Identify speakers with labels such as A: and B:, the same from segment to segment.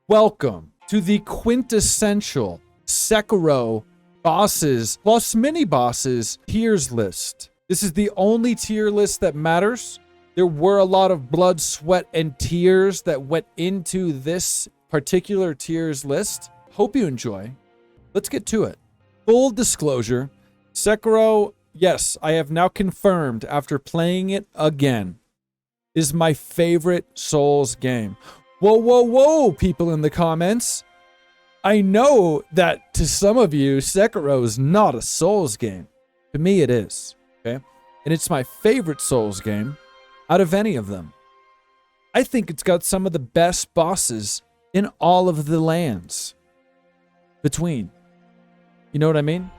A: Welcome to the quintessential Sekiro bosses plus mini bosses tiers list. This is the only tier list that matters. There were a lot of blood, sweat, and tears that went into this particular tiers list. Hope you enjoy. Let's get to it. Full disclosure, Sekiro, yes, I have now confirmed after playing it again, is my favorite Souls game. Whoa, whoa, whoa, people in the comments. I know that to some of you, Sekiro is not a Souls game. To me, it is, okay? And it's my favorite Souls game out of any of them. I think it's got some of the best bosses in all of the lands between. You know what I mean?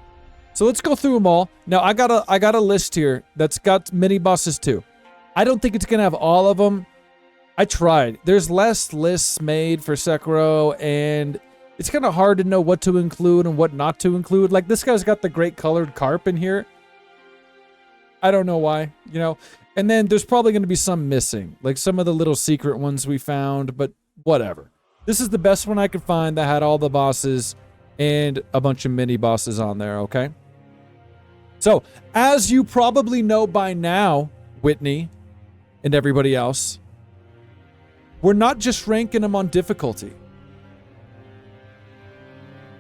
A: So let's go through them all. Now, I got a list here that's got mini bosses too. I don't think it's going to have all of them. I tried. There's less lists made for Sekiro, and it's kind of hard to know what to include and what not to include. Like, this guy's got the great colored carp in here. I don't know why, you know. And then there's probably going to be some missing, like some of the little secret ones we found, but whatever. This is the best one I could find that had all the bosses and a bunch of mini bosses on there, okay? So, as you probably know by now, Whitney and everybody else, we're not just ranking them on difficulty.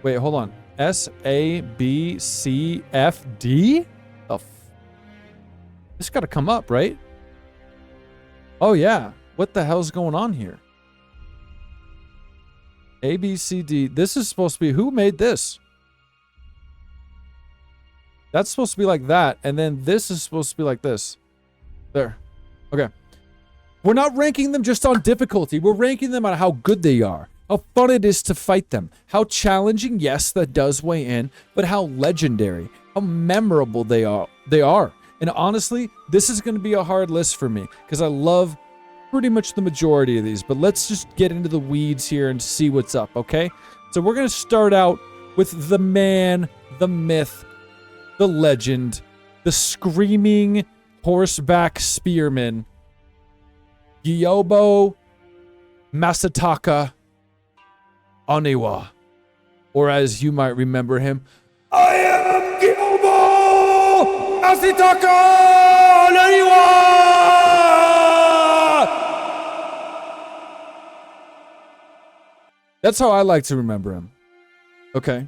A: Wait, hold on. S, A, B, C, F, D? This got to come up, right? Oh, yeah. What the hell's going on here? A, B, C, D. This is supposed to be... Who made this? That's supposed to be like that. And then this is supposed to be like this. There. Okay. We're not ranking them just on difficulty. We're ranking them on how good they are. How fun it is to fight them. How challenging, yes, that does weigh in. But how legendary. How memorable they are. And honestly, this is going to be a hard list for me. Because I love pretty much the majority of these. But let's just get into the weeds here and see what's up, okay? So we're going to start out with the man, the myth, the legend, the screaming horseback spearman, Gyoubu Masataka Oniwa, or as you might remember him, I am Gyoubu Masataka Oniwa! That's how I like to remember him. Okay.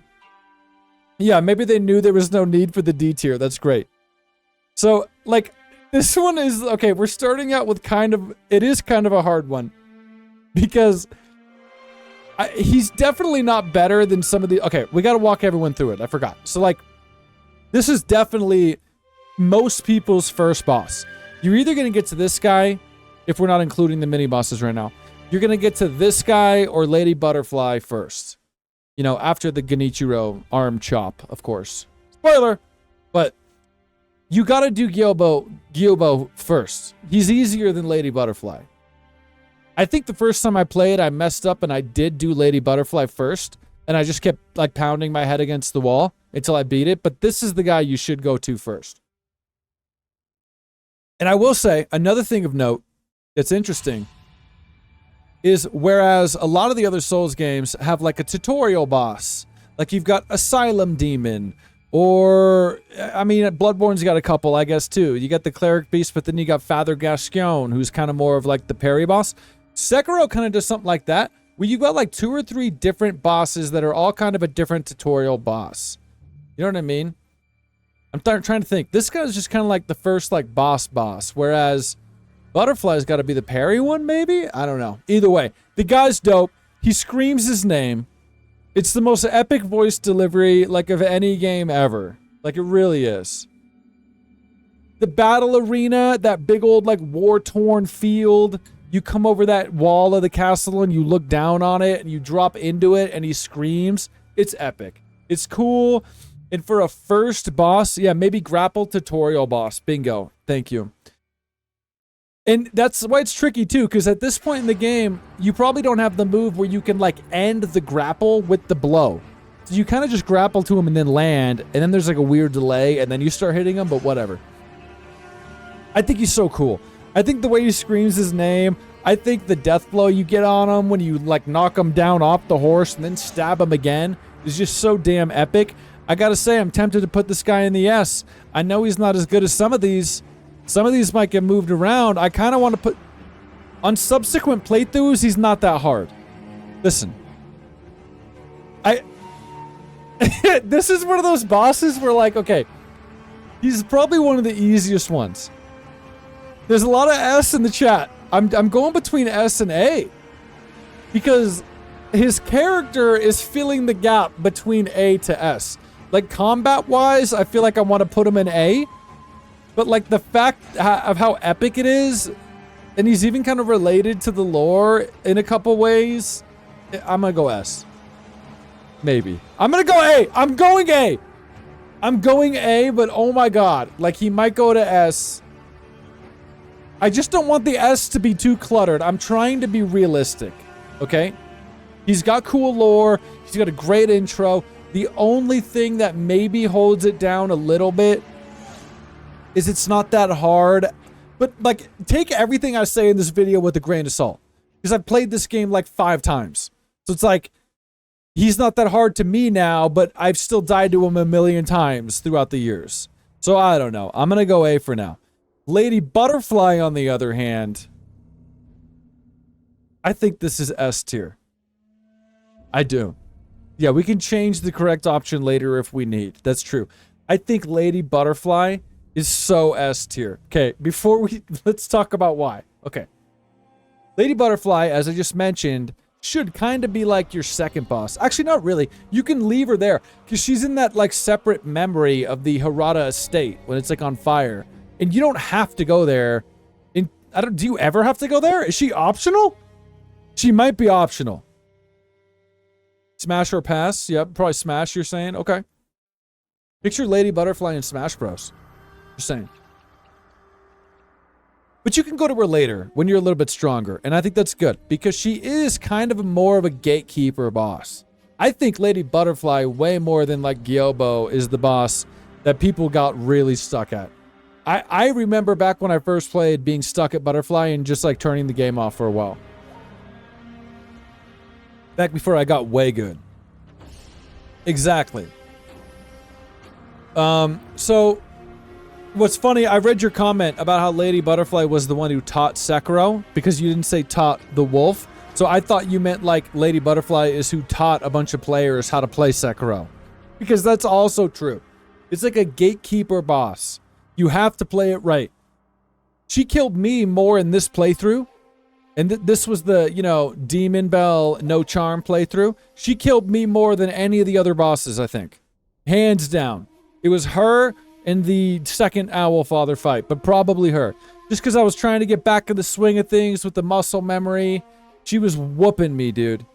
A: Yeah, maybe they knew there was no need for the D tier. That's great. So, like, this one is, okay, we're starting out with it is kind of a hard one. Because he's definitely not better than some of the, okay, we got to walk everyone through it. I forgot. So, like, this is definitely most people's first boss. You're either going to get to this guy, if we're not including the mini bosses right now. You're going to get to this guy or Lady Butterfly first. You know, after the Genichiro arm chop, of course. Spoiler! But you gotta do Gyoubu first. He's easier than Lady Butterfly. I think the first time I played, I messed up and I did do Lady Butterfly first. And I just kept, like, pounding my head against the wall until I beat it. But this is the guy you should go to first. And I will say, another thing of note that's interesting is whereas a lot of the other Souls games have like a tutorial boss, like you've got Asylum Demon, or, I mean, Bloodborne's got a couple, I guess, too. You got the Cleric Beast, but then you got Father Gascoigne, who's kind of more of like the parry boss. Sekiro kind of does something like that, where you've got like 2 or 3 different bosses that are all kind of a different tutorial boss. You know what I mean? I'm trying to think. This guy's just kind of like the first like boss, whereas Butterfly's got to be the parry one, maybe? I don't know. Either way, the guy's dope. He screams his name. It's the most epic voice delivery, like, of any game ever. Like, it really is. The battle arena, that big old, like, war-torn field. You come over that wall of the castle and you look down on it and you drop into it and he screams. It's epic. It's cool. And for a first boss, yeah, maybe grapple tutorial boss. Bingo. Thank you. And that's why it's tricky, too, because at this point in the game, you probably don't have the move where you can, like, end the grapple with the blow. So you kind of just grapple to him and then land, and then there's, like, a weird delay, and then you start hitting him, but whatever. I think he's so cool. I think the way he screams his name, I think the death blow you get on him when you like knock him down off the horse and then stab him again is just so damn epic. I gotta say, I'm tempted to put this guy in the S. I know he's not as good as some of these. Some of these might get moved around. I kind of want to put... On subsequent playthroughs, he's not that hard. Listen. This is one of those bosses where like, okay, he's probably one of the easiest ones. There's a lot of S in the chat. I'm going between S and A. Because his character is filling the gap between A to S. Like, combat-wise, I feel like I want to put him in A. But, like, the fact of how epic it is, and he's even kind of related to the lore in a couple ways, I'm gonna go S. Maybe. I'm gonna go A! I'm going A! I'm going A, but oh my god. Like, he might go to S. I just don't want the S to be too cluttered. I'm trying to be realistic. Okay? He's got cool lore. He's got a great intro. The only thing that maybe holds it down a little bit is it's not that hard. But, like, take everything I say in this video with a grain of salt. Because I've played this game, like, 5 times. So it's like, he's not that hard to me now, but I've still died to him a million times throughout the years. So, I don't know. I'm gonna go A for now. Lady Butterfly, on the other hand, I think this is S tier. I do. Yeah, we can change the correct option later if we need. That's true. I think Lady Butterfly is so S tier. Okay, let's talk about why. Okay. Lady Butterfly, as I just mentioned, should kind of be like your second boss. Actually, not really. You can leave her there because she's in that like separate memory of the Hirata estate when it's like on fire. And you don't have to go there. Do you ever have to go there? Is she optional? She might be optional. Smash or pass? Yep, probably smash, you're saying? Okay. Picture Lady Butterfly in Smash Bros. Just saying. But you can go to her later when you're a little bit stronger. And I think that's good because she is kind of more of a gatekeeper boss. I think Lady Butterfly way more than like Gyoubu is the boss that people got really stuck at. I remember back when I first played being stuck at Butterfly and just like turning the game off for a while. Back before I got way good. Exactly. So what's funny, I read your comment about how Lady Butterfly was the one who taught Sekiro because you didn't say taught the wolf. So I thought you meant like Lady Butterfly is who taught a bunch of players how to play Sekiro. Because that's also true. It's like a gatekeeper boss. You have to play it right. She killed me more in this playthrough. And this was the, you know, Demon Bell No Charm playthrough. She killed me more than any of the other bosses, I think. Hands down. It was her and the second Owl Father fight, but probably her. Just because I was trying to get back in the swing of things with the muscle memory. She was whooping me, dude.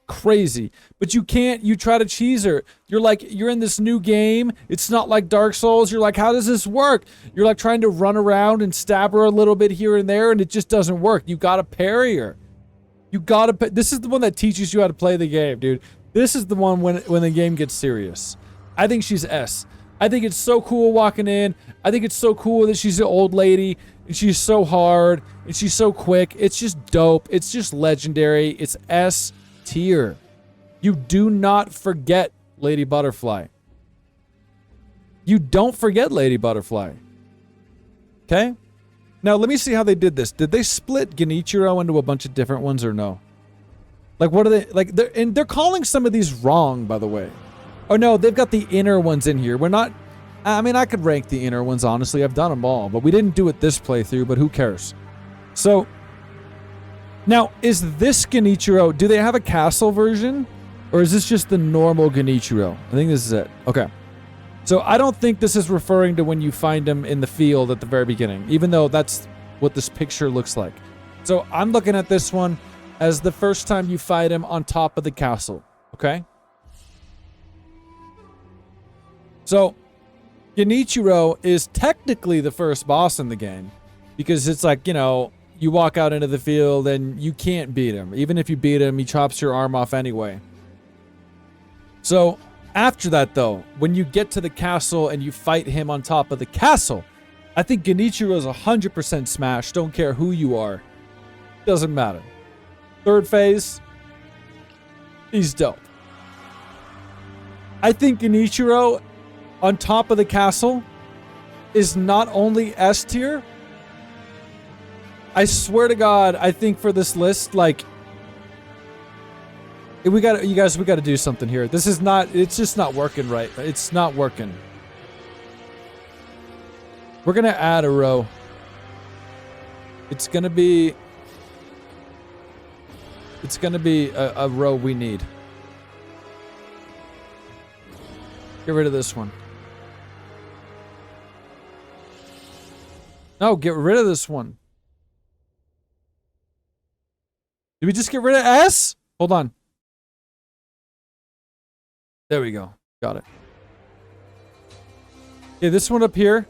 A: Crazy. But you can't, you try to cheese her. You're like, you're in this new game. It's not like Dark Souls. You're like, how does this work? You're like trying to run around and stab her a little bit here and there, and it just doesn't work. You gotta parry her. You gotta, this is the one that teaches you how to play the game, dude. This is the one when the game gets serious. I think she's S. I think it's so cool walking in. I think it's so cool that she's an old lady, and she's so hard, and she's so quick. It's just dope. It's just legendary. It's S tier. You do not forget Lady Butterfly. You don't forget Lady Butterfly. Okay? Now, let me see how they did this. Did they split Genichiro into a bunch of different ones or no? Like, what are they... Like, they're calling some of these wrong, by the way. Oh, no, they've got the inner ones in here. We're not... I mean, I could rank the inner ones, honestly. I've done them all. But we didn't do it this playthrough, but who cares? So... Now, is this Genichiro, do they have a castle version? Or is this just the normal Genichiro? I think this is it. Okay. So I don't think this is referring to when you find him in the field at the very beginning, even though that's what this picture looks like. So I'm looking at this one as the first time you fight him on top of the castle. Okay? So Genichiro is technically the first boss in the game because it's like, you know, you walk out into the field and you can't beat him. Even if you beat him, he chops your arm off anyway. So, after that though, when you get to the castle and you fight him on top of the castle, I think Genichiro is 100% smash, don't care who you are. Doesn't matter. Third phase, he's dope. I think Genichiro on top of the castle is not only S tier. I swear to God, I think for this list, like, you guys, we gotta do something here. This is not, it's just not working right. It's not working. We're gonna add a row. It's gonna be a row we need. Get rid of this one. No, get rid of this one. Did we just get rid of S? Hold on. There we go. Got it. Okay, this one up here.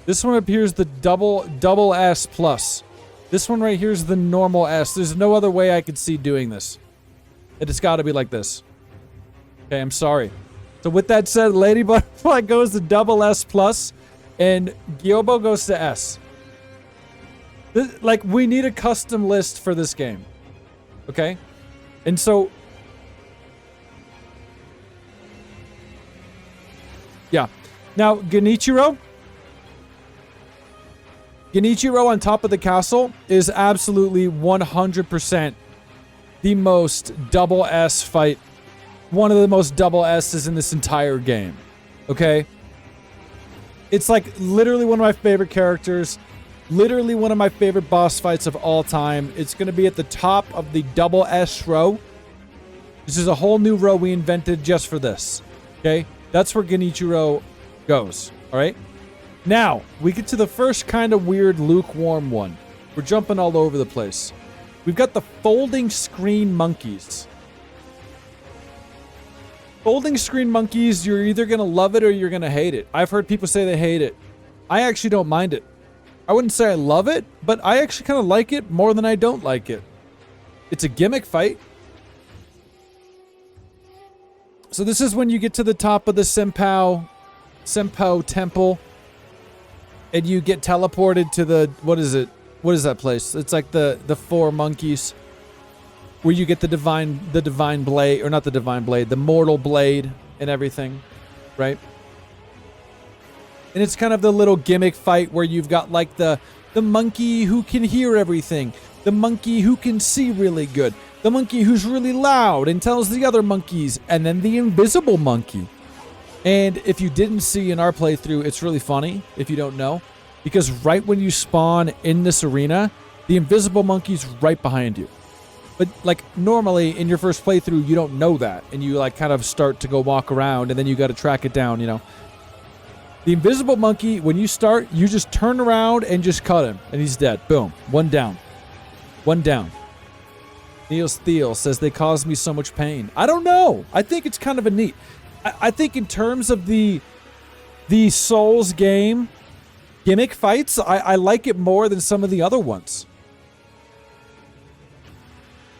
A: This one up here is the double S plus. This one right here is the normal S. There's no other way I could see doing this. It's got to be like this. Okay, I'm sorry. So with that said, Lady Butterfly goes to double S plus, and Gyoubu goes to S. Like, we need a custom list for this game. Okay? And so... yeah. Now, Genichiro on top of the castle is absolutely 100% the most double S fight. One of the most double S's in this entire game. Okay? It's like literally one of my favorite characters. Literally one of my favorite boss fights of all time. It's going to be at the top of the double S row. This is a whole new row we invented just for this. Okay? That's where Genichiro goes. Alright? Now, we get to the first kind of weird lukewarm one. We're jumping all over the place. We've got the folding screen monkeys. Folding screen monkeys, you're either going to love it or you're going to hate it. I've heard people say they hate it. I actually don't mind it. I wouldn't say I love it, but I actually kind of like it more than I don't like it. It's a gimmick fight. So this is when you get to the top of the Senpou temple. And you get teleported to the, what is it? What is that place? It's like the four monkeys. Where you get the divine blade, or not the divine blade, the mortal blade and everything, right? And it's kind of the little gimmick fight where you've got like the monkey who can hear everything, the monkey who can see really good, the monkey who's really loud and tells the other monkeys, and then the invisible monkey. And if you didn't see in our playthrough, it's really funny if you don't know, because right when you spawn in this arena, the invisible monkey's right behind you. But like normally in your first playthrough, you don't know that, and you like kind of start to go walk around, and then you got to track it down, you know. The invisible monkey, when you start, you just turn around and just cut him, and he's dead. Boom. One down. One down. Neil's Thiel says they cause me so much pain. I don't know. I think it's kind of a neat. I think in terms of the Souls game gimmick fights, I like it more than some of the other ones.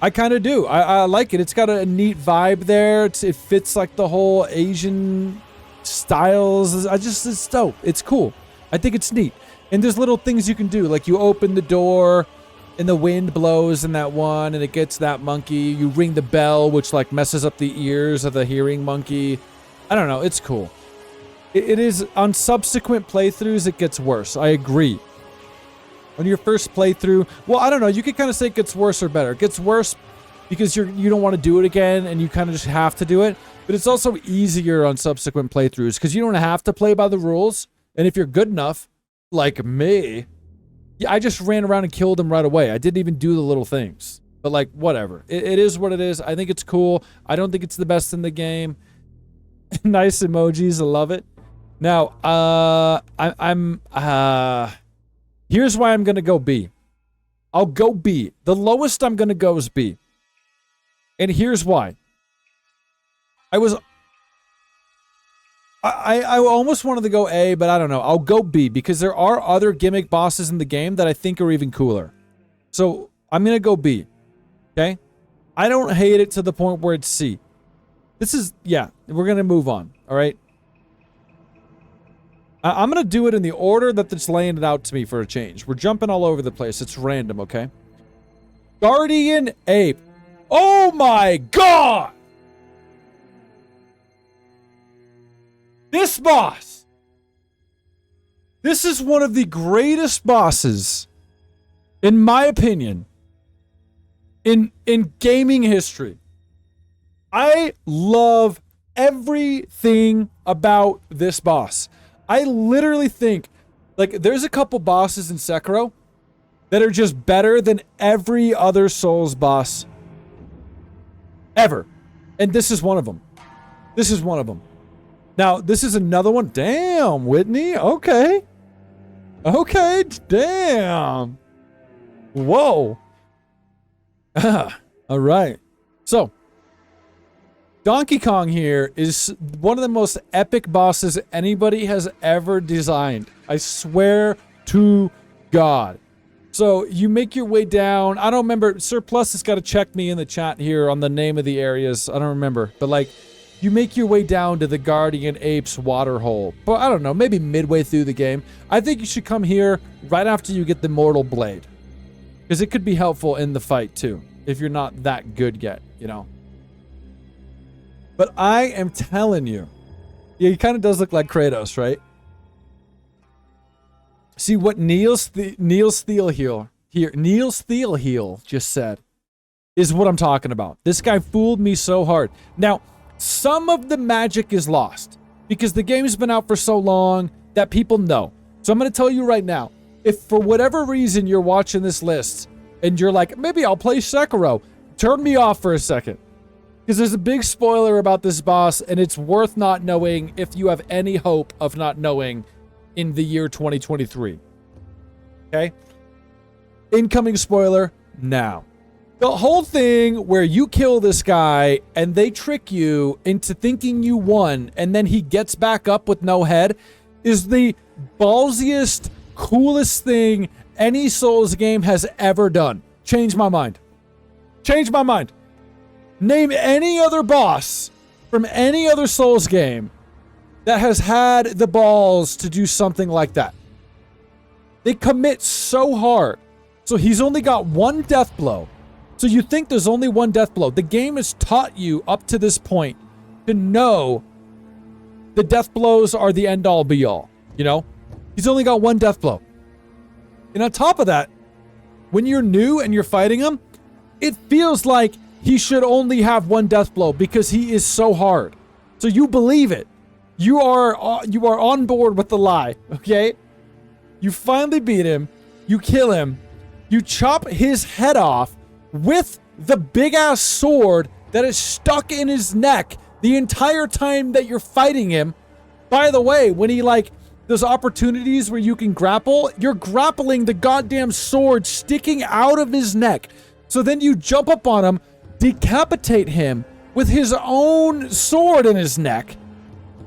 A: I kind of do. I like it. It's got a neat vibe there. It fits like the whole Asian styles. It's dope. It's cool. I think it's neat. And there's little things you can do. Like you open the door and the wind blows in that one and it gets that monkey. You ring the bell, which like messes up the ears of the hearing monkey. I don't know. It's cool. It is, on subsequent playthroughs, it gets worse. I agree. On your first playthrough, well, I don't know. You could kind of say it gets worse or better. It gets worse because you don't want to do it again and you kind of just have to do it. But it's also easier on subsequent playthroughs because you don't have to play by the rules. And if you're good enough, like me, yeah, I just ran around and killed him right away. I didn't even do the little things. But like, whatever. It is what it is. I think it's cool. I don't think it's the best in the game. Nice emojis. I love it. Now, here's why I'm going to go B. I'll go B. The lowest I'm going to go is B. And here's why. I almost wanted to go A, but I don't know. I'll go B because there are other gimmick bosses in the game that I think are even cooler. So I'm going to go B. Okay? I don't hate it to the point where it's C. This is, yeah, we're going to move on. All right? I'm going to do it in the order that it's laying it out to me for a change. We're jumping all over the place. It's random, okay? Guardian Ape. Oh my god! This boss. This is one of the greatest bosses, in my opinion, in gaming history. I love everything about this boss. I literally think, like, there's a couple bosses in Sekiro that are just better than every other Souls boss ever. And this is one of them. This is one of them. Now, this is another one. Damn, Whitney. Okay. Okay, damn. Whoa. All right. So, Donkey Kong here is one of the most epic bosses anybody has ever designed. I swear to God. So you make your way down. I don't remember. Sir Plus has got to check me in the chat here on the name of the areas. I don't remember. But like, you make your way down to the Guardian Ape's water hole. But I don't know, maybe midway through the game. I think you should come here right after you get the Mortal Blade. Because it could be helpful in the fight too. If you're not that good yet, you know. But I am telling you. Yeah, he kind of does look like Kratos, right? See what Neil Steelheel just said is what I'm talking about. This guy fooled me so hard. Now, some of the magic is lost because the game's been out for so long that people know. So I'm going to tell you right now, if for whatever reason you're watching this list and you're like, maybe I'll play Sekiro, turn me off for a second. Because there's a big spoiler about this boss, and it's worth not knowing if you have any hope of not knowing in the year 2023. Okay? Incoming spoiler now. The whole thing where you kill this guy and they trick you into thinking you won and then he gets back up with no head is the ballsiest, coolest thing any Souls game has ever done. Change my mind. Change my mind. Name any other boss from any other Souls game that has had the balls to do something like that. They commit so hard. So he's only got one death blow. So you think there's only one death blow. The game has taught you up to this point to know the death blows are the end all be all. You know? He's only got one death blow. And on top of that, when you're new and you're fighting him, it feels like he should only have one death blow because he is so hard. So you believe it. You are on board with the lie, okay? You finally beat him. You kill him. You chop his head off with the big-ass sword that is stuck in his neck the entire time that you're fighting him. By the way, when he, like, there's opportunities where you can grapple, you're grappling the goddamn sword sticking out of his neck. So then you jump up on him, decapitate him with his own sword in his neck,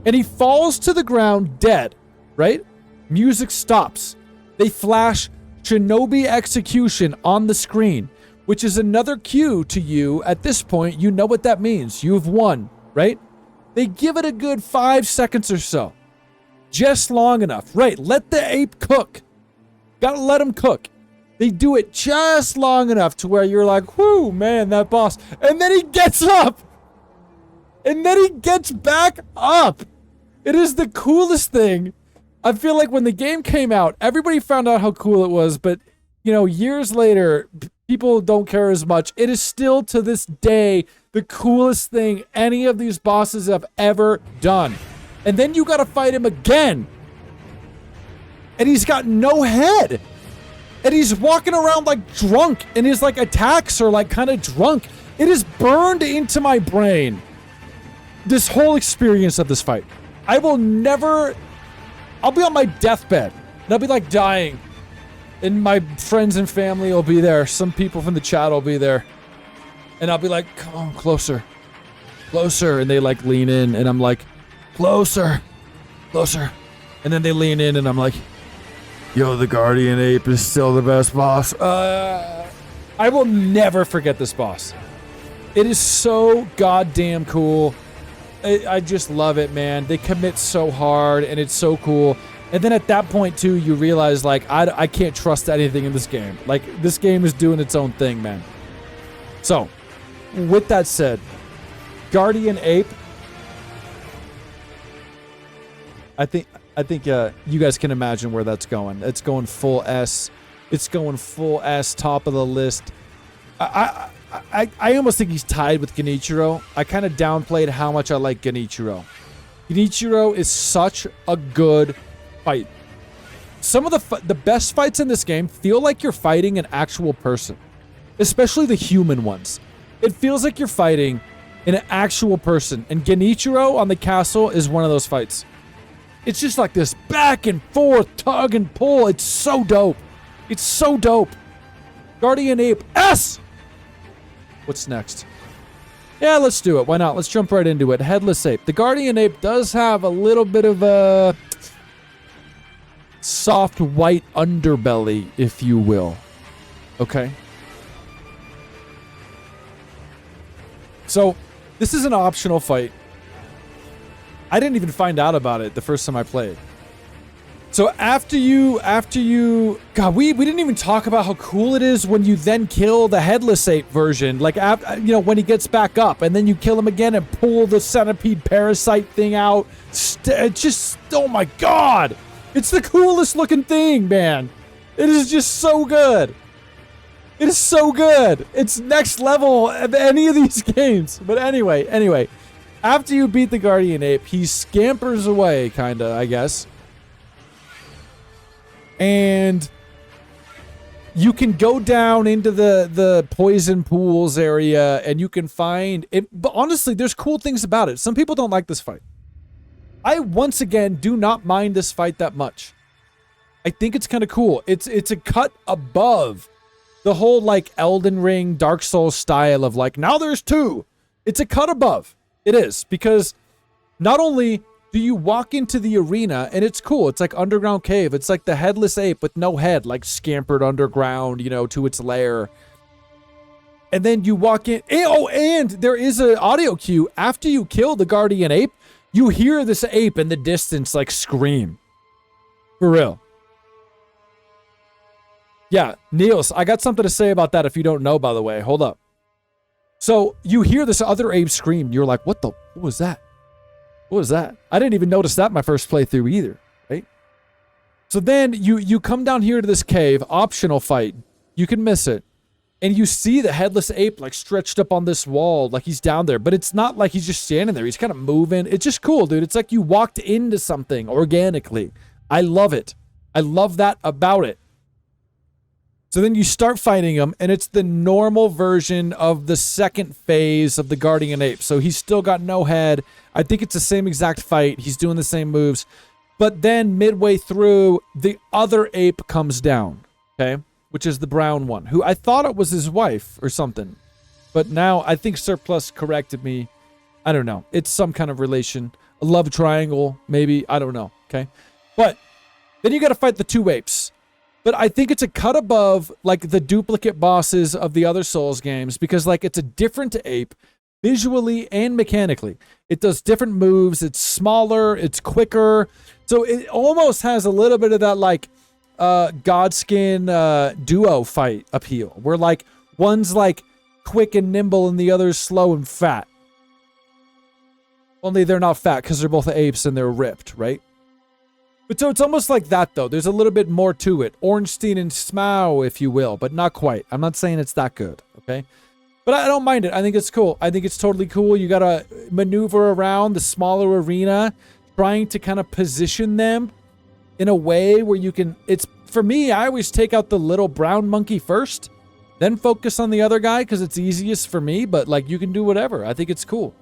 A: and he falls to the ground dead, right? Music stops. They flash Shinobi execution on the screen, which is another cue to you. At this point, you know what that means. You've won, right? They give it a good 5 seconds or so. Just long enough. Right, let the ape cook. Gotta let him cook. They do it just long enough to where you're like, whoo, man, that boss. And then he gets up. And then he gets back up. It is the coolest thing. I feel like when the game came out, everybody found out how cool it was, but, you know, years later, people don't care as much. It is still, to this day, the coolest thing any of these bosses have ever done. And then you gotta fight him again. And he's got no head. And he's walking around like drunk, and his like attacks are like kind of drunk. It is burned into my brain. This whole experience of this fight. I will never... I'll be on my deathbed, and I'll be like dying. And my friends and family will be there. Some people from the chat will be there. And I'll be like, come on, closer. Closer. And they like lean in, and I'm like, closer. Closer. And then they lean in, and I'm like, yo, the Guardian Ape is still the best boss. I will never forget this boss. It is so goddamn cool. I just love it, man. They commit so hard, and it's so cool. And then at that point, too, you realize, like, I can't trust anything in this game. Like, this game is doing its own thing, man. So, with that said, Guardian Ape, I think you guys can imagine where that's going. It's going full S. It's going full S, top of the list. I almost think he's tied with Genichiro. I kind of downplayed how much I like Genichiro. Genichiro is such a good fight. Some of the best fights in this game feel like you're fighting an actual person, especially the human ones. It feels like you're fighting an actual person, and Genichiro on the castle is one of those fights. It's just like this back and forth tug and pull. It's so dope. It's so dope. Guardian Ape S. What's next? Yeah, let's do it. Why not? Let's jump right into it. Headless Ape. The Guardian Ape does have a little bit of a soft white underbelly, if you will. Okay. So, this is an optional fight. I didn't even find out about it the first time I played. So after you, God, we didn't even talk about how cool it is when you then kill the Headless Ape version. Like, when he gets back up, and then you kill him again and pull the centipede parasite thing out. It's just, oh my God. It's the coolest looking thing, man. It is just so good. It is so good. It's next level of any of these games. But anyway. After you beat the Guardian Ape, he scampers away, kinda, I guess. And you can go down into the poison pools area, and you can find it. But honestly, there's cool things about it. Some people don't like this fight. I, once again, do not mind this fight that much. I think it's kind of cool. It's a cut above the whole, like, Elden Ring, Dark Souls style of, like, now there's two. It's a cut above. It is, because not only do you walk into the arena, and it's cool. It's like underground cave. It's like the Headless Ape with no head, like scampered underground, to its lair. And then you walk in. And there is an audio cue. After you kill the Guardian Ape, you hear this ape in the distance, like, scream. For real. Yeah, Niels, I got something to say about that if you don't know, by the way. Hold up. So, you hear this other ape scream. You're like, what was that? What was that? I didn't even notice that my first playthrough either, right? So then you come down here to this cave, optional fight. You can miss it. And you see the Headless Ape, like, stretched up on this wall, like he's down there. But it's not like he's just standing there. He's kind of moving. It's just cool, dude. It's like you walked into something organically. I love it. I love that about it. So then you start fighting him, and it's the normal version of the second phase of the Guardian Ape. So he's still got no head. I think it's the same exact fight. He's doing the same moves. But then midway through, the other ape comes down, okay? Which is the brown one, who I thought it was his wife or something. But now I think Surplus corrected me. I don't know. It's some kind of relation. A love triangle, maybe. I don't know, okay? But then you got to fight the two apes. But I think it's a cut above, like, the duplicate bosses of the other Souls games, because, like, it's a different ape visually and mechanically. It does different moves. It's smaller. It's quicker. So it almost has a little bit of that, like, Godskin duo fight appeal, where, like, one's, like, quick and nimble and the other's slow and fat. Only they're not fat because they're both apes and they're ripped, right? But so it's almost like that, though. There's a little bit more to it. Ornstein and Smough, if you will, but not quite. I'm not saying it's that good, okay? But I don't mind it. I think it's cool. I think it's totally cool. You got to maneuver around the smaller arena, trying to kind of position them in a way where you can... It's, for me, I always take out the little brown monkey first, then focus on the other guy because it's easiest for me, but, like, you can do whatever. I think it's cool.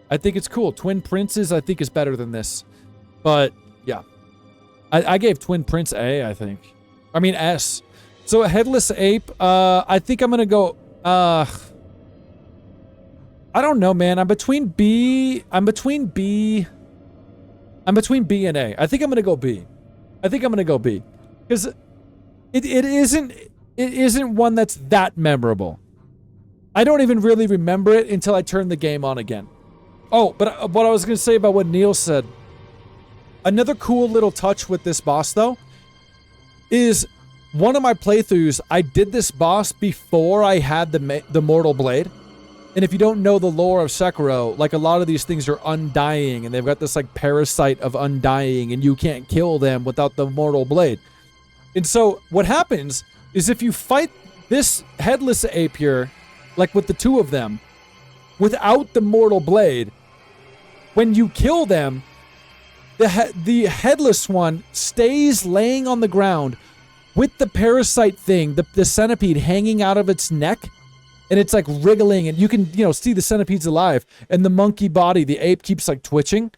A: I think it's cool. Twin Princes, I think, is better than this. But, yeah. I gave Twin Prince A, I think. I mean, S. So, a Headless Ape, I think I'm going to go... I don't know, man. I'm between B and A. I think I'm going to go B. Because it isn't one that's that memorable. I don't even really remember it until I turn the game on again. Oh, but what I was going to say about what Neil said... Another cool little touch with this boss, though, is one of my playthroughs, I did this boss before I had the Mortal Blade. And if you don't know the lore of Sekiro, like a lot of these things are undying and they've got this like parasite of undying and you can't kill them without the Mortal Blade. And so what happens is if you fight this Headless Ape here, like with the two of them, without the Mortal Blade, when you kill them, the headless one stays laying on the ground with the parasite thing, the centipede hanging out of its neck. And it's like wriggling and you can, see the centipede's alive. And the monkey body, the ape keeps like twitching.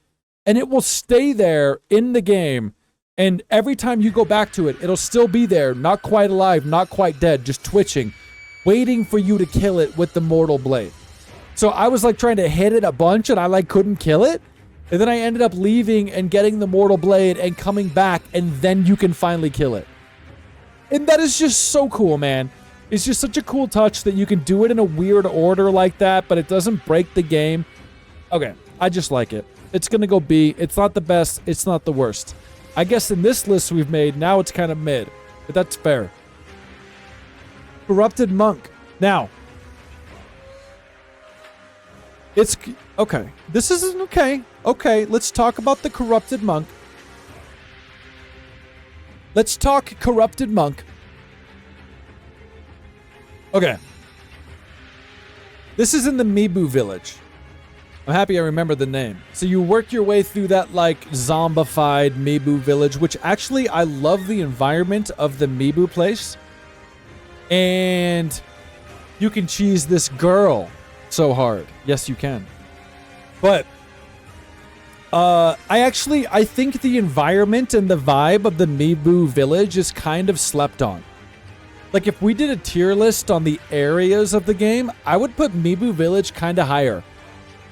A: And it will stay there in the game. And every time you go back to it, it'll still be there. Not quite alive, not quite dead, just twitching. Waiting for you to kill it with the Mortal Blade. So I was like trying to hit it a bunch and I like couldn't kill it. And then I ended up leaving and getting the Mortal Blade and coming back. And then you can finally kill it. And that is just so cool, man. It's just such a cool touch that you can do it in a weird order like that, but it doesn't break the game. Okay, I just like it. It's going to go B. It's not the best. It's not the worst. I guess in this list we've made, now it's kind of mid, but that's fair. Corrupted Monk. Now, it's... Okay, this isn't okay. Okay, let's talk about the Corrupted Monk. Let's talk Corrupted Monk. Okay. This is in the Mibu village. I'm happy I remember the name. So you work your way through that, like, zombified Mibu village, which actually, I love the environment of the Mibu place. And you can cheese this girl so hard. Yes, you can. But I think the environment and the vibe of the Mibu village is kind of slept on. Like, if we did a tier list on the areas of the game, I would put Mibu Village kind of higher.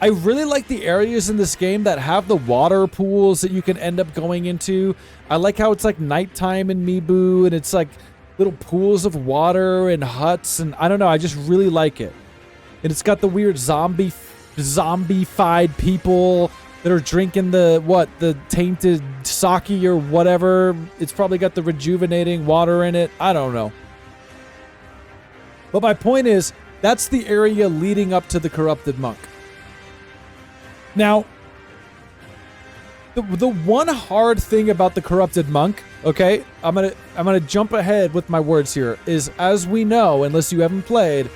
A: I really like the areas in this game that have the water pools that you can end up going into. I like how it's like nighttime in Mibu, and it's like little pools of water and huts, and I don't know, I just really like it. And it's got the weird zombified people that are drinking the tainted sake or whatever. It's probably got the rejuvenating water in it. I don't know. But my point is, that's the area leading up to the Corrupted Monk. Now, the one hard thing about the Corrupted Monk, okay, I'm gonna jump ahead with my words here, is as we know, unless you haven't played,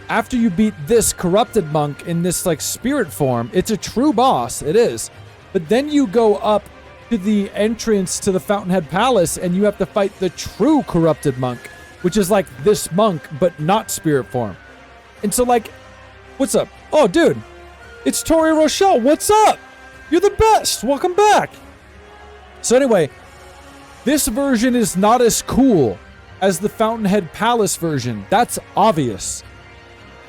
A: after you beat this Corrupted Monk in this like spirit form, it's a true boss, it is. But then you go up to the entrance to the Fountainhead Palace and you have to fight the true Corrupted Monk, which is like this monk, but not spirit form. And so like, what's up? Oh, dude, it's Tori Rochelle. What's up? You're the best. Welcome back. So anyway, this version is not as cool as the Fountainhead Palace version. That's obvious.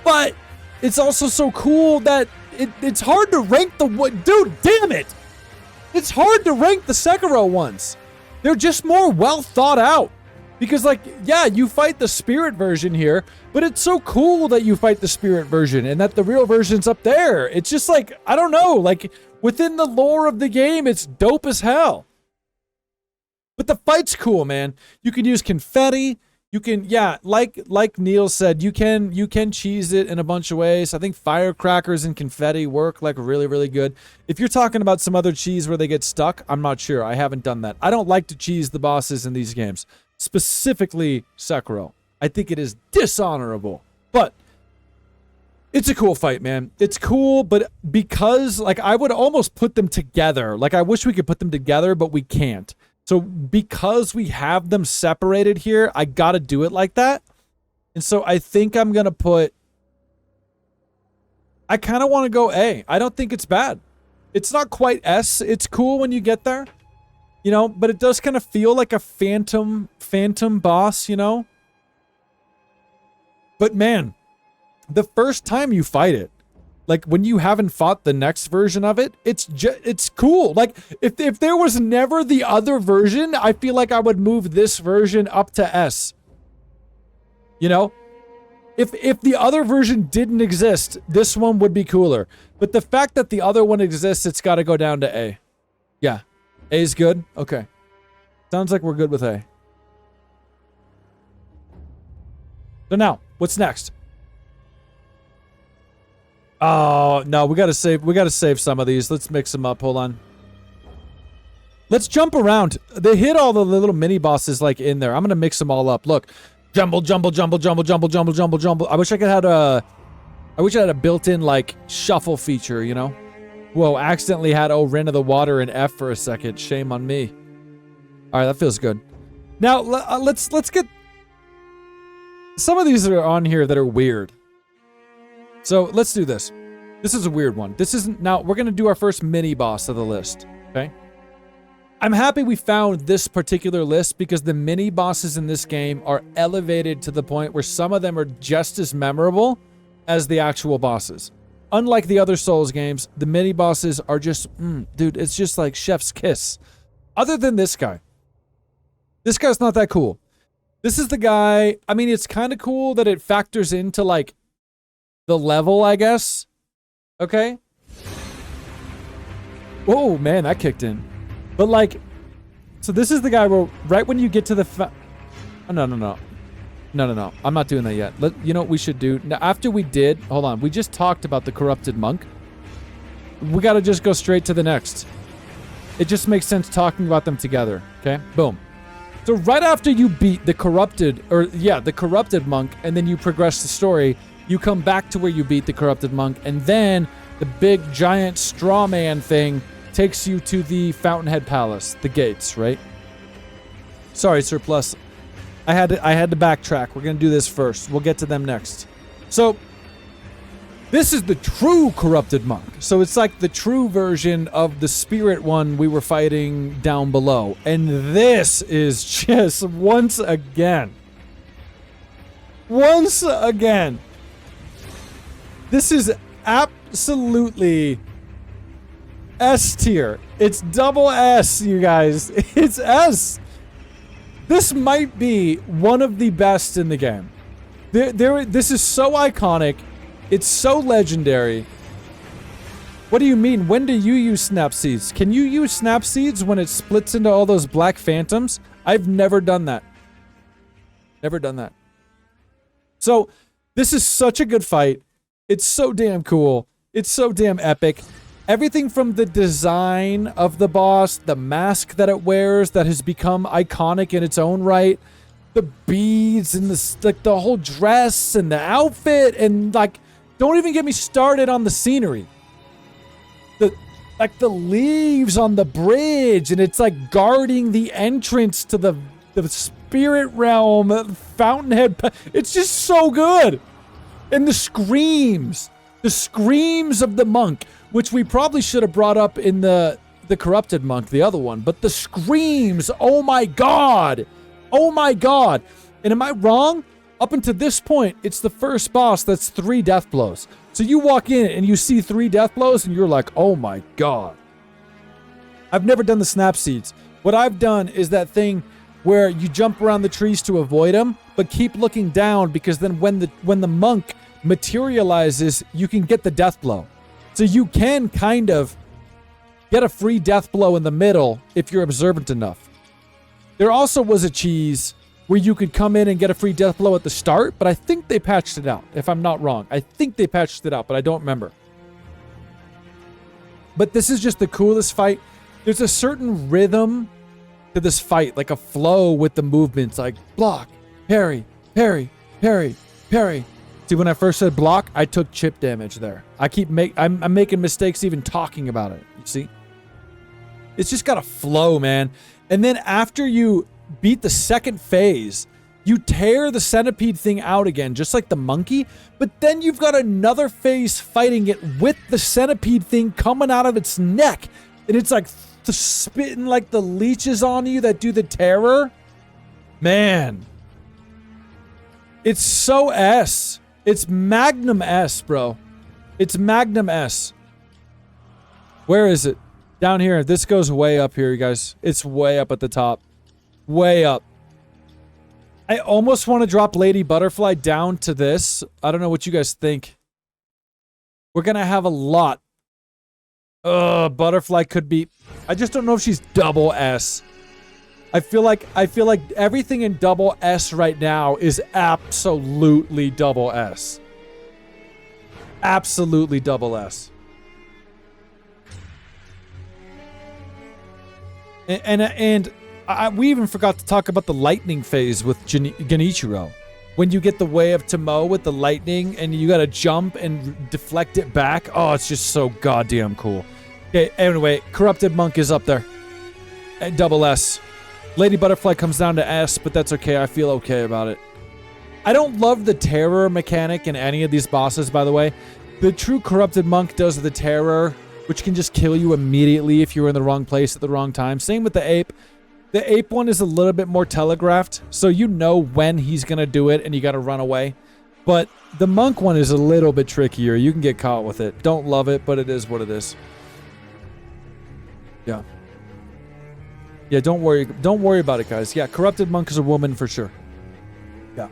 A: But it's also so cool that it's hard to rank dude, damn it. It's hard to rank the Sekiro ones. They're just more well thought out. Because, like, yeah, you fight the spirit version here, but it's so cool that you fight the spirit version and that the real version's up there. It's just like, I don't know, like, within the lore of the game, it's dope as hell. But the fight's cool, man. You can use confetti. You can, yeah, like Neil said, you can cheese it in a bunch of ways. I think firecrackers and confetti work, like, really, really good. If you're talking about some other cheese where they get stuck, I'm not sure. I haven't done that. I don't like to cheese the bosses in these games. Specifically Sekiro. I think it is dishonorable. But it's a cool fight, man. It's cool, but because, like, I would almost put them together. Like, I wish we could put them together, but we can't. So because we have them separated here, I gotta do it like that. And so I think I'm gonna put... I kind of want to go A. I don't think it's bad. It's not quite S. It's cool when you get there. You know, but it does kind of feel like a phantom boss, you know? But man, the first time you fight it, like when you haven't fought the next version of it, it's cool. Like if there was never the other version, I feel like I would move this version up to S. You know? If the other version didn't exist, this one would be cooler. But the fact that the other one exists, it's got to go down to A. Yeah. A is good? Okay. Sounds like we're good with A. So now, what's next? Oh, no, we gotta save some of these. Let's mix them up. Hold on. Let's jump around. They hit all the little mini bosses like in there. I'm gonna mix them all up. Look. Jumble, jumble, jumble, jumble, jumble, jumble, jumble, jumble. I wish I had a built-in like shuffle feature, you know? Whoa, accidentally had Rin of the Water and F for a second. Shame on me. All right, that feels good. Now, let's get... Some of these are on here that are weird. So, let's do this. This is a weird one. This isn't... Now, we're going to do our first mini-boss of the list, okay? I'm happy we found this particular list because the mini-bosses in this game are elevated to the point where some of them are just as memorable as the actual bosses. Unlike the other Souls games, the mini-bosses are just... dude, it's just like chef's kiss. Other than this guy. This guy's not that cool. This is the guy... I mean, it's kind of cool that it factors into, like, the level, I guess. Okay? Oh, man, that kicked in. But, like... So this is the guy where right when you get to the... Oh, no. No. I'm not doing that yet. You know what we should do? Now, after we did... Hold on. We just talked about the corrupted monk. We gotta just go straight to the next. It just makes sense talking about them together. Okay? Boom. So right after you beat the corrupted, the corrupted monk, and then you progress the story, you come back to where you beat the corrupted monk, and then the big giant straw man thing takes you to the Fountainhead Palace, the gates, right? Sorry, Surplus. I had to backtrack. We're gonna do this first. We'll get to them next. So this is the true corrupted monk. So it's like the true version of the spirit one we were fighting down below. And this is just once again. This is absolutely S tier. It's double S, you guys. It's S. This might be one of the best in the game. This is so iconic. It's so legendary. What do you mean? When do you use snap seeds? Can you use snap seeds when it splits into all those black phantoms? I've never done that. Never done that. So, this is such a good fight. It's so damn cool. It's so damn epic. Everything from the design of the boss, the mask that it wears that has become iconic in its own right, the beads and the whole dress and the outfit and like, don't even get me started on the scenery. The leaves on the bridge and it's like guarding the entrance to the spirit realm, Fountainhead. It's just so good. And the screams of the monk, which we probably should have brought up in the corrupted monk, the other one. But the screams, oh my god. Oh my god. And am I wrong? Up until this point, it's the first boss that's 3 death blows. So you walk in and you see 3 death blows and you're like, oh my god. I've never done the snap seeds. What I've done is that thing where you jump around the trees to avoid them, but keep looking down because then when the monk materializes, you can get the death blow. So you can kind of get a free death blow in the middle if you're observant enough. There also was a cheese where you could come in and get a free death blow at the start, but I think they patched it out, if I'm not wrong. I think they patched it out, but I don't remember. But this is just the coolest fight. There's a certain rhythm to this fight, like a flow with the movements, like block, parry, parry, parry, parry. See, when I first said block, I took chip damage there. I'm making mistakes even talking about it, you see? It's just got a flow, man. And then after you beat the second phase, you tear the centipede thing out again, just like the monkey, but then you've got another phase fighting it with the centipede thing coming out of its neck, and it's like spitting like the leeches on you that do the terror. Man. It's so S. It's Magnum S, bro. It's Magnum S. Where is it? Down here. This goes way up here, you guys. It's way up at the top. Way up. I almost want to drop Lady Butterfly down to this. I don't know what you guys think. We're going to have a lot. Butterfly could be... I just don't know if she's double S. I feel like everything in double S right now is absolutely double S. Absolutely double S. And we even forgot to talk about the lightning phase with Genichiro. When you get the way of Tomo with the lightning and you gotta jump and deflect it back. Oh, it's just so goddamn cool. Okay, anyway, Corrupted Monk is up there. At double S. Lady Butterfly comes down to S, but that's okay. I feel okay about it. I don't love the terror mechanic in any of these bosses, by the way. The true Corrupted Monk does the terror, which can just kill you immediately if you're in the wrong place at the wrong time. Same with the ape. The ape one is a little bit more telegraphed, so you know when he's gonna do it and you gotta run away. But the monk one is a little bit trickier. You can get caught with it. Don't love it, but it is what it is. Yeah. Yeah, don't worry about it, guys. Yeah, Corrupted Monk is a woman for sure. Yeah.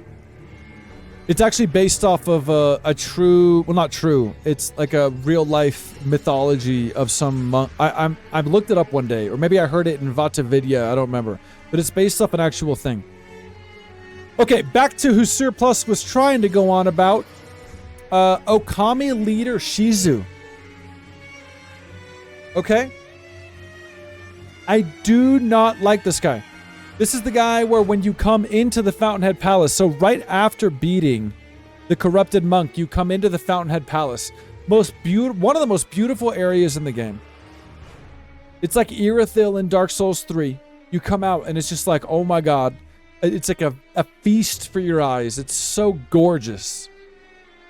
A: It's actually based off of a true, well, not true. It's like a real life mythology of some monk. I looked it up one day, or maybe I heard it in Vatavidya. I don't remember, but it's based off an actual thing. Okay, back to who Surplus was trying to go on about. Okami leader Shizu. Okay. I do not like this guy. This is the guy where when you come into the Fountainhead Palace, so right after beating the Corrupted Monk, you come into the Fountainhead Palace. One of the most beautiful areas in the game. It's like Irithyll in Dark Souls 3. You come out and it's just like, oh my god. It's like a feast for your eyes. It's so gorgeous.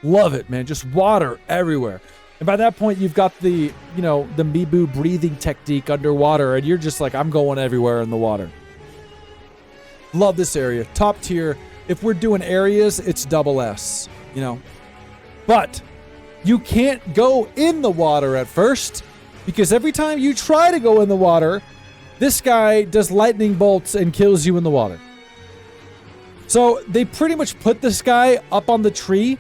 A: Love it, man. Just water everywhere. And by that point, you've got the, the Mibu breathing technique underwater, and you're just like, I'm going everywhere in the water. Love this area. Top tier. If we're doing areas, it's double S, But you can't go in the water at first, because every time you try to go in the water, this guy does lightning bolts and kills you in the water. So they pretty much put this guy up on the tree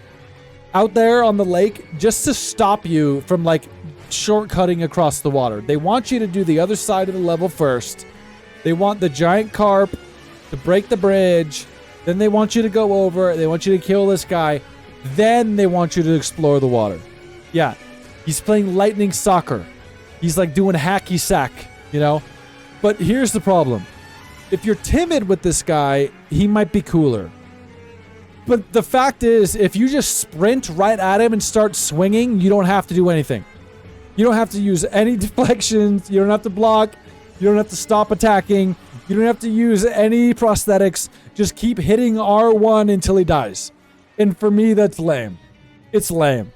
A: out there on the lake just to stop you from shortcutting across the water. They want you to do the other side of the level first. They want the giant carp to break the bridge. Then they want you to go over. They want you to kill this guy. Then they want you to explore the water. Yeah, he's playing lightning soccer. He's doing hacky sack, But here's the problem. If you're timid with this guy, he might be cooler. But the fact is, if you just sprint right at him and start swinging, you don't have to do anything. You don't have to use any deflections. You don't have to block. You don't have to stop attacking. You don't have to use any prosthetics. Just keep hitting R1 until he dies. And for me, that's lame. It's lame.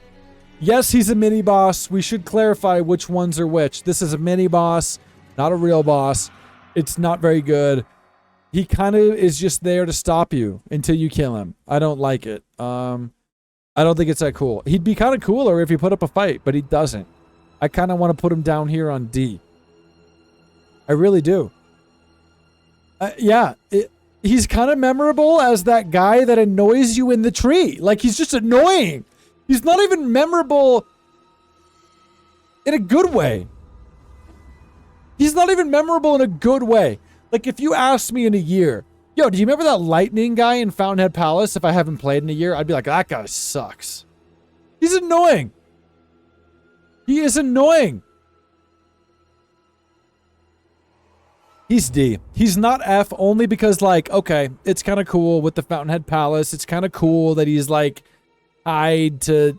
A: Yes, he's a mini-boss. We should clarify which ones are which. This is a mini-boss, not a real boss. It's not very good. He kind of is just there to stop you until you kill him. I don't like it. I don't think it's that cool. He'd be kind of cooler if he put up a fight, but he doesn't. I kind of want to put him down here on D. I really do. Yeah, he's kind of memorable as that guy that annoys you in the tree. He's just annoying. He's not even memorable in a good way. He's not even memorable in a good way. If you asked me in a year, yo, do you remember that lightning guy in Fountainhead Palace? If I haven't played in a year, I'd be like, that guy sucks. He's annoying. He is annoying. He's D. He's not F only because, okay, it's kind of cool with the Fountainhead Palace. It's kind of cool that he's, tied to,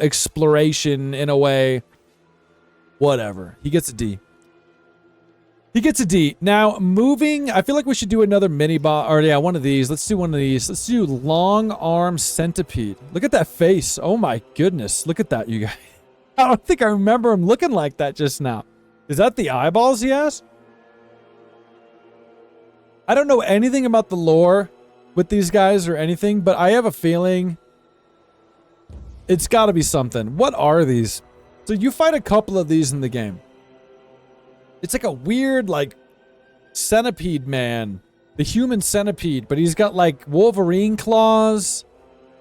A: exploration in a way. Whatever. He gets a D. He gets a D. Now, moving, I feel like we should do another mini-boss, or yeah, one of these. Let's do one of these. Let's do Long Arm Centipede. Look at that face. Oh my goodness. Look at that, you guys. I don't think I remember him looking like that just now. Is that the eyeballs he has? I don't know anything about the lore with these guys or anything, but I have a feeling it's gotta be something. What are these? So you fight a couple of these in the game. It's like a weird, centipede man. The human centipede, but he's got, Wolverine claws.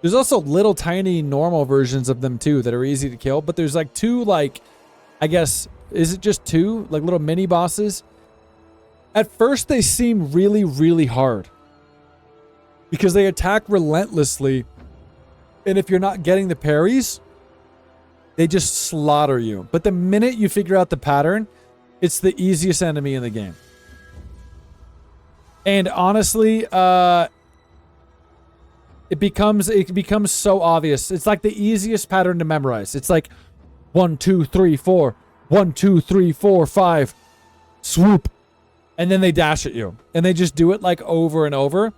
A: There's also little tiny normal versions of them, too, that are easy to kill. But there's, two, I guess, is it just two? Little mini-bosses? At first, they seem really, really hard. Because they attack relentlessly. And if you're not getting the parries, they just slaughter you. But the minute you figure out the pattern, it's the easiest enemy in the game. And honestly, it becomes so obvious. It's like the easiest pattern to memorize. It's like 1, 2, 3, 4. 1, 2, 3, 4, 5. Swoop. And then they dash at you. And they just do it like over and over.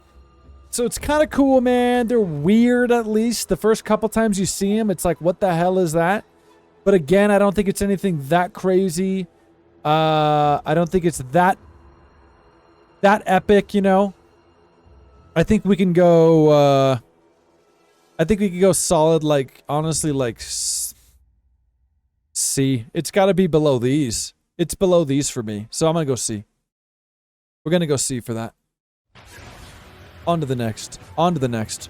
A: So it's kind of cool, man. They're weird, at least. The first couple times you see them, it's like, what the hell is that? But again, I don't think it's anything that crazy. I don't think it's that epic, you know? I think we can go, I think we could go solid, like, honestly, like, C. It's got to be below these. It's below these for me. So I'm going to go C. We're going to go C for that. On to the next. On to the next.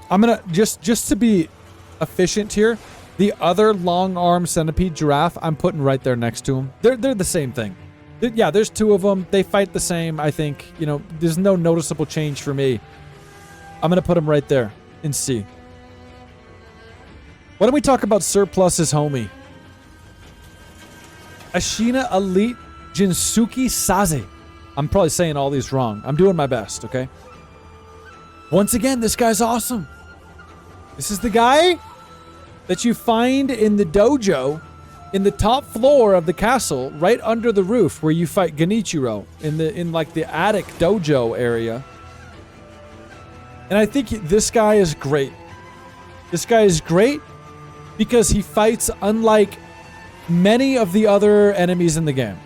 A: I'm going to, just to be efficient here, the other long arm centipede giraffe, I'm putting right there next to him. They're the same thing. Yeah, there's two of them. They fight the same, I think. You know, there's no noticeable change for me. I'm going to put them right there in C. Why don't we talk about Surplus's homie? Ashina Elite Jinsuki Saze. I'm probably saying all these wrong. I'm doing my best, okay? Once again, this guy's awesome. This is the guy that you find in the dojo in the top floor of the castle, right under the roof where you fight Genichiro in like the attic dojo area. And I think this guy is great. This guy is great because he fights unlike many of the other enemies in the game.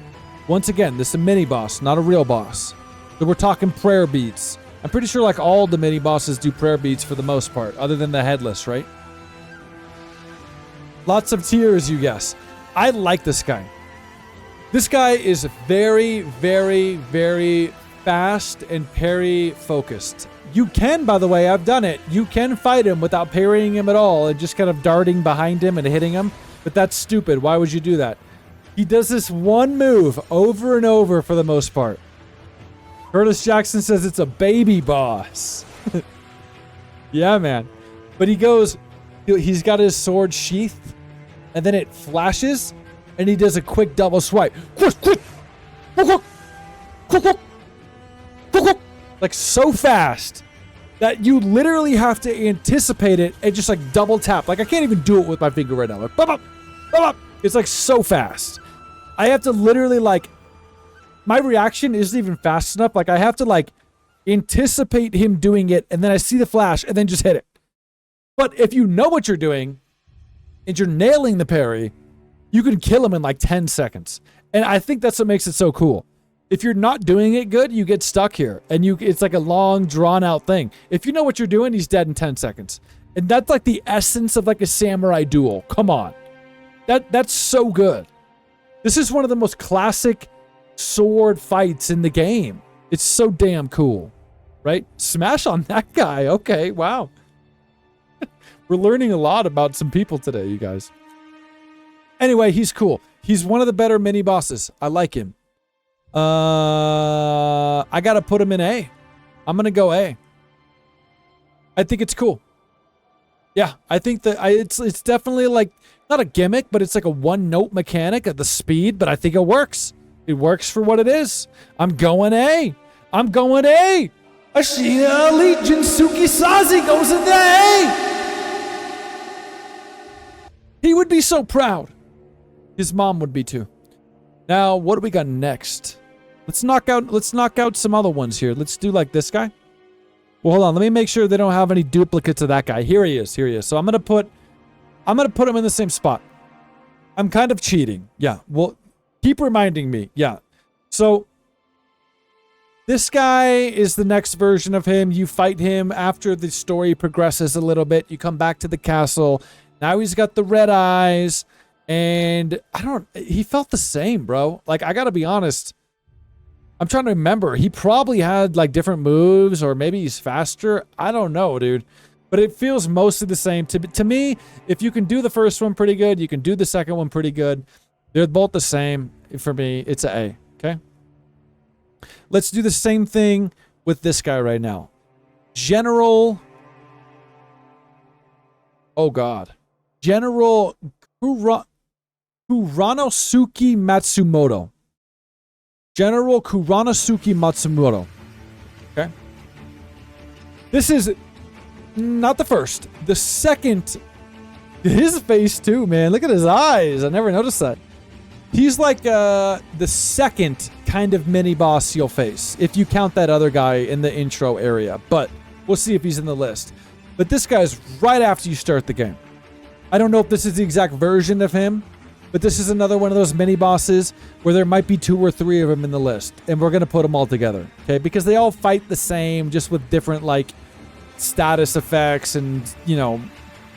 A: Once again, this is a mini boss, not a real boss. So we're talking prayer beats. I'm pretty sure like all the mini bosses do prayer beats for the most part, other than the headless, right? Lots of tears, you guess. I like this guy. This guy is very, very, very fast and parry focused. You can, by the way, I've done it. You can fight him without parrying him at all and just kind of darting behind him and hitting him. But that's stupid. Why would you do that? He does this one move over and over for the most part. Curtis Jackson says it's a baby boss. Yeah, man. But he goes, he's got his sword sheathed, and then it flashes, and he does a quick double swipe. Like so fast that you literally have to anticipate it and just like double tap. Like I can't even do it with my finger right now. Like, bop, bop, bop, bop. It's like so fast. I have to literally like, my reaction isn't even fast enough. Like I have to like anticipate him doing it, and then I see the flash and then just hit it. But if you know what you're doing and you're nailing the parry, you can kill him in like 10 seconds. And I think that's what makes it so cool. If you're not doing it good, you get stuck here. And it's like a long, drawn-out thing. If you know what you're doing, he's dead in 10 seconds. And that's like the essence of like a samurai duel. Come on. That's so good. This is one of the most classic sword fights in the game. It's so damn cool. Right? Smash on that guy. Okay, wow. We're learning a lot about some people today, you guys. Anyway, he's cool. He's one of the better mini bosses. I like him. I gotta put him in A. I'm gonna go A. I think it's cool. Yeah, I think that it's definitely like not a gimmick, but it's like a one-note mechanic at the speed. But I think it works. It works for what it is. I'm going A. I'm going A. Ashina Elite Jinsuki Sazi goes into A. He would be so proud. His mom would be too. Now, what do we got next? Let's knock out some other ones here. Let's do like this guy. Well, hold on. Let me make sure they don't have any duplicates of that guy. Here he is. Here he is. So I'm gonna put him in the same spot. I'm kind of cheating. Yeah. Well, keep reminding me. Yeah. So this guy is the next version of him. You fight him after the story progresses a little bit. You come back to the castle. Now he's got the red eyes. And he felt the same, bro. Like, I gotta be honest. I'm trying to remember. He probably had like different moves, or maybe he's faster. I don't know, dude. But it feels mostly the same. To me, if you can do the first one pretty good, you can do the second one pretty good. They're both the same. For me, it's an A. Okay? Let's do the same thing with this guy right now. General... Oh, God. General Kuranosuke Matsumoto. General Kuranosuke Matsumoto. Okay? This is not the first. The second... His face, too, man. Look at his eyes. I never noticed that. He's like the second kind of mini-boss you'll face, if you count that other guy in the intro area. But we'll see if he's in the list. But this guy's right after you start the game. I don't know if this is the exact version of him, but this is another one of those mini-bosses where there might be 2 or 3 of them in the list. And we're going to put them all together, okay? Because they all fight the same, just with different, like, status effects and, you know,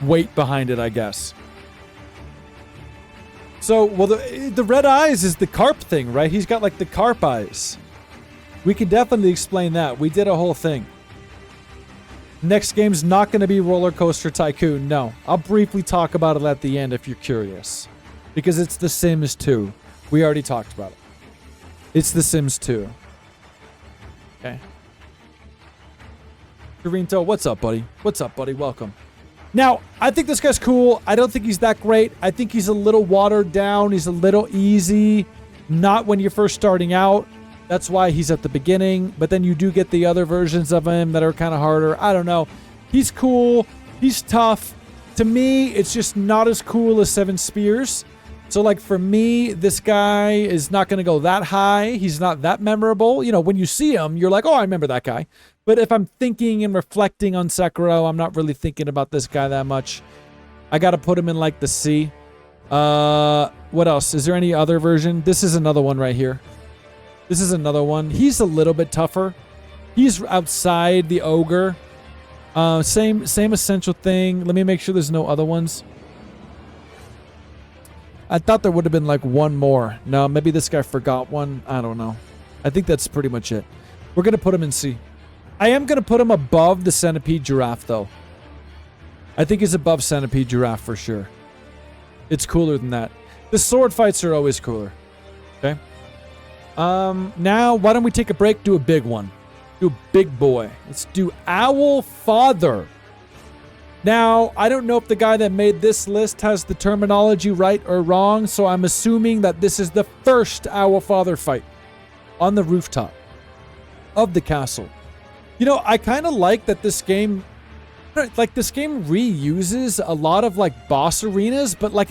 A: weight behind it, I guess. So, well, the red eyes is the carp thing, right? He's got, like, the carp eyes. We can definitely explain that. We did a whole thing. Next game's not going to be Roller Coaster Tycoon. No. I'll briefly talk about it at the end if you're curious. Because it's The Sims 2. We already talked about it. It's The Sims 2. Okay. Karinto, what's up, buddy? What's up, buddy? Welcome. Now, I think this guy's cool. I don't think he's that great. I think he's a little watered down. He's a little easy. Not when you're first starting out. That's why he's at the beginning. But then you do get the other versions of him that are kind of harder. I don't know. He's cool. He's tough. To me, it's just not as cool as Seven Spears. So, like, for me, this guy is not going to go that high. He's not that memorable. You know, when you see him, you're like, oh, I remember that guy. But if I'm thinking and reflecting on Sekiro, I'm not really thinking about this guy that much. I got to put him in, like, the C. What else? Is there any other version? This is another one right here. This is another one. He's a little bit tougher. He's outside the Ogre. Same essential thing. Let me make sure there's no other ones. I thought there would have been like one more. No, maybe this guy forgot one. I don't know. I think that's pretty much it. We're going to put him in C. I am going to put him above the Centipede Giraffe, though. I think he's above Centipede Giraffe for sure. It's cooler than that. The sword fights are always cooler. Okay? Now, why don't we take a break? Do a big one. Do a big boy. Let's do Owl Father. Now, I don't know if the guy that made this list has the terminology right or wrong, so I'm assuming that this is the first Owl Father fight on the rooftop of the castle. You know, I kind of like that this game, reuses a lot of, like, boss arenas, but, like,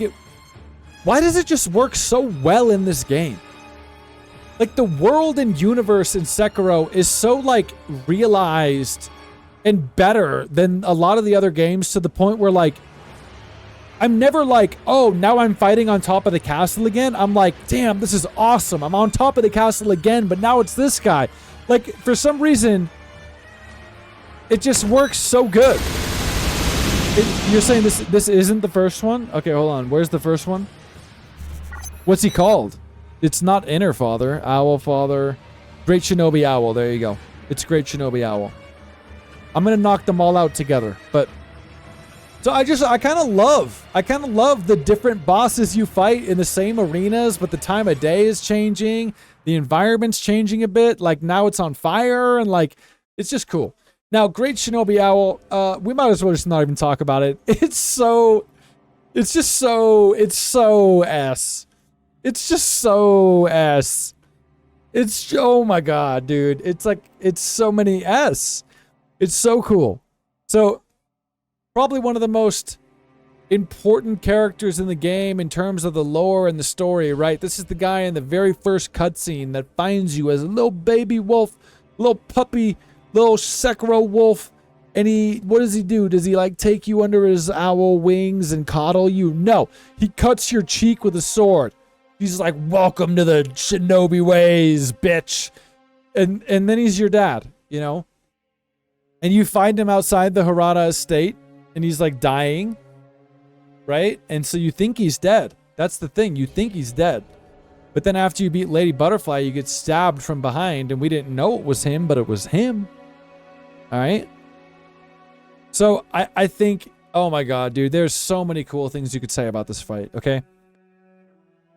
A: why does it just work so well in this game? Like, the world and universe in Sekiro is so, like, realized and better than a lot of the other games, to the point where, like, I'm never like, oh, now I'm fighting on top of the castle again. I'm like, damn, this is awesome. I'm on top of the castle again, but now it's this guy. Like, for some reason, it just works so good. You're saying this isn't the first one? Okay, hold on. Where's the first one? What's he called? It's not Inner Father. Owl Father. Great Shinobi Owl. There you go. It's Great Shinobi Owl. I'm going to knock them all out together. But so I kind of love the different bosses you fight in the same arenas, but the time of day is changing. The environment's changing a bit. Like, now it's on fire, and, like, it's just cool. Now, Great Shinobi Owl, we might as well just not even talk about it. It's so S. It's just so S. It's, oh my god, dude. It's like, it's so many S. It's so cool. So, probably one of the most important characters in the game in terms of the lore and the story, right? This is the guy in the very first cutscene that finds you as a little baby wolf, little puppy, little Sekiro wolf. And what does he do? Does he, like, take you under his owl wings and coddle you? No. He cuts your cheek with a sword. He's like, welcome to the Shinobi ways, bitch. And then he's your dad, you know? And you find him outside the Harada estate, and he's, like, dying, right? And so you think he's dead. That's the thing. You think he's dead. But then after you beat Lady Butterfly, you get stabbed from behind, and we didn't know it was him, but it was him. All right? So I think, oh my god, dude, there's so many cool things you could say about this fight, okay?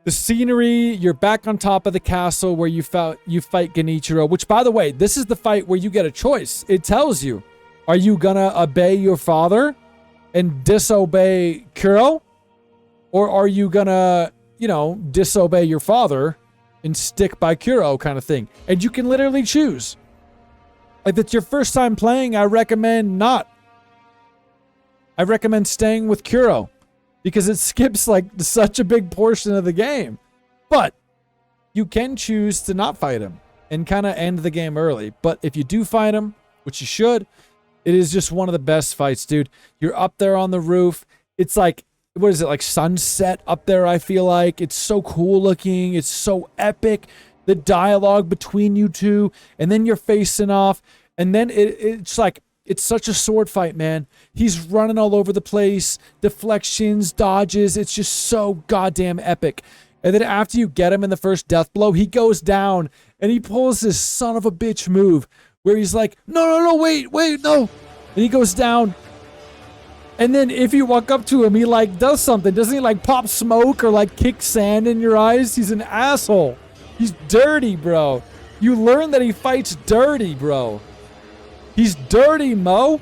A: The scenery, you're back on top of the castle where you fight Genichiro, which, by the way, this is the fight where you get a choice. It tells you, are you gonna obey your father and disobey Kuro? Or are you gonna, you know, disobey your father and stick by Kuro kind of thing? And you can literally choose. If it's your first time playing, I recommend not. I recommend staying with Kuro because it skips like such a big portion of the game. But you can choose to not fight him and kind of end the game early. But if you do fight him, which you should, it is just one of the best fights, dude. You're up there on the roof. It's like, what is it, like sunset up there, I feel like. It's so cool looking. It's so epic. The dialogue between you two, and then you're facing off, and then it's like, it's such a sword fight, man. He's running all over the place, deflections, dodges. It's just so goddamn epic. And then after you get him in the first death blow, he goes down, and he pulls this son of a bitch move where he's like, no, wait, no. And he goes down. And then if you walk up to him, he like does something. Doesn't he like pop smoke or like kick sand in your eyes? He's an asshole. He's dirty, bro. You learn that he fights dirty, bro. He's dirty, Mo.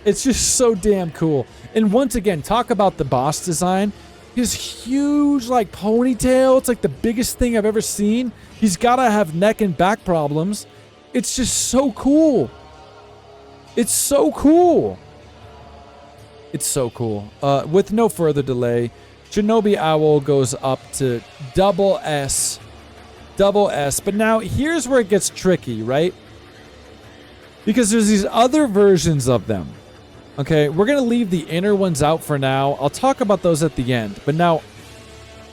A: It's just so damn cool. And once again, talk about the boss design. His huge like ponytail. It's like the biggest thing I've ever seen. He's got to have neck and back problems. It's just so cool. It's so cool. It's so cool. With no further delay, Shinobi Owl goes up to double S. Double S. But now here's where it gets tricky, right? Because there's these other versions of them. Okay, we're going to leave the inner ones out for now. I'll talk about those at the end. But now,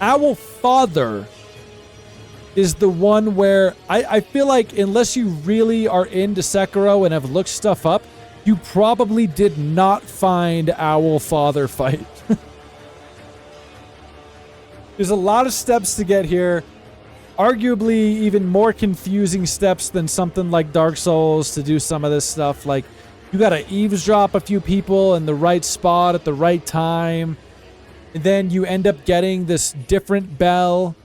A: Owl Father is the one where I feel like unless you really are into Sekiro and have looked stuff up, you probably did not find Owl Father fight. There's a lot of steps to get here. Arguably even more confusing steps than something like Dark Souls to do some of this stuff. Like, you gotta eavesdrop a few people in the right spot at the right time. And then you end up getting this different bell.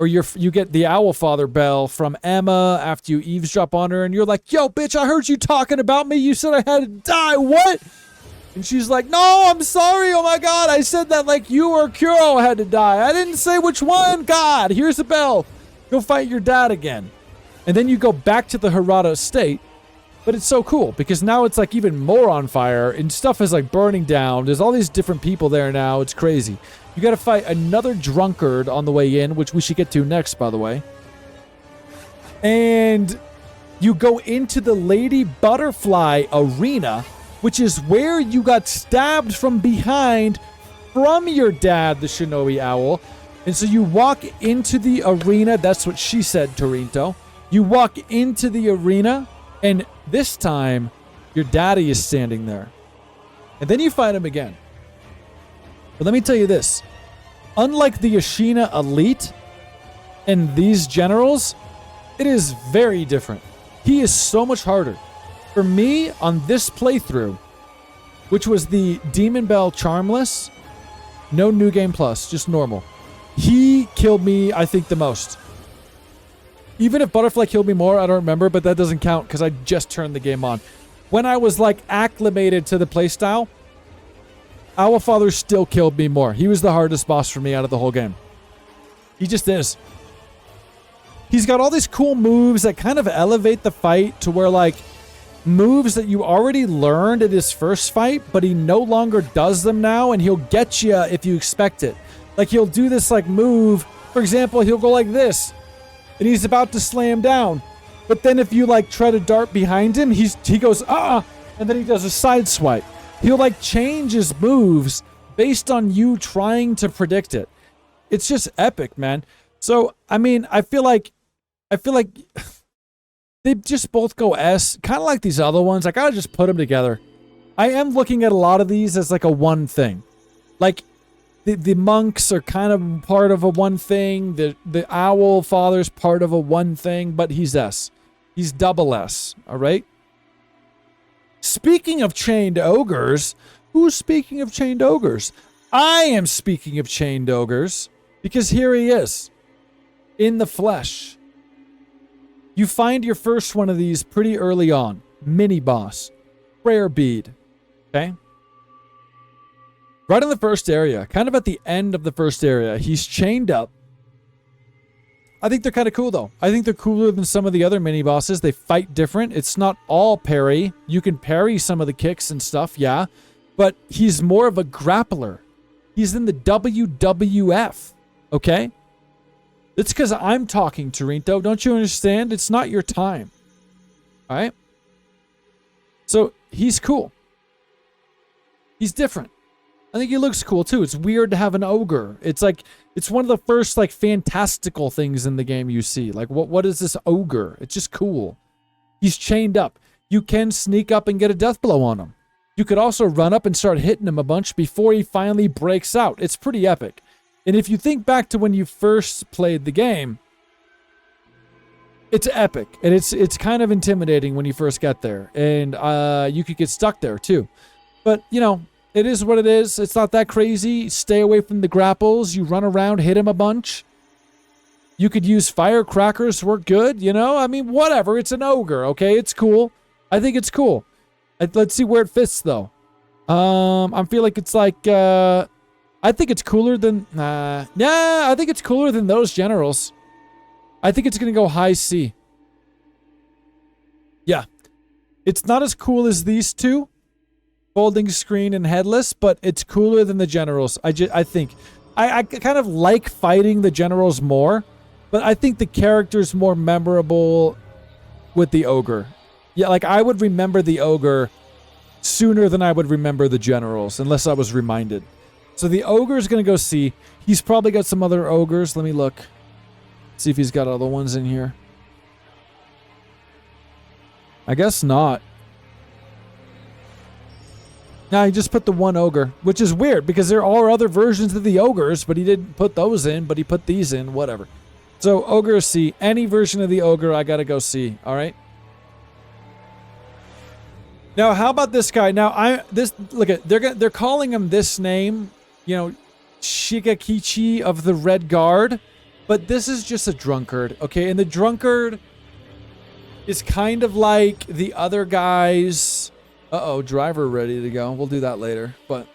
A: Or you get the Owl Father bell from Emma after you eavesdrop on her. And you're like, yo, bitch, I heard you talking about me. You said I had to die. What? And she's like, no, I'm sorry. Oh, my God. I said that like you or Kuro had to die. I didn't say which one. God, here's the bell. Go fight your dad again. And then you go back to the Hirata estate. But it's so cool because now it's like even more on fire and stuff is like burning down. There's all these different people there now. It's crazy. You got to fight another drunkard on the way in, which we should get to next, by the way. And you go into the Lady Butterfly arena, which is where you got stabbed from behind from your dad, the Shinobi Owl. And so you walk into the arena. That's what she said, Torinto. You walk into the arena, and this time, your daddy is standing there. And then you fight him again. But let me tell you this. Unlike the Ashina Elite and these generals, it is very different. He is so much harder. For me, on this playthrough, which was the Demon Bell Charmless, no New Game Plus, just normal. He killed me, I think, the most. Even if Butterfly killed me more, I don't remember, but that doesn't count because I just turned the game on. When I was, like, acclimated to the playstyle, Owl Father still killed me more. He was the hardest boss for me out of the whole game. He just is. He's got all these cool moves that kind of elevate the fight to where, like, moves that you already learned in his first fight, but he no longer does them now, and he'll get you if you expect it. Like, he'll do this, like, move. For example, he'll go like this. And he's about to slam down. But then if you, like, try to dart behind him, he goes, and then he does a side swipe. He'll, like, change his moves based on you trying to predict it. It's just epic, man. So, I mean, I feel like they just both go S. Kind of like these other ones. I gotta just put them together. I am looking at a lot of these as, like, a one thing. Like, the monks are kind of part of a one thing. The Owl Father's part of a one thing, but he's S. He's double S, all right? Speaking of chained ogres, who's speaking of chained ogres? I am speaking of chained ogres. Because here he is, in the flesh. You find your first one of these pretty early on. Mini boss. Prayer bead. Okay? Right in the first area. Kind of at the end of the first area. He's chained up. I think they're kind of cool, though. I think they're cooler than some of the other mini bosses. They fight different. It's not all parry. You can parry some of the kicks and stuff, yeah. But he's more of a grappler. He's in the WWF. Okay? It's because I'm talking, Torinto. Don't you understand? It's not your time. Alright? So, he's cool. He's different. I think he looks cool, too. It's weird to have an ogre. It's like, it's one of the first, like, fantastical things in the game you see. Like, what is this ogre? It's just cool. He's chained up. You can sneak up and get a death blow on him. You could also run up and start hitting him a bunch before he finally breaks out. It's pretty epic. And if you think back to when you first played the game, it's epic. And it's kind of intimidating when you first get there. And you could get stuck there too. But, you know, it is what it is. It's not that crazy. Stay away from the grapples. You run around, hit him a bunch. You could use firecrackers, work good, you know? I mean, whatever. It's an ogre, okay? It's cool. I think it's cool. Let's see where it fits, though. I feel like it's like... I think it's cooler than... I think it's cooler than those generals. I think it's going to go high C. Yeah. It's not as cool as these two. Folding screen and headless, but it's cooler than the generals. I think. I kind of like fighting the generals more, but I think the character's more memorable with the ogre. Yeah, like I would remember the ogre sooner than I would remember the generals, unless I was reminded. So the ogre is going to go C. He's probably got some other ogres. Let me look. See if he's got other ones in here. I guess not. No, he just put the one ogre, which is weird because there are other versions of the ogres, but he didn't put those in, but he put these in, whatever. So ogre C. Any version of the ogre, I got to go C. All right. Now, how about this guy? Now, look at they're calling him this name, you know, Shigekichi of the Red Guard, but this is just a drunkard, okay? And the drunkard is kind of like the other guys. Uh-oh, driver ready to go. We'll do that later, but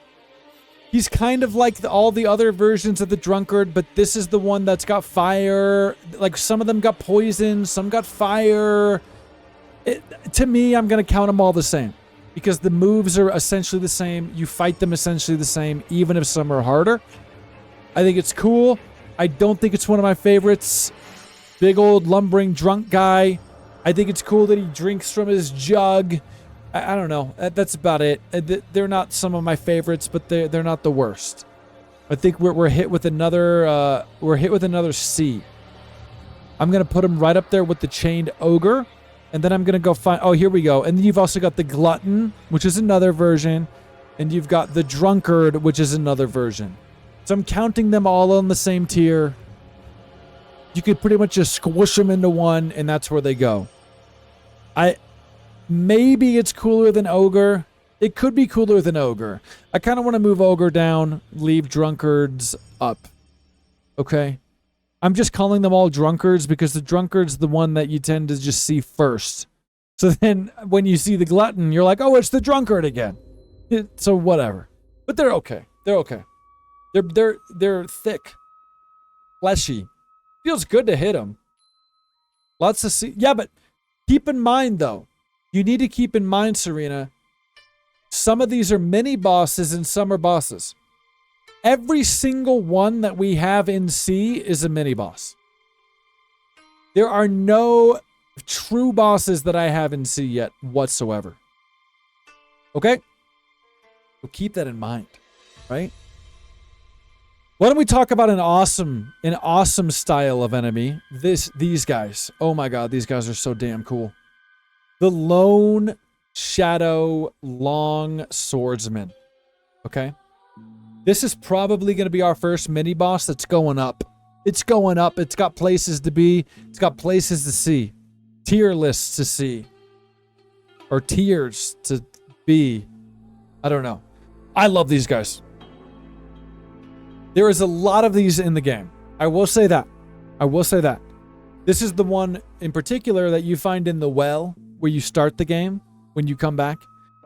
A: he's kind of like all the other versions of the drunkard, but this is the one that's got fire. Like some of them got poison, some got fire. To me, I'm going to count them all the same because the moves are essentially the same. You fight them essentially the same, even if some are harder. I think it's cool. I don't think it's one of my favorites. Big old lumbering drunk guy. I think it's cool that he drinks from his jug. I don't know. That's about it. They're not some of my favorites, but they're not the worst. I think we're hit with another C. I'm gonna put him right up there with the chained ogre. And then I'm going to go find... Oh, here we go. And then you've also got the glutton, which is another version. And you've got the drunkard, which is another version. So I'm counting them all on the same tier. You could pretty much just squish them into one, and that's where they go. Maybe it's cooler than ogre. It could be cooler than ogre. I kind of want to move ogre down, leave drunkards up. Okay? I'm just calling them all drunkards because the drunkard's the one that you tend to just see first. So then when you see the glutton, you're like, oh, it's the drunkard again. So whatever. But they're okay. They're okay. They're thick. Fleshy. Feels good to hit them. Lots of C. Yeah, but keep in mind, though. You need to keep in mind, Serena, some of these are mini bosses and some are bosses. Every single one that we have in C is a mini boss. There are no true bosses that I have in C yet whatsoever. Okay? So keep that in mind, right? Why don't we talk about an awesome style of enemy? These guys. Oh my god, these guys are so damn cool. The Lone Shadow Longswordsmen. Okay? This is probably going to be our first mini-boss that's going up. It's going up. It's got places to be. It's got places to see. Tier lists to see. Or tiers to be. I don't know. I love these guys. There is a lot of these in the game. I will say that. I will say that. This is the one in particular that you find in the well where you start the game when you come back.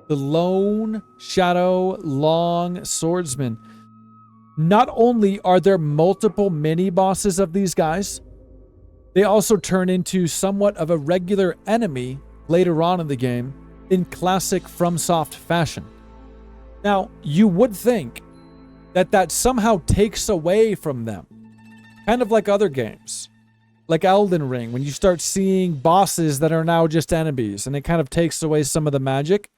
A: The Lone Shadow Longswordsmen. Not only are there multiple mini-bosses of these guys, they also turn into somewhat of a regular enemy later on in the game in classic FromSoft fashion. Now, you would think that that somehow takes away from them. Kind of like other games. Like Elden Ring, when you start seeing bosses that are now just enemies, and it kind of takes away some of the magic.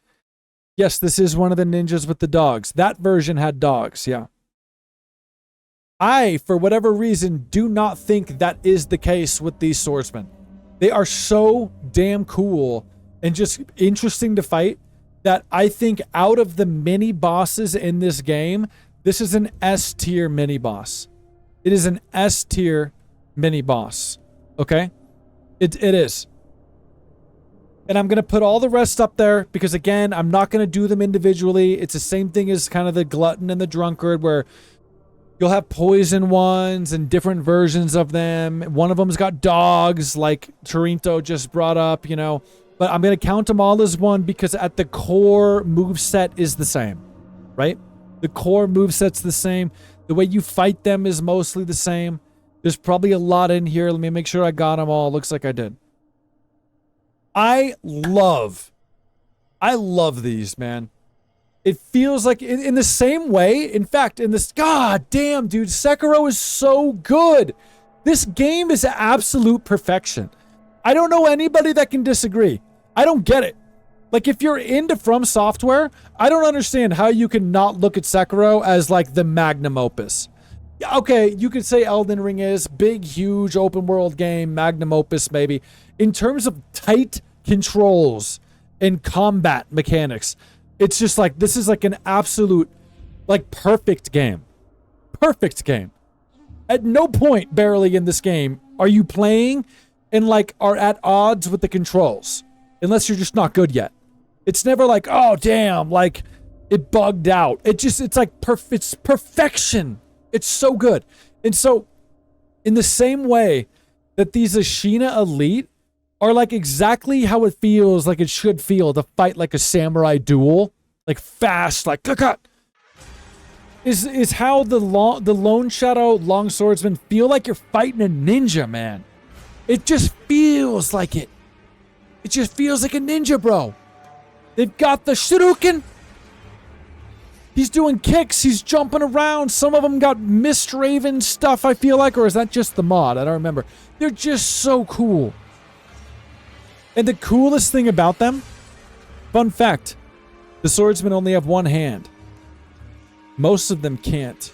A: Yes, this is one of the ninjas with the dogs. That version had dogs, yeah. I, for whatever reason, do not think that is the case with these swordsmen. They are so damn cool and just interesting to fight that I think out of the mini bosses in this game, this is an S tier mini boss. It is an S tier mini boss. Okay? It is. And I'm going to put all the rest up there because, again, I'm not going to do them individually. It's the same thing as kind of the glutton and the drunkard where you'll have poison ones and different versions of them. One of them's got dogs like Torinto just brought up, you know. But I'm going to count them all as one because at the core moveset is the same, right? The core moveset's the same. The way you fight them is mostly the same. There's probably a lot in here. Let me make sure I got them all. Looks like I did. I love these, man. It feels like in the same way. In fact, in this, god damn, dude, Sekiro is so good. This game is absolute perfection. I don't know anybody that can disagree. I don't get it. Like, if you're into From Software, I don't understand how you can not look at Sekiro as like the magnum opus. Okay, you could say Elden Ring is big, huge open world game, magnum opus maybe. In terms of tight controls and combat mechanics, it's just like, this is like an absolute, like, perfect game. Perfect game. At no point, barely in this game, are you playing and, like, are at odds with the controls. Unless you're just not good yet. It's never like, oh, damn, like, it bugged out. It's like, it's perfection. It's so good. And so, in the same way that these Ashina Elite are like exactly how it feels like it should feel to fight like a samurai duel, like fast, like cut, is how the Lone Shadow Longswordsmen feel like you're fighting a ninja, man. It just feels like it. It just feels like a ninja, bro. They've got the shuriken. He's doing kicks. He's jumping around. Some of them got Mistraven stuff, I feel like. Or is that just the mod? I don't remember. They're just so cool. And the coolest thing about them, fun fact, the swordsmen only have one hand. Most of them can't.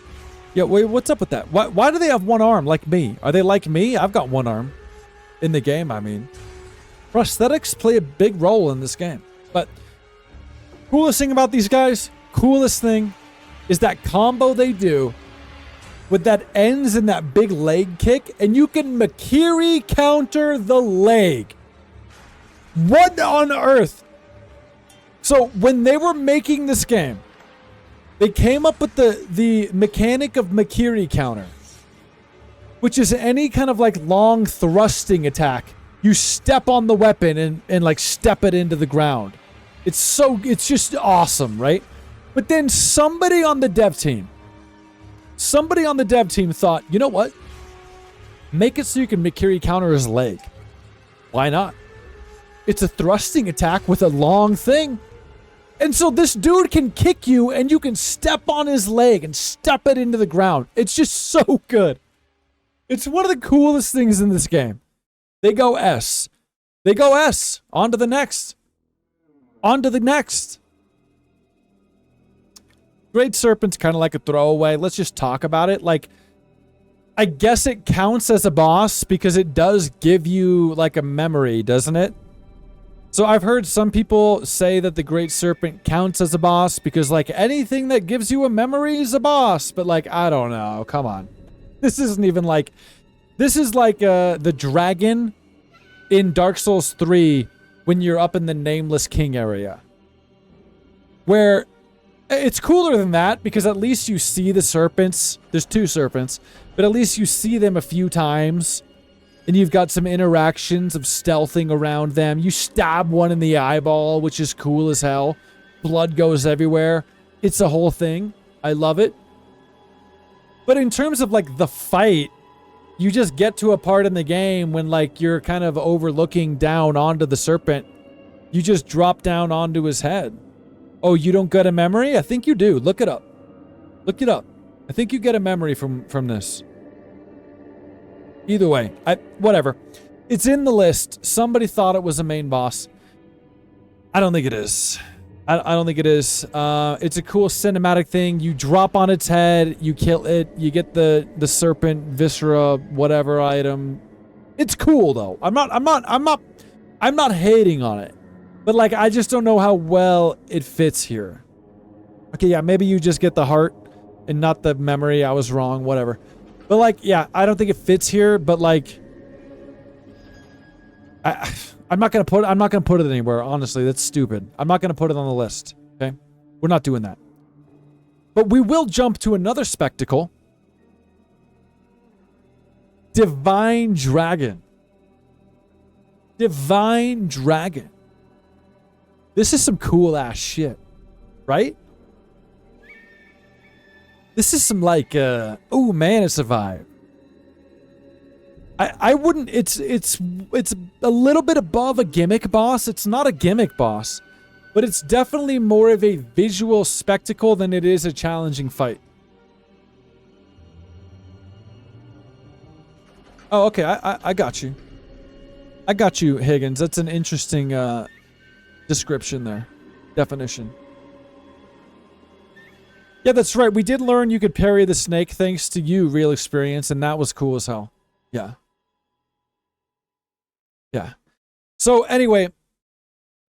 A: Yeah, wait, what's up with that? Why do they have one arm like me? Are they like me? I've got one arm. In the game, I mean. Prosthetics play a big role in this game. But coolest thing about these guys, coolest thing is that combo they do with that ends in that big leg kick, and you can Makiri counter the leg. What on earth? So when they were making this game, they came up with the mechanic of Makiri counter, which is any kind of like long thrusting attack. You step on the weapon and like step it into the ground. It's just awesome, right? But then somebody on the dev team thought, you know what? Make it so you can Makiri counter his leg. Why not? It's a thrusting attack with a long thing. And so this dude can kick you and you can step on his leg and step it into the ground. It's just so good. It's one of the coolest things in this game. They go S. They go S. On to the next. On to the next. Great Serpent's kind of like a throwaway. Let's just talk about it. Like, I guess it counts as a boss because it does give you like a memory, doesn't it? So I've heard some people say that the Great Serpent counts as a boss because like anything that gives you a memory is a boss. But like, I don't know. Come on. This isn't even like... This is like the dragon in Dark Souls 3 when you're up in the Nameless King area. Where It's cooler than that because at least you see the serpents. There's 2 serpents, but at least you see them a few times. And you've got some interactions of stealthing around them. You stab one in the eyeball, which is cool as hell. Blood goes everywhere. It's a whole thing. I love it. But in terms of like the fight, you just get to a part in the game when like you're kind of overlooking down onto the serpent. You just drop down onto his head. Oh, you don't get a memory? I think you do. Look it up. Look it up. I think you get a memory from this. Either way, whatever. It's in the list. Somebody thought it was a main boss. I don't think it is. I don't think it is. It's a cool cinematic thing. You drop on its head, you kill it, you get the serpent viscera whatever item. It's cool though. I'm not hating on it. But like I just don't know how well it fits here. Okay, yeah, maybe you just get the heart and not the memory. I was wrong, whatever. But like, yeah, I don't think it fits here, but like I'm not gonna put it anywhere, honestly. That's stupid. I'm not gonna put it on the list. Okay? We're not doing that. But we will jump to another spectacle. Divine Dragon. Divine Dragon. This is some cool ass shit. Right? This is some like oh man, it's a vibe. I wouldn't, it's a little bit above a gimmick boss. It's not a gimmick boss, but it's definitely more of a visual spectacle than it is a challenging fight. Oh, okay, I got you. I got you, Higgins. That's an interesting description there. Definition. Yeah, that's right. We did learn you could parry the snake thanks to you, Real Experience, and that was cool as hell. Yeah. Yeah. So anyway,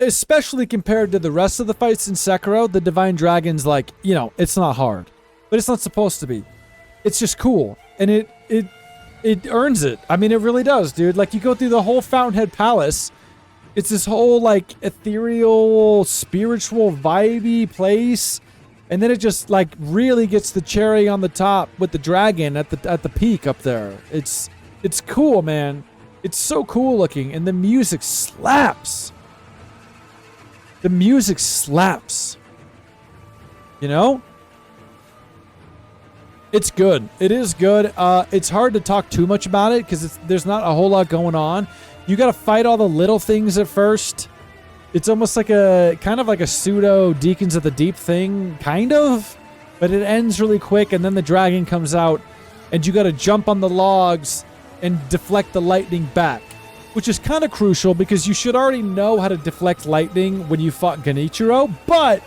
A: especially compared to the rest of the fights in Sekiro, the Divine Dragon's like, you know, it's not hard. But it's not supposed to be. It's just cool. And it earns it. I mean, it really does, dude. Like, you go through the whole Fountainhead Palace. It's this whole, like, ethereal, spiritual, vibey place. And then it just, like, really gets the cherry on the top with the dragon at the peak up there. It's cool, man. It's so cool looking, and the music slaps. The music slaps. You know? It's good. It is good. It's hard to talk too much about it because there's not a whole lot going on. You got to fight all the little things at first. It's almost like kind of like a pseudo Deacons of the Deep thing, kind of. But it ends really quick, and then the dragon comes out, and you got to jump on the logs and deflect the lightning back, which is kind of crucial because you should already know how to deflect lightning when you fought Genichiro, but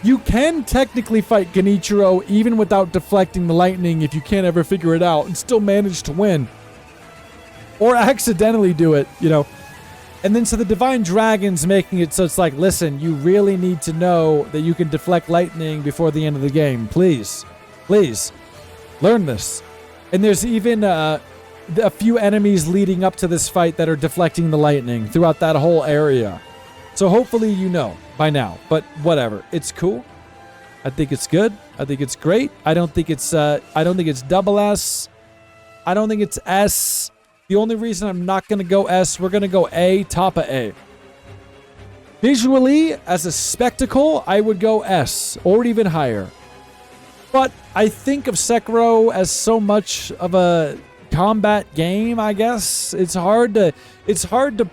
A: you can technically fight Genichiro even without deflecting the lightning if you can't ever figure it out and still manage to win. Or accidentally do it, you know. And then so the Divine Dragon's making it so it's like, listen, you really need to know that you can deflect lightning before the end of the game. Please. Please. Learn this. And there's even a few enemies leading up to this fight that are deflecting the lightning throughout that whole area. So hopefully you know by now. But whatever. It's cool. I think it's good. I think it's great. I don't think it's double S. I don't think it's S. The only reason I'm not going to go S, we're going to go A, top of A. Visually, as a spectacle, I would go S, or even higher. But I think of Sekiro as so much of a combat game, I guess. It's hard to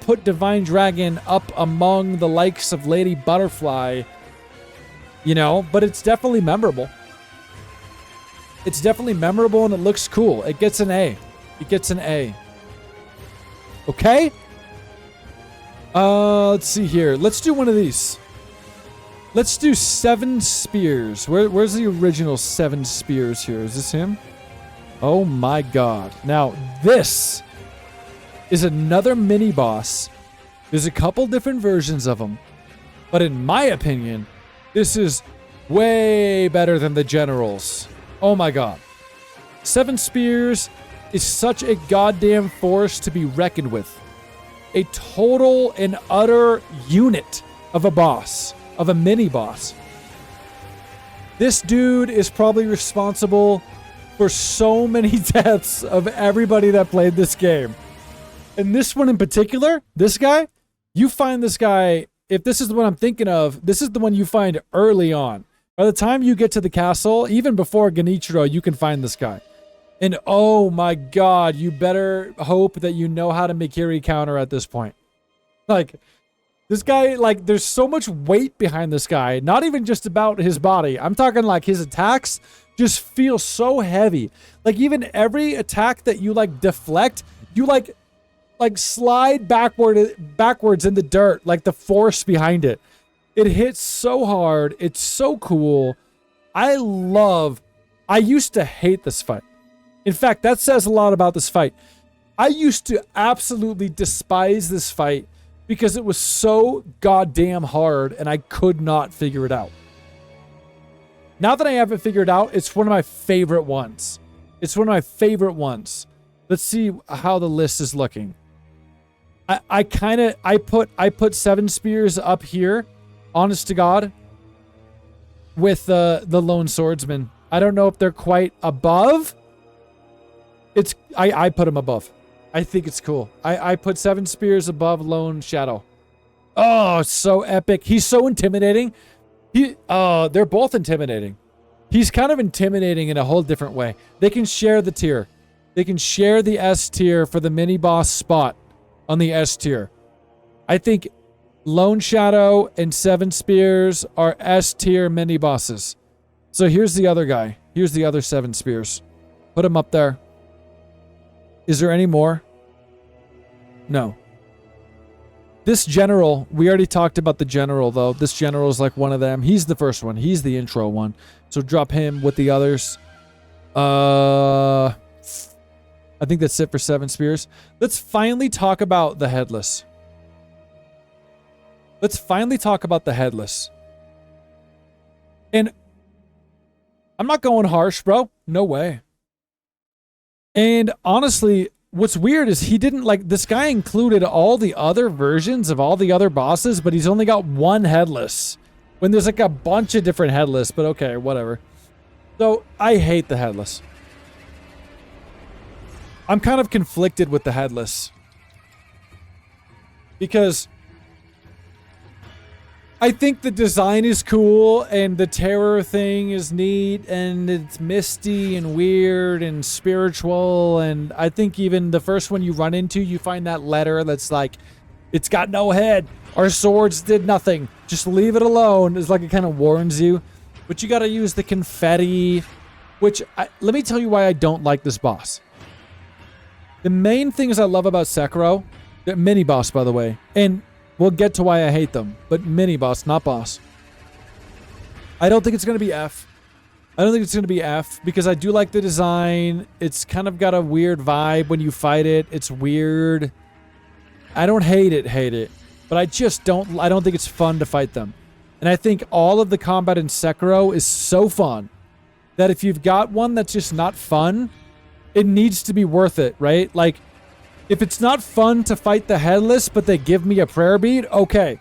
A: put Divine Dragon up among the likes of Lady Butterfly, you know, but it's definitely memorable. It's definitely memorable and it looks cool. It gets an A. It gets an A. Okay? Let's see here. Let's do one of these. Let's do 7 spears. Where's the original 7 spears here? Is this him? Oh my god. Now, this is another mini-boss. There's a couple different versions of them. But in my opinion, this is way better than the generals. Oh my god. 7 spears is such a goddamn force to be reckoned with. A total and utter unit of a boss. Of a mini-boss. This dude is probably responsible for so many deaths of everybody that played this game. And this one in particular, this guy, you find this guy, if this is the one I'm thinking of, this is the one you find early on. By the time you get to the castle, even before Genichiro, you can find this guy. And oh my god, you better hope that you know how to Mikiri counter at this point. Like, this guy, like, there's so much weight behind this guy. Not even just about his body. I'm talking like his attacks just feel so heavy. Like, even every attack that you, like, deflect, you, like slide backwards in the dirt. Like, the force behind it. It hits so hard. It's so cool. I used to hate this fight. In fact, that says a lot about this fight. I used to absolutely despise this fight because it was so goddamn hard and I could not figure it out. Now that I have it figured out, it's one of my favorite ones. It's one of my favorite ones. Let's see how the list is looking. I put 7 spears up here, honest to God, with the lone swordsman. I don't know if they're quite above. I put them above. I think it's cool. I put 7 spears above Lone Shadow. Oh, so epic. He's so intimidating. They're both intimidating. He's kind of intimidating in a whole different way. They can share the tier. They can share the S tier for the mini boss spot on the S tier. I think Lone Shadow and 7 spears are S tier mini bosses. So here's the other guy. Here's the other 7 spears. Put him up there. Is there any more? No. This general, we already talked about the general, though. This general is like one of them. He's the first one. He's the intro one. So drop him with the others. I think that's it for 7 spears. Let's finally talk about the Headless. Let's finally talk about the Headless. And I'm not going harsh, bro. No way. And honestly, what's weird is he didn't, like, this guy included all the other versions of all the other bosses, but he's only got one Headless. When there's like a bunch of different Headless, but okay, whatever. So, I hate the Headless. I'm kind of conflicted with the Headless. Because I think the design is cool and the terror thing is neat and it's misty and weird and spiritual, and I think even the first one you run into, you find that letter that's like, it's got no head. Our swords did nothing. Just leave it alone. It's like it kind of warns you. But you got to use the confetti, which let me tell you why I don't like this boss. The main things I love about Sekiro, the mini boss, by the way, and we'll get to why I hate them, but mini boss, not boss. I don't think it's going to be F. I don't think it's going to be F because I do like the design. It's kind of got a weird vibe when you fight it. It's weird. I don't hate it, but I don't think it's fun to fight them. And I think all of the combat in Sekiro is so fun that if you've got one that's just not fun, it needs to be worth it, right? Like, if it's not fun to fight the Headless, but they give me a prayer bead, okay.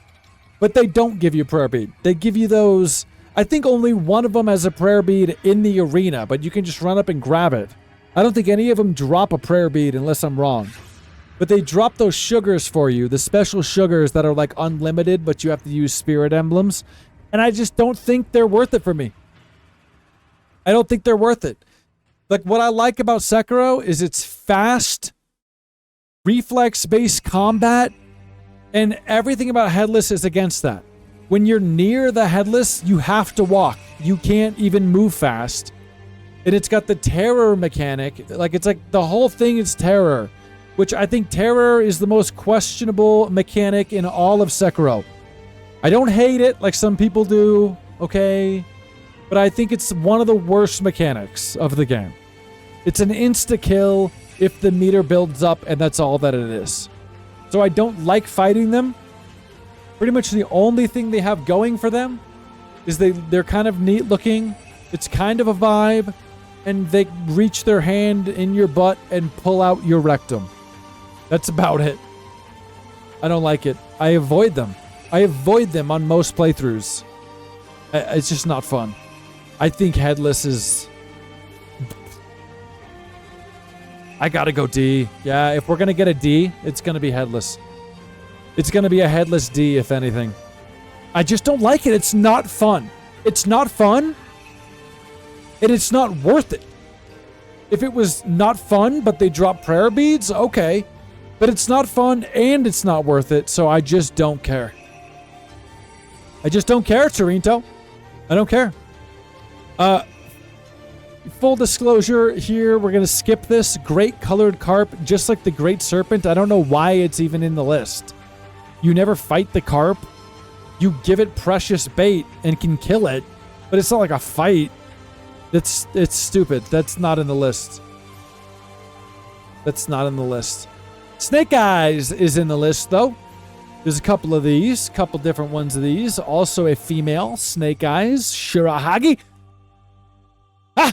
A: But they don't give you a prayer bead. They give you those... I think only one of them has a prayer bead in the arena, but you can just run up and grab it. I don't think any of them drop a prayer bead unless I'm wrong. But they drop those sugars for you, the special sugars that are like unlimited, but you have to use spirit emblems. And I just don't think they're worth it for me. I don't think they're worth it. Like, what I like about Sekiro is it's fast, reflex-based combat, and everything about Headless is against that. When you're near the Headless, you have to walk. You can't even move fast. And it's got the terror mechanic. Like, it's like the whole thing is terror, which I think terror is the most questionable mechanic in all of Sekiro. I don't hate it like some people do, okay? But I think it's one of the worst mechanics of the game. It's an insta-kill if the meter builds up, and that's all that it is. So I don't like fighting them. Pretty much the only thing they have going for them is they're kind of neat looking. It's kind of a vibe, and they reach their hand in your butt and pull out your rectum. That's about it. I don't like it. I avoid them. I avoid them on most playthroughs. It's just not fun. I think Headless is... I gotta go D. Yeah, if we're gonna get a D, it's gonna be Headless. It's gonna be a Headless D, if anything. I just don't like it. It's not fun. It's not fun, and it's not worth it. If it was not fun, but they drop prayer beads, okay. But it's not fun, and it's not worth it, so I just don't care. I just don't care, Torinto. I don't care. Full disclosure here, we're going to skip this. Great colored carp, just like the Great Serpent. I don't know why it's even in the list. You never fight the carp. You give it precious bait and can kill it, but it's not like a fight. It's stupid. That's not in the list. That's not in the list. Snake Eyes is in the list, though. There's a couple of these, couple different ones of these. Also a female, Snake Eyes, Shirahagi. Ah!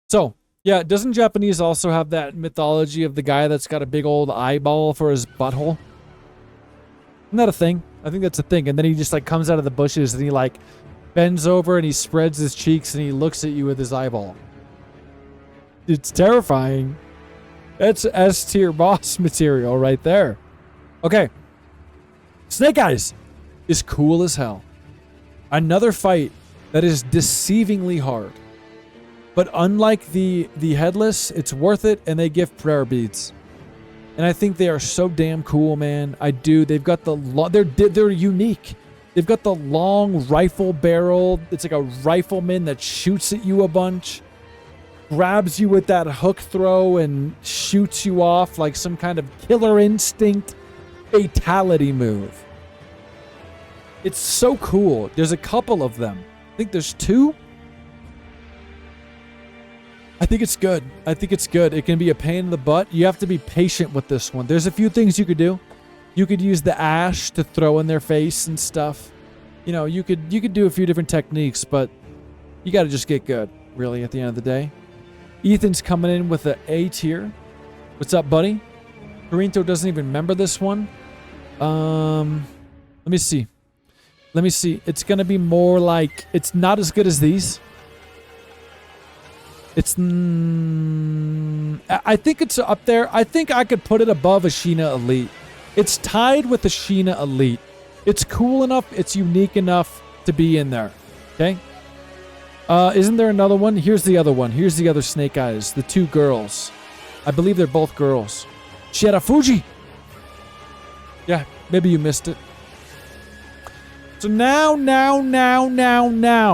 A: So, yeah, doesn't Japanese also have that mythology of the guy that's got a big old eyeball for his butthole? Isn't that a thing? I think that's a thing. And then he just, like, comes out of the bushes and he, like, bends over and he spreads his cheeks and he looks at you with his eyeball. It's terrifying. That's S-tier boss material right there. Okay. Snake Eyes is cool as hell. Another fight that is deceivingly hard. But unlike the Headless, it's worth it, and they give prayer beads. And I think they are so damn cool, man. I do. They've got the they're unique. They've got the long rifle barrel. It's like a rifleman that shoots at you a bunch, grabs you with that hook throw and shoots you off like some kind of killer instinct fatality move. It's so cool. There's a couple of them. I think there's 2. I think it's good. I think it's good. It can be a pain in the butt. You have to be patient with this one. There's a few things you could do. You could use the ash to throw in their face and stuff. You know, you could do a few different techniques, but you got to just get good, really, at the end of the day. Ethan's coming in with an A tier. What's up, buddy? Torinto doesn't even remember this one. Let me see. Let me see. It's going to be more like... It's not as good as these. It's... I think it's up there. I think I could put it above Ashina Elite. It's tied with Ashina Elite. It's cool enough. It's unique enough to be in there. Okay? Isn't there another one? Here's the other one. Here's the other Snake Eyes. The 2 girls. I believe they're both girls. Shirafuji! Yeah, maybe you missed it. So now,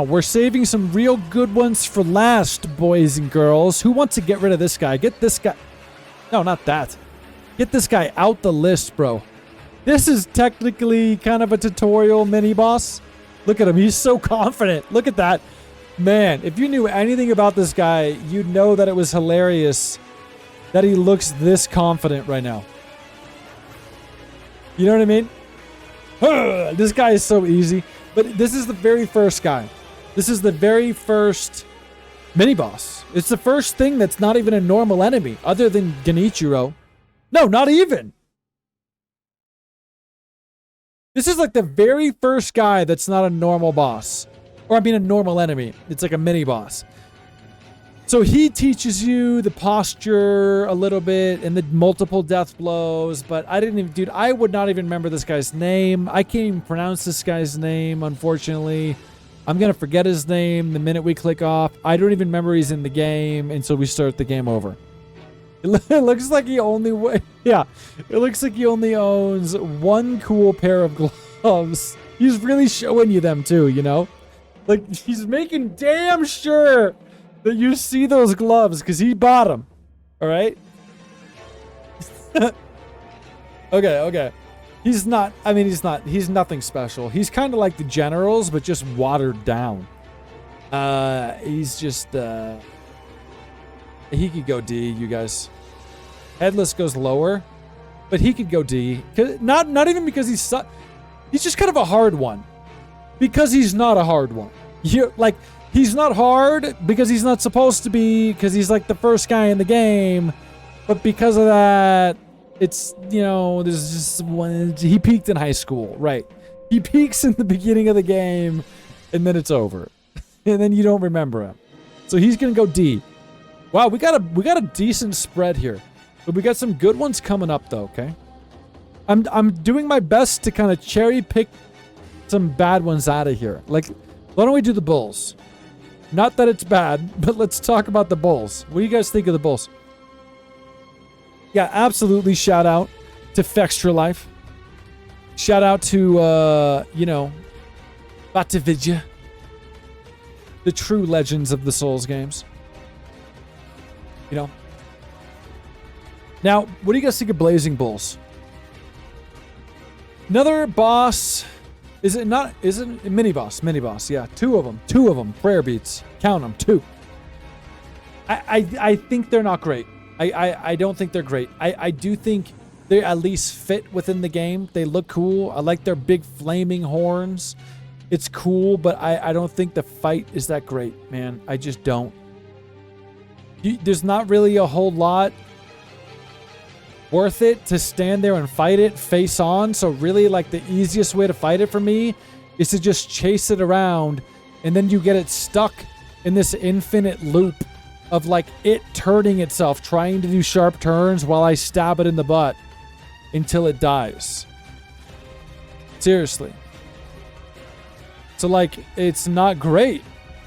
A: we're saving some real good ones for last, boys and girls. Who wants to get rid of this guy? Get this guy... No, not that. Get this guy out the list, bro. This is technically kind of a tutorial mini-boss. Look at him. He's so confident. Look at that. Man, if you knew anything about this guy, you'd know that it was hilarious that he looks this confident right now. You know what I mean? This guy is so easy. But this is the very first guy. This is the very first mini-boss. It's the first thing that's not even a normal enemy, other than Genichiro. No, not even. This is like the very first guy that's not a normal boss. Or I mean a normal enemy. It's like a mini-boss. So he teaches you the posture a little bit and the multiple death blows, but I didn't even, dude, I would not even remember this guy's name. I can't even pronounce this guy's name, unfortunately. I'm going to forget his name the minute we click off. I don't even remember he's in the game until we start the game over. It looks like he only, yeah, it looks like he only owns 1 cool pair of gloves. He's really showing you them too, you know? Like, he's making damn sure that you see those gloves, because he bought them. Alright? Okay. He's not, I mean, he's nothing special. He's kind of like the generals, but just watered down. He's just, he could go D, you guys. Headless goes lower, but he could go D. Not even because he's just kind of a hard one. Because he's not a hard one. He's not hard because he's not supposed to be, because he's like the first guy in the game. But because of that, it's, you know, there's just one, he peaked in high school, right? He peaks in the beginning of the game, and then it's over. and then you don't remember him. So he's gonna go D. Wow, we got a decent spread here. But we got some good ones coming up though, okay? I'm doing my best to kind of cherry pick some bad ones out of here. Like, why don't we do the bulls? Not that it's bad, but let's talk about the bulls. What do you guys think of the bulls? Yeah, absolutely shout out to Fextra Life. Shout out to, you know, Batavidya. The true legends of the Souls games. You know. Now, what do you guys think of Blazing Bulls? Another boss. Is it not? Is it mini boss? Mini boss, yeah. Two of them. Prayer beats. Count them. 2. I think they're not great. I don't think they're great. I do think they at least fit within the game. They look cool. I like their big flaming horns. It's cool, but I don't think the fight is that great, man. I just don't. There's not really a whole lot worth it to stand there and fight it face on. So really, like, the easiest way to fight it for me is to just chase it around, and then you get it stuck in this infinite loop of, like, it turning itself, trying to do sharp turns while I stab it in the butt until it dies. Seriously. So, like, it's not great,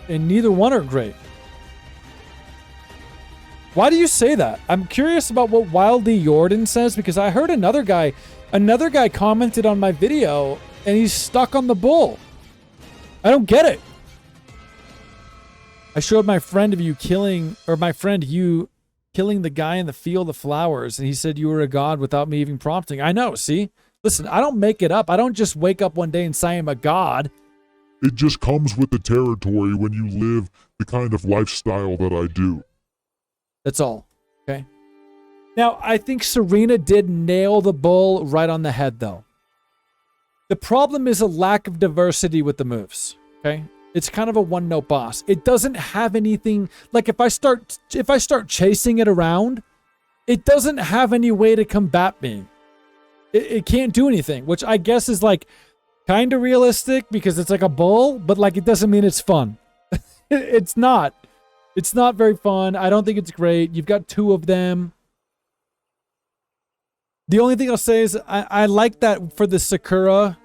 A: and neither one are great. Why do you say that? I'm curious about what Wildy Jordan says, because I heard another guy commented on my video, and he's stuck on the bull. I don't get it. I showed my friend you killing the guy in the field of flowers, and he said you were a god without me even prompting. I know, see? Listen, I don't make it up. I don't just wake up one day and say I'm a god.
B: It just comes with the territory when you live the kind of lifestyle that I do.
A: That's all. Okay. Now, I think Serena did nail the bull right on the head, though. The problem is a lack of diversity with the moves. Okay. It's kind of a one-note boss. It doesn't have anything. Like, if I start chasing it around, it doesn't have any way to combat me. It can't do anything, which I guess is, like, kind of realistic because it's like a bull, but, like, it doesn't mean it's fun. It's not. It's not very fun. I don't think it's great. You've got 2 of them. The only thing I'll say is I like that for the Sakura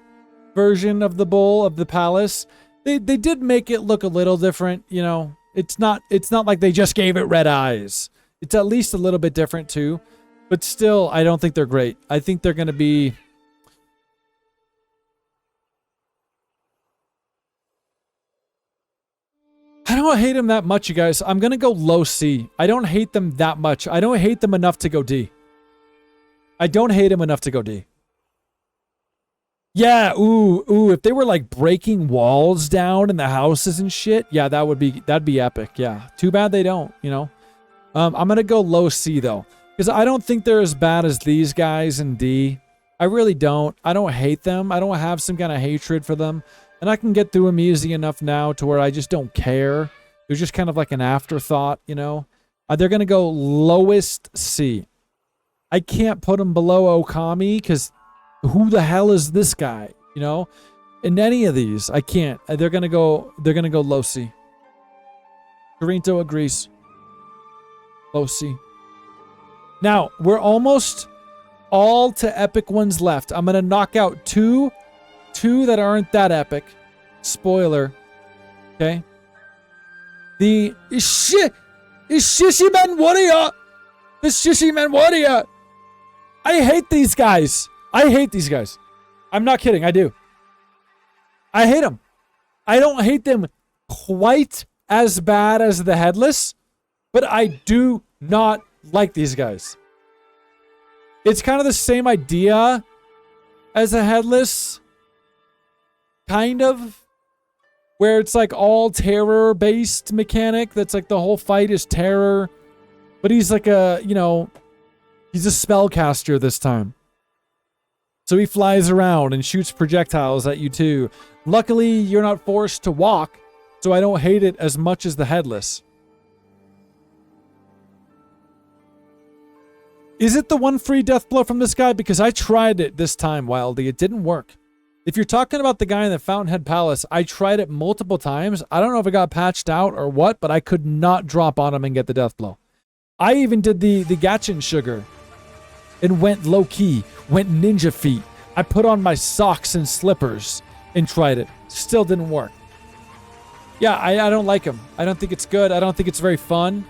A: version of the bull of the palace. They did make it look a little different, you know. It's not like they just gave it red eyes. It's at least a little bit different too. But still, I don't think they're great. I think they're going to be... I don't hate them that much, you guys. I'm going to go low C. I don't hate them that much. I don't hate them enough to go D. I don't hate them enough to go D. Yeah, ooh, if they were like breaking walls down in the houses and shit, yeah, that'd be epic. Yeah. Too bad they don't, you know. I'm going to go low C though, because I don't think they're as bad as these guys in D. I really don't. I don't hate them. I don't have some kind of hatred for them. And I can get through them easy enough now to where I just don't care. They're just kind of like an afterthought, you know. They're going to go lowest C. I can't put them below Okami because who the hell is this guy, you know? In any of these, I can't. They're going to go low C. Corinto agrees. Low C. Now, we're almost all to epic ones left. I'm going to knock out two that aren't that epic. Spoiler. Okay. The Shichimen warrior. The Shichimen warrior. I hate these guys. I'm not kidding. I do. I hate them. I don't hate them quite as bad as the Headless, but I do not like these guys. It's kind of the same idea as a Headless. Kind of. Where it's like all terror-based mechanic. That's like the whole fight is terror. But he's like a, you know, he's a spellcaster this time. So he flies around and shoots projectiles at you too. Luckily, you're not forced to walk, so I don't hate it as much as the Headless. Is it the one free death blow from this guy? Because I tried it this time, Wildy. It didn't work. If you're talking about the guy in the Fountainhead Palace, I tried it multiple times. I don't know if it got patched out or what, but I could not drop on him and get the death blow. I even did the Gachin sugar and went low key, went ninja feet. I put on my socks and slippers and tried it. Still didn't work. Yeah, I don't like him. I don't think it's good. I don't think it's very fun.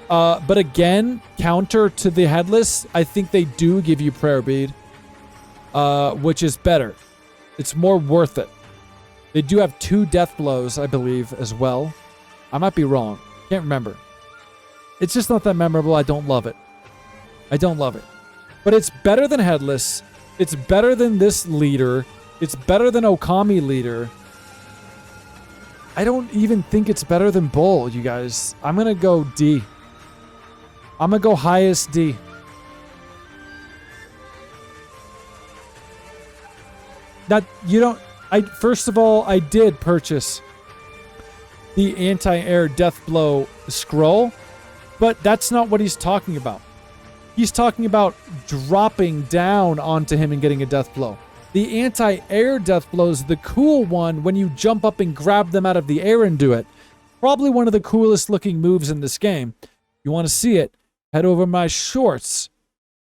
A: But again, counter to the Headless, I think they do give you Prayer Bead, which is better. It's more worth it. They do have 2 death blows, I believe, as well. I might be wrong. Can't remember. It's just not that memorable. I don't love it. I don't love it. But it's better than Headless. It's better than this leader. It's better than Okami leader. I don't even think it's better than Bull, you guys. I'm going to go D. I'm going to go highest D. That you don't... First of all, I did purchase the anti-air death blow scroll, but that's not what he's talking about. He's talking about dropping down onto him and getting a death blow. The anti-air death blow is the cool one when you jump up and grab them out of the air and do it. Probably one of the coolest looking moves in this game. You want to see it? Head over my shorts.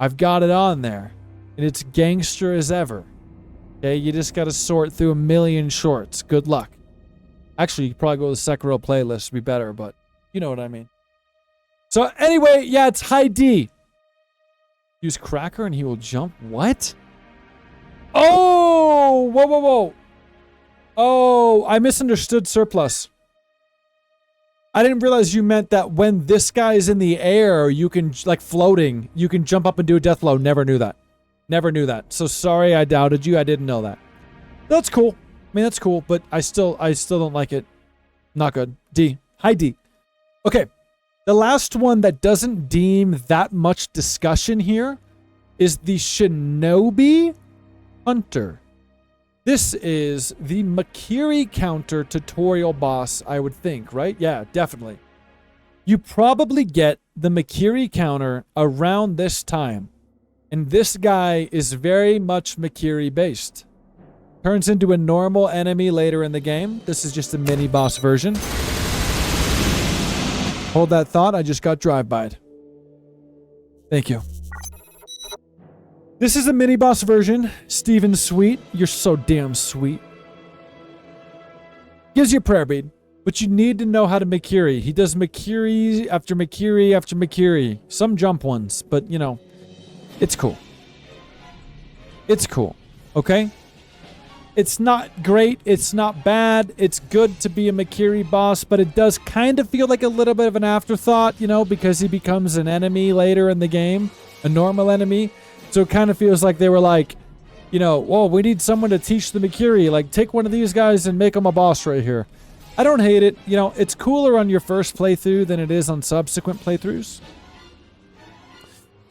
A: I've got it on there. And it's gangster as ever. Okay, you just got to sort through a million shorts. Good luck. Actually, you could probably go to the Sekiro playlist. It'd be better, but you know what I mean. So anyway, yeah, it's high D. Use Cracker and he will jump. What? Oh! Whoa, whoa, whoa. Oh, I misunderstood surplus. I didn't realize you meant that when this guy is in the air, you can, like floating, you can jump up and do a death blow. Never knew that. Never knew that. So sorry I doubted you. I didn't know that. That's cool. I mean, that's cool, but I still don't like it. Not good. D. High D. Okay. The last one that doesn't deem that much discussion here is the Shinobi Hunter. This is the Makiri counter tutorial boss, I would think, right? Yeah, definitely. You probably get the Makiri counter around this time. And this guy is very much Makiri based. Turns into a normal enemy later in the game. This is just a mini boss version. Hold that thought, I just got drive-by'd. Thank you. This is a mini boss version. Steven Sweet, you're so damn sweet. Gives you a prayer bead, but you need to know how to Makiri. He does Makiri after Makiri after Makiri. Some jump ones, but you know, it's cool. It's cool, okay? It's not great, it's not bad, it's good to be a Makiri boss, but it does kind of feel like a little bit of an afterthought, you know, because he becomes an enemy later in the game, a normal enemy. So it kind of feels like they were like, you know, whoa, we need someone to teach the Makiri, like take one of these guys and make him a boss right here. I don't hate it, you know, it's cooler on your first playthrough than it is on subsequent playthroughs.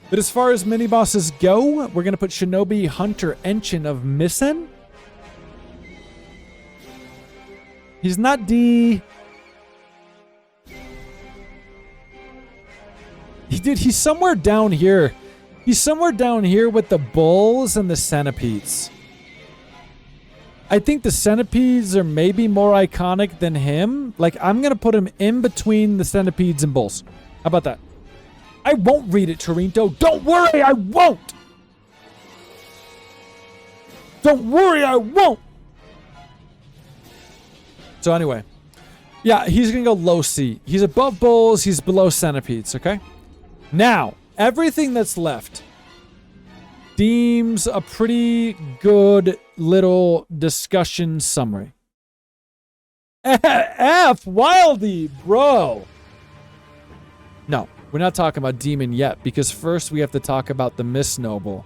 A: But as far as mini bosses go, we're going to put Shinobi Hunter Enshin of Misen. He's not D. Dude, he's somewhere down here. He's somewhere down here with the bulls and the centipedes. I think the centipedes are maybe more iconic than him. Like, I'm going to put him in between the centipedes and bulls. How about that? I won't read it, Torinto. Don't worry, I won't. Don't worry, I won't. So anyway, yeah, he's going to go low C. He's above bulls, he's below centipedes, okay? Now, everything that's left deems a pretty good little discussion summary. F, Wildy, bro. No, we're not talking about Demon yet, because first we have to talk about the Misnoble.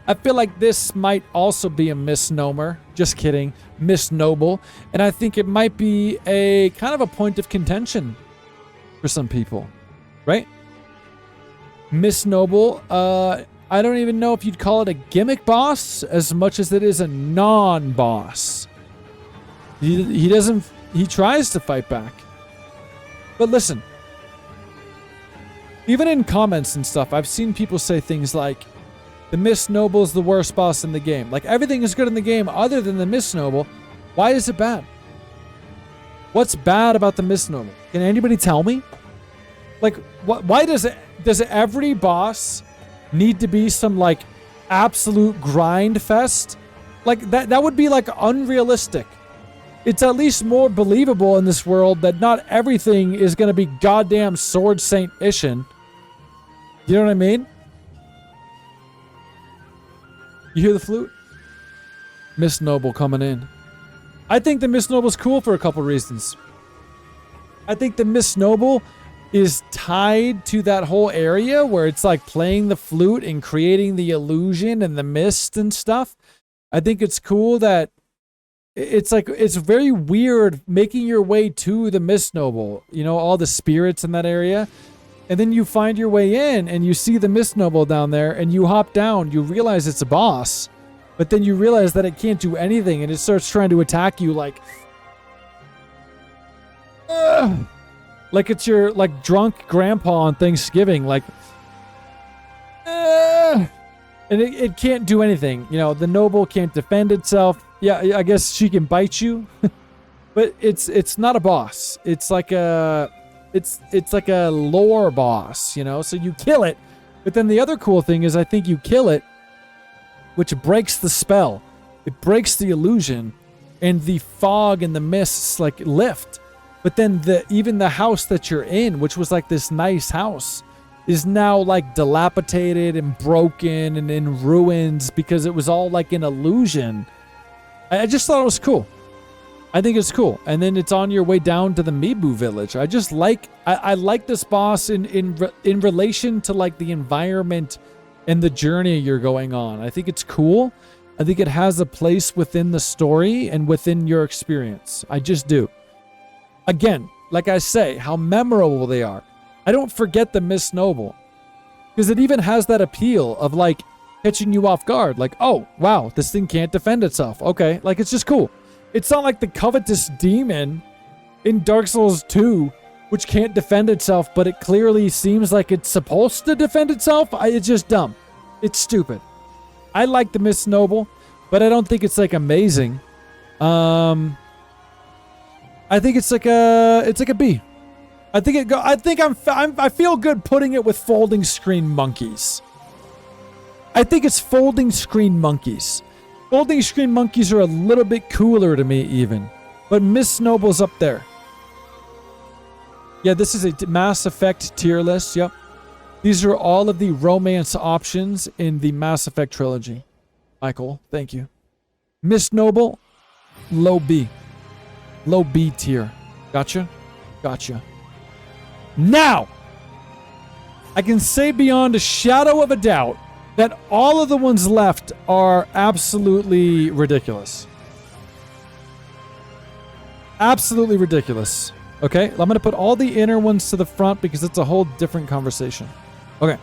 A: I feel like this might also be a misnomer. Just kidding. Misnoble. And I think it might be a kind of a point of contention for some people. Right? Misnoble. I don't even know if you'd call it a gimmick boss as much as it is a non-boss. He tries to fight back. But listen. Even in comments and stuff, I've seen people say things like, The Mist Noble is the worst boss in the game. Like, everything is good in the game other than the Mist Noble. Why is it bad? What's bad about the Mist Noble? Can anybody tell me? Like, why does every boss need to be some, like, absolute grind fest? Like, that would be, like, unrealistic. It's at least more believable in this world that not everything is going to be goddamn Sword Saint Ishin. You know what I mean? You hear the flute? Mist Noble coming in. I think the Mist Noble's cool for a couple reasons. I think the Mist Noble is tied to that whole area where it's like playing the flute and creating the illusion and the mist and stuff. I think it's cool that it's like, it's very weird making your way to the Mist Noble, you know, all the spirits in that area. And then you find your way in and you see the Mist Noble down there and you hop down, you realize it's a boss, but then you realize that it can't do anything and it starts trying to attack you like it's your like drunk grandpa on Thanksgiving, like and it can't do anything. You know, the noble can't defend itself. Yeah, I guess she can bite you, but it's not a boss. It's like a like a lore boss, you know? So you kill it, but then the other cool thing is I think you kill it, which breaks the spell. It breaks the illusion, and the fog and the mists like lift. But then even the house that you're in, which was like this nice house, is now like dilapidated and broken and in ruins because it was all like an illusion. I just thought it was cool. I think it's cool. And then it's on your way down to the Mibu village. I just like, I like this boss in relation to like the environment and the journey you're going on. I think it's cool. I think it has a place within the story and within your experience. I just do. Again, like I say, how memorable they are. I don't forget the Mist Noble because it even has that appeal of like catching you off guard. Like, oh, wow, this thing can't defend itself. Okay, like it's just cool. It's not like the covetous demon in Dark Souls 2, which can't defend itself, but it clearly seems like it's supposed to defend itself. It's just dumb. It's stupid. I like the Mist Noble, but I don't think it's like amazing. I think it's like a B. I feel good putting it with folding screen monkeys. I think it's folding screen monkeys. Folding screen monkeys are a little bit cooler to me even. But Mist Noble's up there. Yeah, this is a Mass Effect tier list. Yep. These are all of the romance options in the Mass Effect trilogy. Michael, thank you. Mist Noble, low B. Low B tier. Gotcha? Gotcha. Now, I can say beyond a shadow of a doubt that all of the ones left are absolutely ridiculous. Absolutely ridiculous. Okay, I'm going to put all the inner ones to the front because it's a whole different conversation. Okay,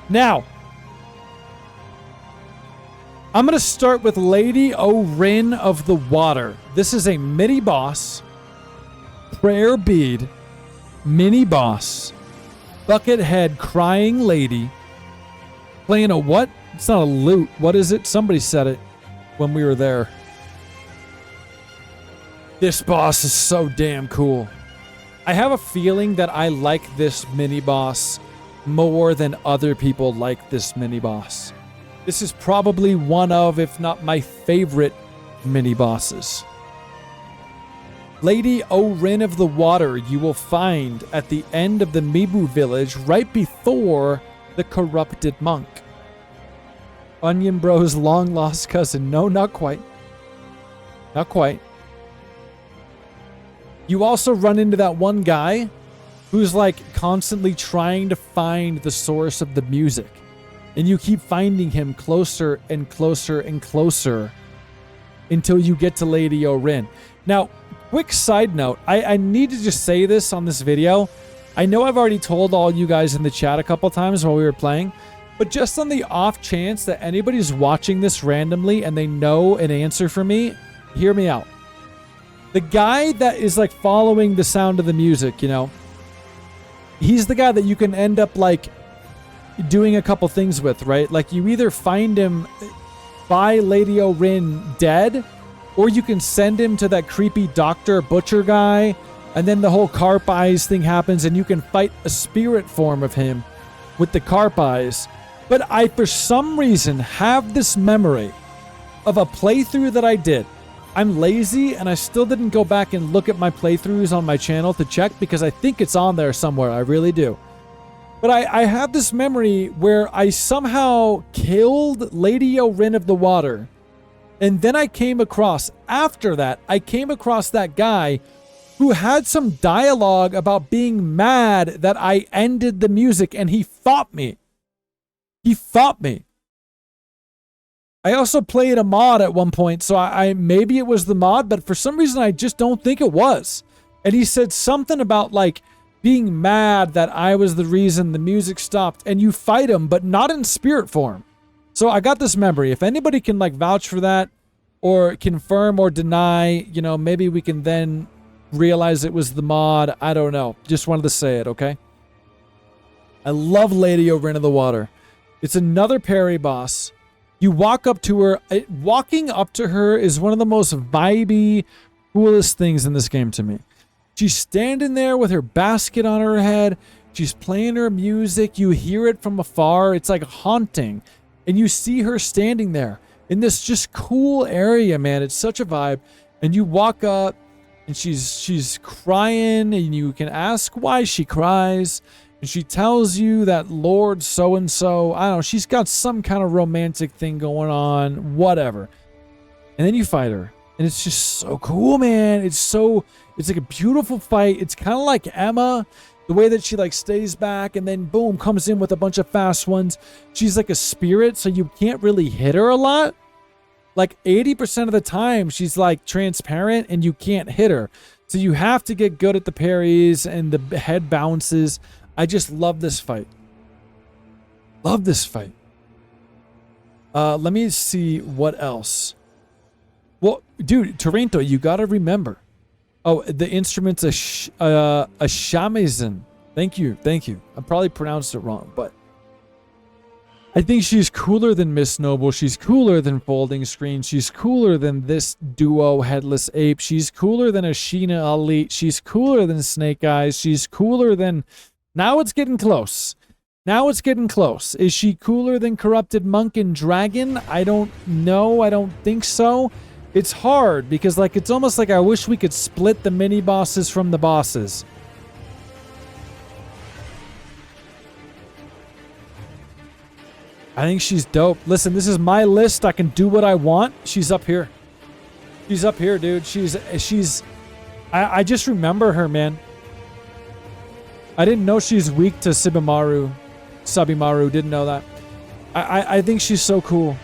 A: now, I'm going to start with Lady Orin of the Water. This is a mini-boss, prayer bead, mini-boss, bucket head crying lady, playing a what? It's not a lute. What is it? Somebody said it when we were there. This boss is so damn cool. I have a feeling that I like this mini-boss more than other people like this mini-boss. This is probably one of, if not my favorite, mini-bosses. Lady Orin of the Water you will find at the end of the Mibu village right before the corrupted monk. Onion Bro's long-lost cousin. No, not quite. Not quite. You also run into that one guy who's like constantly trying to find the source of the music. And you keep finding him closer and closer and closer until you get to Lady Orin. Now, quick side note, I need to just say this on this video. I know I've already told all you guys in the chat a couple times while we were playing, but just on the off chance that anybody's watching this randomly and they know an answer for me, hear me out. The guy that is like following the sound of the music, you know, he's the guy that you can end up like doing a couple things with, right? Like you either find him by Lady Orin dead, or you can send him to that creepy doctor butcher guy, and then the whole carp eyes thing happens, and you can fight a spirit form of him with the carp eyes. But I, for some reason, have this memory of a playthrough that I did. I'm lazy, and I still didn't go back and look at my playthroughs on my channel to check, because I think it's on there somewhere. I really do. But I have this memory where I somehow killed Lady Orin of the Water. And then I came across, after that, I came across that guy who had some dialogue about being mad that I ended the music, and he fought me. He fought me. I also played a mod at one point, so I maybe it was the mod, but for some reason I just don't think it was. And he said something about like being mad that I was the reason the music stopped, and you fight him, but not in spirit form. So I got this memory. If anybody can like vouch for that or confirm or deny, you know, maybe we can then realize it was the mod. I don't know. Just wanted to say it, okay? I love Lady Orin of the Water. It's another parry boss. You walk up to her. Walking up to her is one of the most vibey, coolest things in this game to me. She's standing there with her basket on her head. She's playing her music. You hear it from afar. It's like haunting. And you see her standing there in this just cool area, man. It's such a vibe. And you walk up, and she's crying, and you can ask why she cries. And she tells you that Lord so-and-so, I don't know, she's got some kind of romantic thing going on, whatever. And then you fight her. And it's just so cool, man. It's like a beautiful fight. It's kind of like Emma, the way that she like stays back and then boom, comes in with a bunch of fast ones. She's like a spirit, so you can't really hit her a lot. Like 80% of the time, she's like transparent and you can't hit her. So you have to get good at the parries and the head bounces. I just love this fight. Love this fight. Let me see what else. Well, dude, Torrento, you gotta remember. Oh, the instrument's a shamisen. Thank you. I probably pronounced it wrong, but I think she's cooler than Miss Noble. She's cooler than Folding Screen. She's cooler than this duo, Headless Ape. She's cooler than Ashina Elite. She's cooler than Snake Eyes. She's cooler than... Now it's getting close. Now it's getting close. Is she cooler than Corrupted Monk and Dragon? I don't know. I don't think so. It's hard because like it's almost like I wish we could split the mini bosses from the bosses. I think she's dope. Listen, this is my list. I can do what I want. She's up here. She's up here, dude. I just remember her, man. I didn't know she's weak to Sabimaru. Didn't know that. I think she's so cool.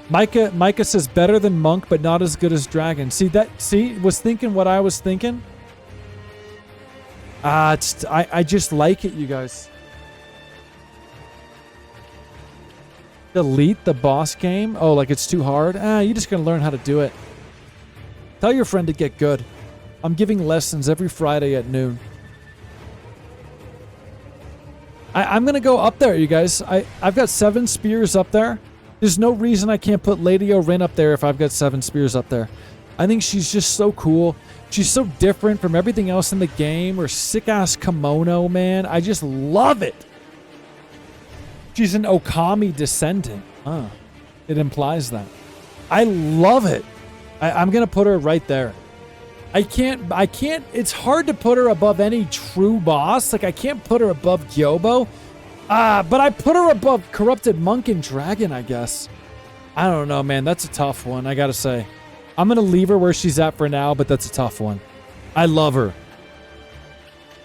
A: Micah says better than Monk, but not as good as Dragon. See, was thinking what I was thinking. I just like it, you guys. Delete the boss game? Oh, like it's too hard? You're just gonna learn how to do it. Tell your friend to get good. I'm giving lessons every Friday at noon. I'm gonna go up there, you guys. I've got 7 spears up there. There's no reason I can't put Lady Orin up there if I've got 7 spears up there. I think she's just so cool. She's so different from everything else in the game. Her sick-ass kimono, man. I just love it. She's an Okami descendant. It implies that. I love it. I'm gonna put her right there. I can't, it's hard to put her above any true boss. Like, I can't put her above Gyoubu. But I put her above Corrupted Monk and Dragon, I guess. I don't know, man. That's a tough one, I gotta say. I'm gonna leave her where she's at for now, but that's a tough one. I love her.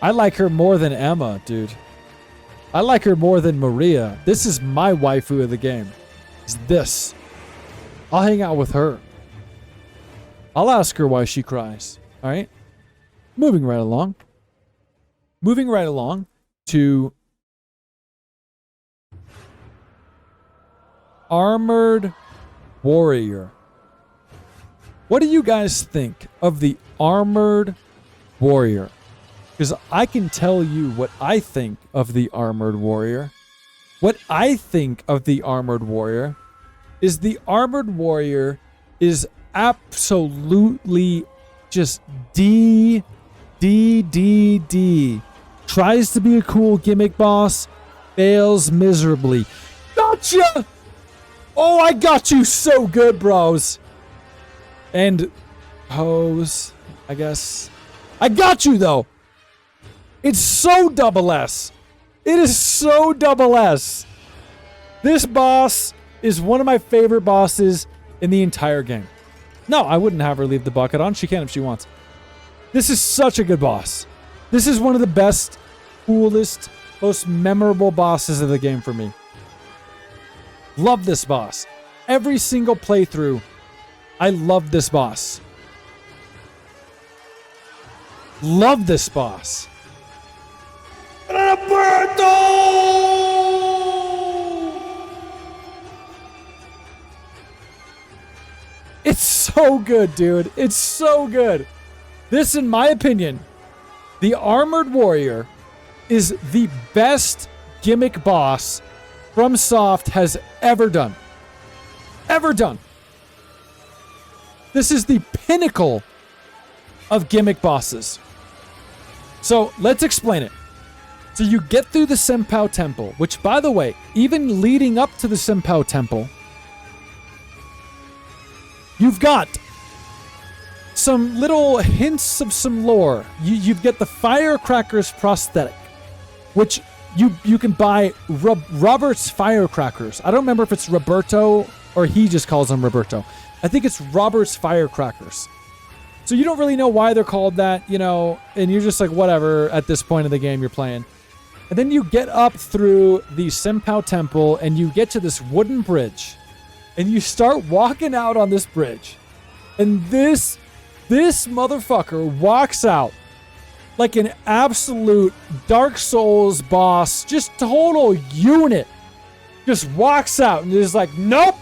A: I like her more than Emma, dude. I like her more than Maria. This is my waifu of the game. It's this. I'll hang out with her. I'll ask her why she cries. All right? Moving right along. Moving right along to Armored Warrior. What do you guys think of the Armored Warrior? Because I can tell you what I think of the Armored Warrior. What I think of the Armored Warrior is the Armored Warrior is absolutely just D. Tries to be a cool gimmick boss, fails miserably. Gotcha! Oh, I got you so good, bros. And pose, I guess. I got you, though. It's so double S. It is so double S. This boss is one of my favorite bosses in the entire game. No, I wouldn't have her leave the bucket on. She can if she wants. This is such a good boss. This is one of the best, coolest, most memorable bosses of the game for me. Love this boss. Every single playthrough, I love this boss. Love this boss. It's so good, dude. It's so good. This, in my opinion, the Armored Warrior is the best gimmick boss FromSoft has ever done. Ever done. This is the pinnacle of gimmick bosses. So let's explain it. So you get through the Senpou Temple, which, by the way, even leading up to the Senpou Temple, you've got some little hints of some lore. You've got the Firecrackers prosthetic, which you can buy Robert's Firecrackers. I don't remember if it's Roberto or he just calls them Roberto. I think it's Robert's Firecrackers. So you don't really know why they're called that, you know, and you're just like, whatever, at this point of the game you're playing. And then you get up through the Senpou Temple and you get to this wooden bridge. And you start walking out on this bridge. And this motherfucker walks out like an absolute Dark Souls boss, just total unit. Just walks out and is like, nope.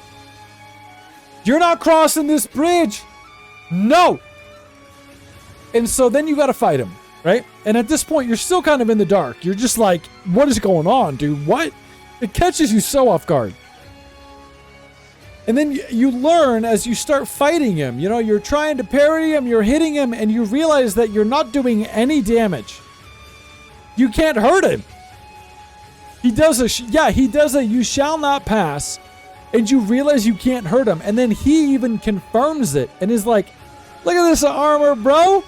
A: You're not crossing this bridge. No. And so then you got to fight him, right? And at this point, you're still kind of in the dark. You're just like, what is going on, dude? What? It catches you so off guard. And then you learn as you start fighting him, you know, you're trying to parry him, you're hitting him, and you realize that you're not doing any damage. You can't hurt him. He does a you shall not pass, and you realize you can't hurt him. And then he even confirms it and is like, look at this armor, bro.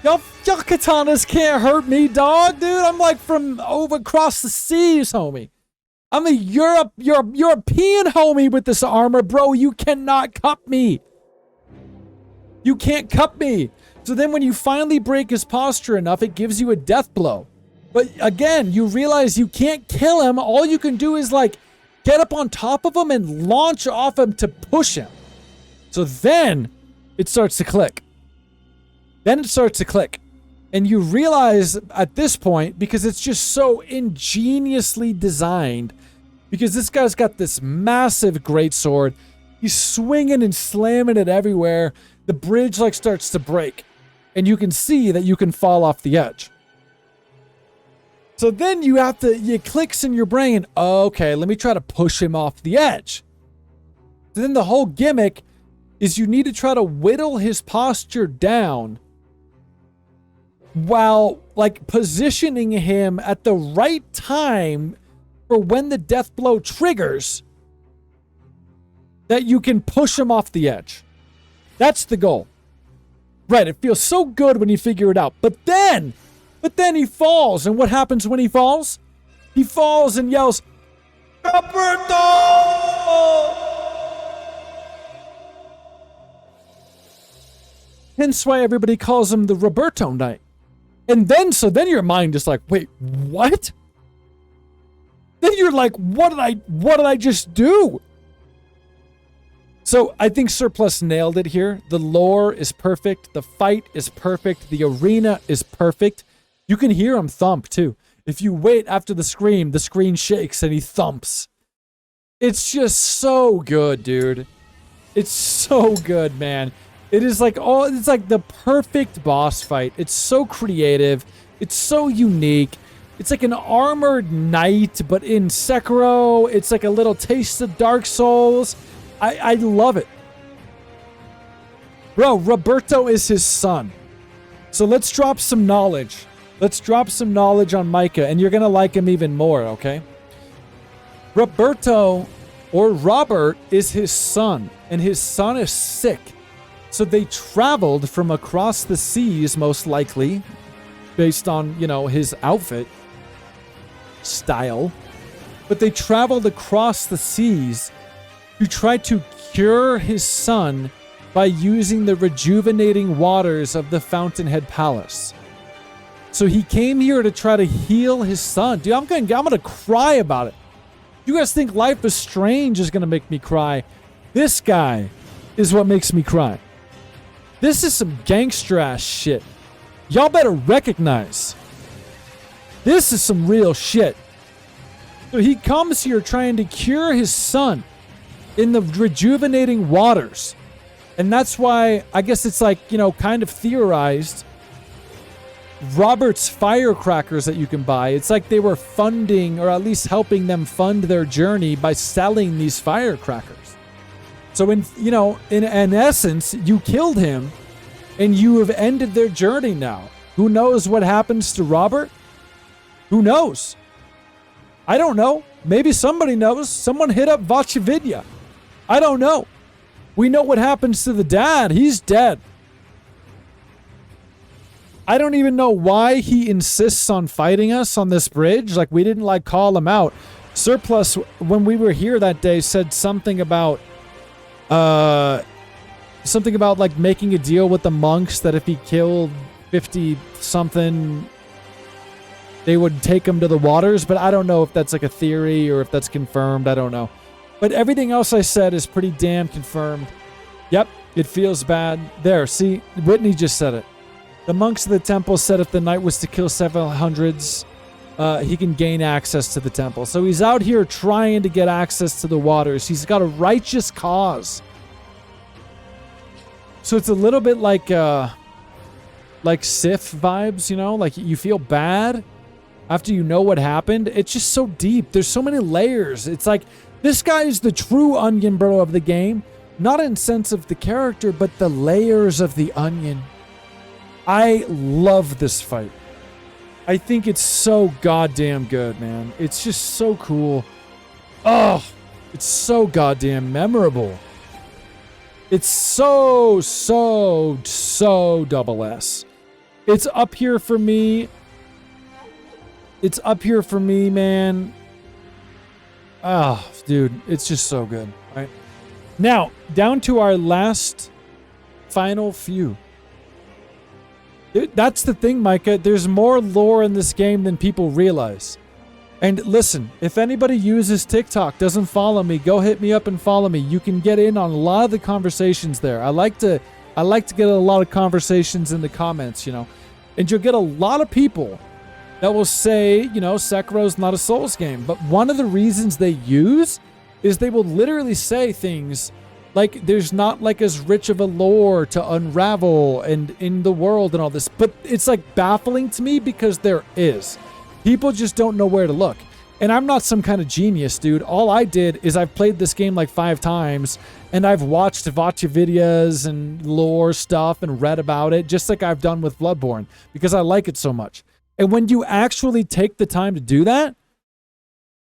A: Y'all katanas can't hurt me, dog, dude. I'm like from over across the seas, homie. I'm a European homie with this armor, bro. You cannot cup me. You can't cup me. So then when you finally break his posture enough, it gives you a death blow. But again, you realize you can't kill him. All you can do is like get up on top of him and launch off him to push him. So then it starts to click. And you realize at this point, because it's just so ingeniously designed, because this guy's got this massive greatsword, he's swinging and slamming it everywhere, the bridge like starts to break, and you can see that you can fall off the edge. So then it clicks in your brain, okay, let me try to push him off the edge. So then the whole gimmick is you need to try to whittle his posture down while like positioning him at the right time for when the death blow triggers that you can push him off the edge. That's the goal. Right, it feels so good when you figure it out. But then he falls, and what happens when he falls? He falls and yells, Roberto! Hence why everybody calls him the Roberto Knight. And then your mind is like, wait, what? Then you're like, what did I just do? So I think Surplus nailed it here. The lore is perfect. The fight is perfect. The arena is perfect. You can hear him thump too. If you wait after the screen shakes and he thumps. It's just so good, dude. It's so good, man. It is like, it's like the perfect boss fight. It's so creative. It's so unique. It's like an armored knight, but in Sekiro, it's like a little taste of Dark Souls. I love it. Bro, Roberto is his son. So let's drop some knowledge. Let's drop some knowledge on Micah, and you're going to like him even more, okay? Roberto, or Robert, is his son, and his son is sick. So they traveled from across the seas, most likely, based on, you know, his outfit style. But they traveled across the seas to try to cure his son by using the rejuvenating waters of the Fountainhead Palace. So he came here to try to heal his son. Dude, I'm gonna cry about it. You guys think Life is Strange is gonna make me cry? This guy is what makes me cry. This is some gangster ass shit. Y'all better recognize. This is some real shit. So he comes here trying to cure his son in the rejuvenating waters. And that's why, I guess it's like, you know, kind of theorized, Robert's firecrackers that you can buy, it's like they were funding, or at least helping them fund their journey by selling these firecrackers. So in essence, you killed him and you have ended their journey now. Who knows what happens to Robert? Who knows? I don't know. Maybe somebody knows. Someone hit up Vachividya. I don't know. We know what happens to the dad. He's dead. I don't even know why he insists on fighting us on this bridge. Like, we didn't, like, call him out. Surplus, when we were here that day, said something about, like, making a deal with the monks that if he killed 50-something, they would take him to the waters. But I don't know if that's, like, a theory or if that's confirmed. I don't know. But everything else I said is pretty damn confirmed. Yep, it feels bad. There, see, Whitney just said it. The monks of the temple said if the knight was to kill several hundreds, he can gain access to the temple. So he's out here trying to get access to the waters. He's got a righteous cause. So it's a little bit like Sif vibes, you know? Like, you feel bad after you know what happened. It's just so deep. There's so many layers. It's like, this guy is the true onion, bro, of the game. Not in sense of the character, but the layers of the onion. I love this fight. I think it's so goddamn good, man. It's just so cool. Oh, it's so goddamn memorable. It's so double S. It's up here for me. It's up here for me, man. Oh, dude, it's just so good. All right. Now, down to our last final few. That's the thing, Micah. There's more lore in this game than people realize. And listen, if anybody uses TikTok, doesn't follow me, go hit me up and follow me. You can get in on a lot of the conversations there. I like to get a lot of conversations in the comments, you know. And you'll get a lot of people that will say, you know, Sekiro's not a Souls game. But one of the reasons they use is they will literally say things like there's not like as rich of a lore to unravel and in the world and all this. But it's like baffling to me because there is. People just don't know where to look. And I'm not some kind of genius, dude. All I did is I've played this game like 5 times and I've watched Vachividyas and lore stuff and read about it, just like I've done with Bloodborne, because I like it so much. And when you actually take the time to do that,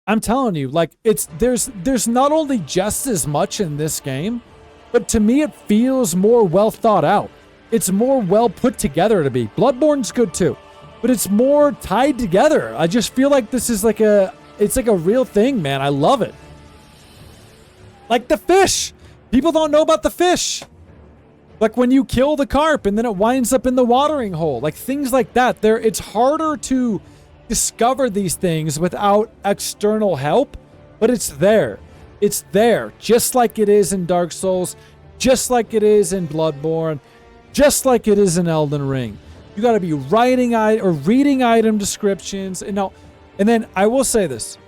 A: I'm telling you, like, there's not only just as much in this game, but to me it feels more well thought out. It's more well put together to be. Bloodborne's good too, but it's more tied together. I just feel like this is like it's like a real thing, man. I love it. Like the fish. People don't know about the fish. Like when you kill the carp and then it winds up in the watering hole. Like things like that. It's harder to discover these things without external help, but it's there. It's there, just like it is in Dark Souls, just like it is in Bloodborne, just like it is in Elden Ring. You got to be reading item descriptions, and then I will say this.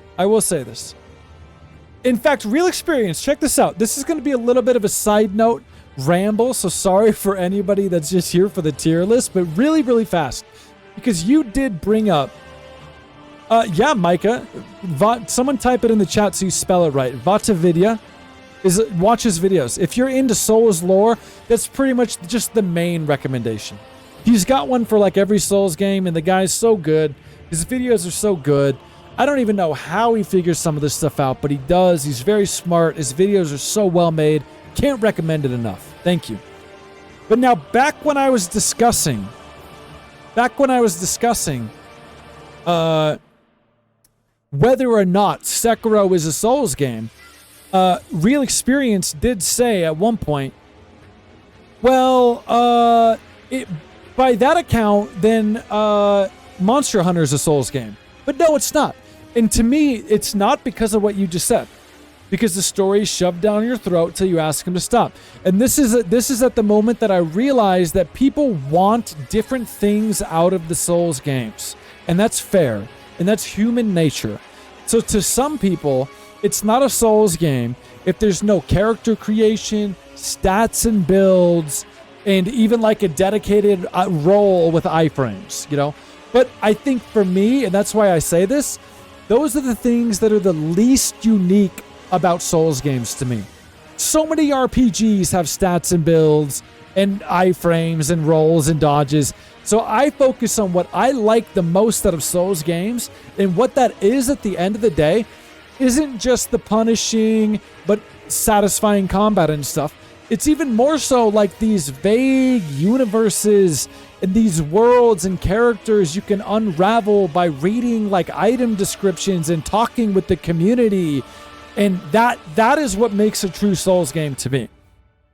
A: In fact, real experience. Check this out. This is going to be a little bit of a side note ramble, so sorry for anybody that's just here for the tier list, but really, really fast, because you did bring up Yeah, Micah. Someone type it in the chat so you spell it right. Vatavidya watch his videos. If you're into Souls lore, that's pretty much just the main recommendation. He's got one for like every Souls game, and the guy's so good. His videos are so good. I don't even know how he figures some of this stuff out, but he does. He's very smart. His videos are so well made. Can't recommend it enough. Thank you. But now back when I was discussing whether or not Sekiro is a Souls game, Real Experience did say at one point, well, by that account, then Monster Hunter is a Souls game. But no, it's not. And to me, it's not because of what you just said. Because the story is shoved down your throat till you ask him to stop. And this is at the moment that I realize that people want different things out of the Souls games. And that's fair. And that's human nature. So to some people, it's not a Souls game if there's no character creation, stats and builds, and even like a dedicated role with iframes, you know? But I think for me, and that's why I say this, those are the things that are the least unique about Souls games to me. So many RPGs have stats and builds and iframes and rolls and dodges. So I focus on what I like the most out of Souls games, and what that is at the end of the day isn't just the punishing but satisfying combat and stuff. It's even more so like these vague universes and these worlds and characters you can unravel by reading like item descriptions and talking with the community. And that is what makes a true Souls game to me.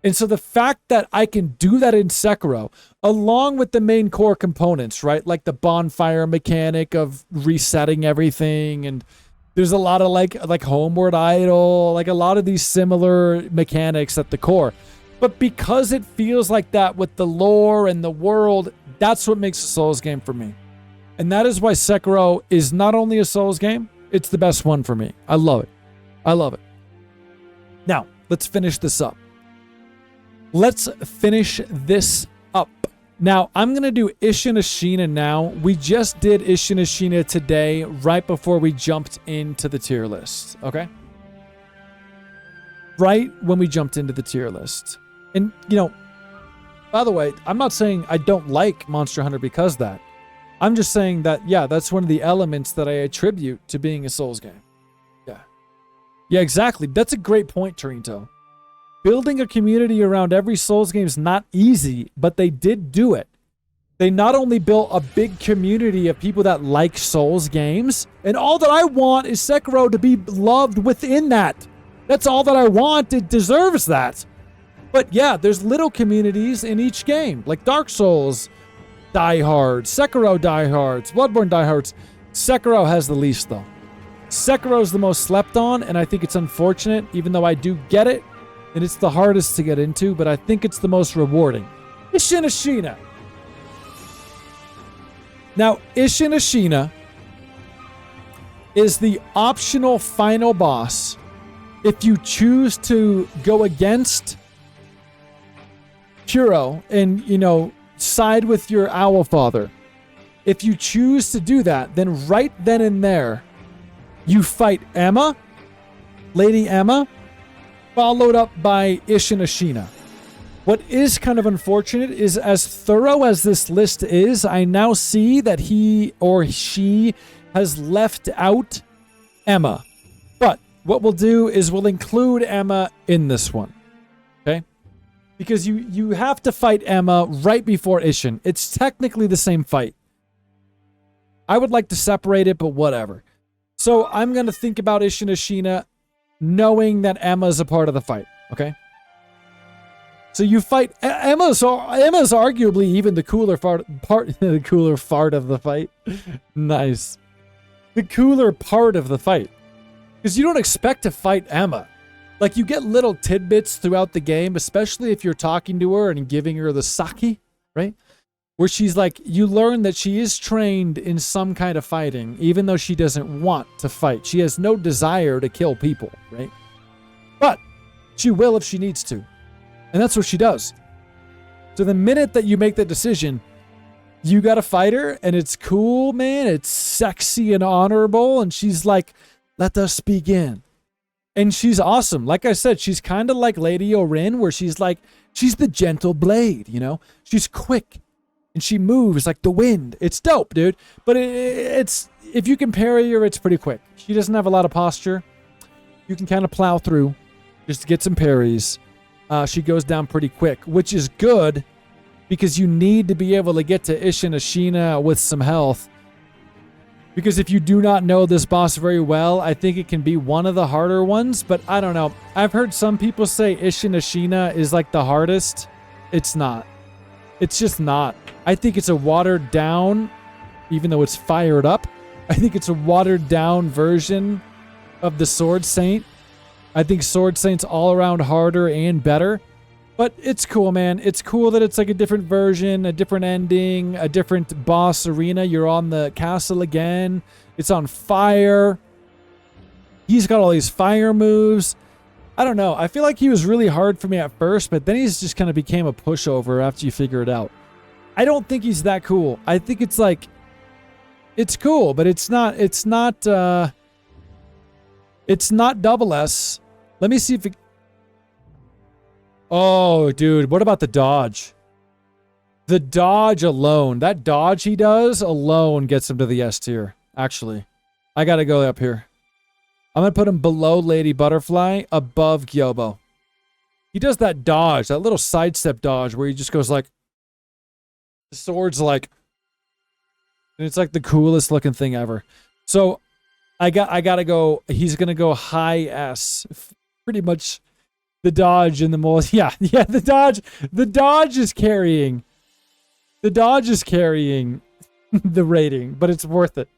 A: And so the fact that I can do that in Sekiro, along with the main core components, right? Like the bonfire mechanic of resetting everything, and there's a lot of like Homeward Idol, like a lot of these similar mechanics at the core. But because it feels like that with the lore and the world, that's what makes a Souls game for me. And that is why Sekiro is not only a Souls game, it's the best one for me. I love it. I love it. Now, let's finish this up. Now, I'm going to do Ishin Ashina now. We just did Ishin Ashina today, right before we jumped into the tier list, okay? Right when we jumped into the tier list. And, you know, by the way, I'm not saying I don't like Monster Hunter because of that. I'm just saying that, yeah, that's one of the elements that I attribute to being a Souls game. Yeah, exactly. That's a great point, Torinto. Building a community around every Souls game is not easy, but they did do it. They not only built a big community of people that like Souls games, and all that I want is Sekiro to be loved within that. That's all that I want. It deserves that. But yeah, there's little communities in each game, like Dark Souls diehards, Sekiro diehards, Bloodborne diehards. Sekiro has the least, though. Sekiro is the most slept on, and I think it's unfortunate, even though I do get it, and it's the hardest to get into, but I think it's the most rewarding. Ishin Ashina. Now, Ishin Ashina is the optional final boss if you choose to go against Kuro and, you know, side with your owl father. If you choose to do that, then right then and there, you fight Emma, Lady Emma, followed up by Ishin Ashina. What is kind of unfortunate is, as thorough as this list is, I now see that he or she has left out Emma. But what we'll do is we'll include Emma in this one. Okay? Because you have to fight Emma right before Ishin. It's technically the same fight. I would like to separate it, but whatever. So I'm going to think about Ishin Ashina knowing that Emma's a part of the fight, okay? So you fight Emma's arguably even the cooler the cooler part of the fight. Nice. The cooler part of the fight. Because you don't expect to fight Emma. Like, you get little tidbits throughout the game, especially if you're talking to her and giving her the sake, right? Where she's like, you learn that she is trained in some kind of fighting, even though she doesn't want to fight. She has no desire to kill people, right? But she will if she needs to. And that's what she does. So the minute that you make that decision, you got to fight her, and it's cool, man. It's sexy and honorable, and she's like, let us begin. And she's awesome. Like I said, she's kind of like Lady Orin, where she's like, she's the gentle blade, you know? She's quick, and she moves like the wind. It's dope, dude. But it's, if you can parry her, it's pretty quick. She doesn't have a lot of posture. You can kind of plow through just to get some parries. She goes down pretty quick, which is good, because you need to be able to get to Ishin Ashina with some health. Because if you do not know this boss very well, I think it can be one of the harder ones, but I don't know. I've heard some people say Ishin Ashina is like the hardest. It's not. It's just not. I think it's a watered down, even though it's fired up, I think it's a watered down version of the Sword Saint. I think Sword Saint's all around harder and better. But it's cool, man. It's cool that it's like a different version, a different ending, a different boss arena. You're on the castle again. It's on fire. He's got all these fire moves. I don't know. I feel like he was really hard for me at first, but then he's just kind of became a pushover after you figure it out. I don't think he's that cool. I think it's like, it's cool, but it's not double S. Let me see if it... Oh, dude, what about the dodge? The dodge alone. That dodge he does alone gets him to the S tier, actually. I gotta go up here. I'm gonna put him below Lady Butterfly, above Gyoubu. He does that dodge, that little sidestep dodge where he just goes like... The sword's like... And it's like the coolest looking thing ever. So, I gotta go... He's gonna go high S. Pretty much... The dodge and the most, yeah, the dodge is carrying. The dodge is carrying the rating, but it's worth it.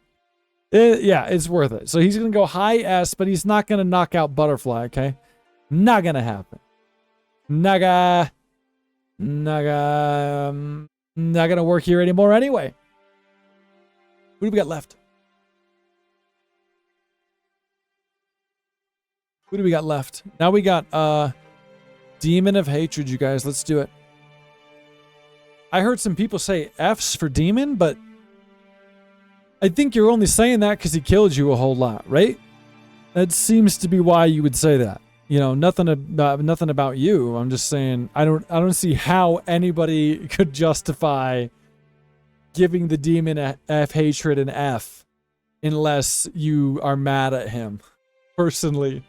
A: Yeah, it's worth it. So he's going to go high S, but he's not going to knock out Butterfly, okay? Not going to happen. Not going to work here anymore anyway. Who do we got left? Who do we got left? Now we got Demon of Hatred, you guys. Let's do it. I heard some people say F's for Demon, but I think you're only saying that because he killed you a whole lot, right? That seems to be why you would say that. You know, nothing about you. I'm just saying I don't see how anybody could justify giving the Demon of Hatred an F unless you are mad at him personally.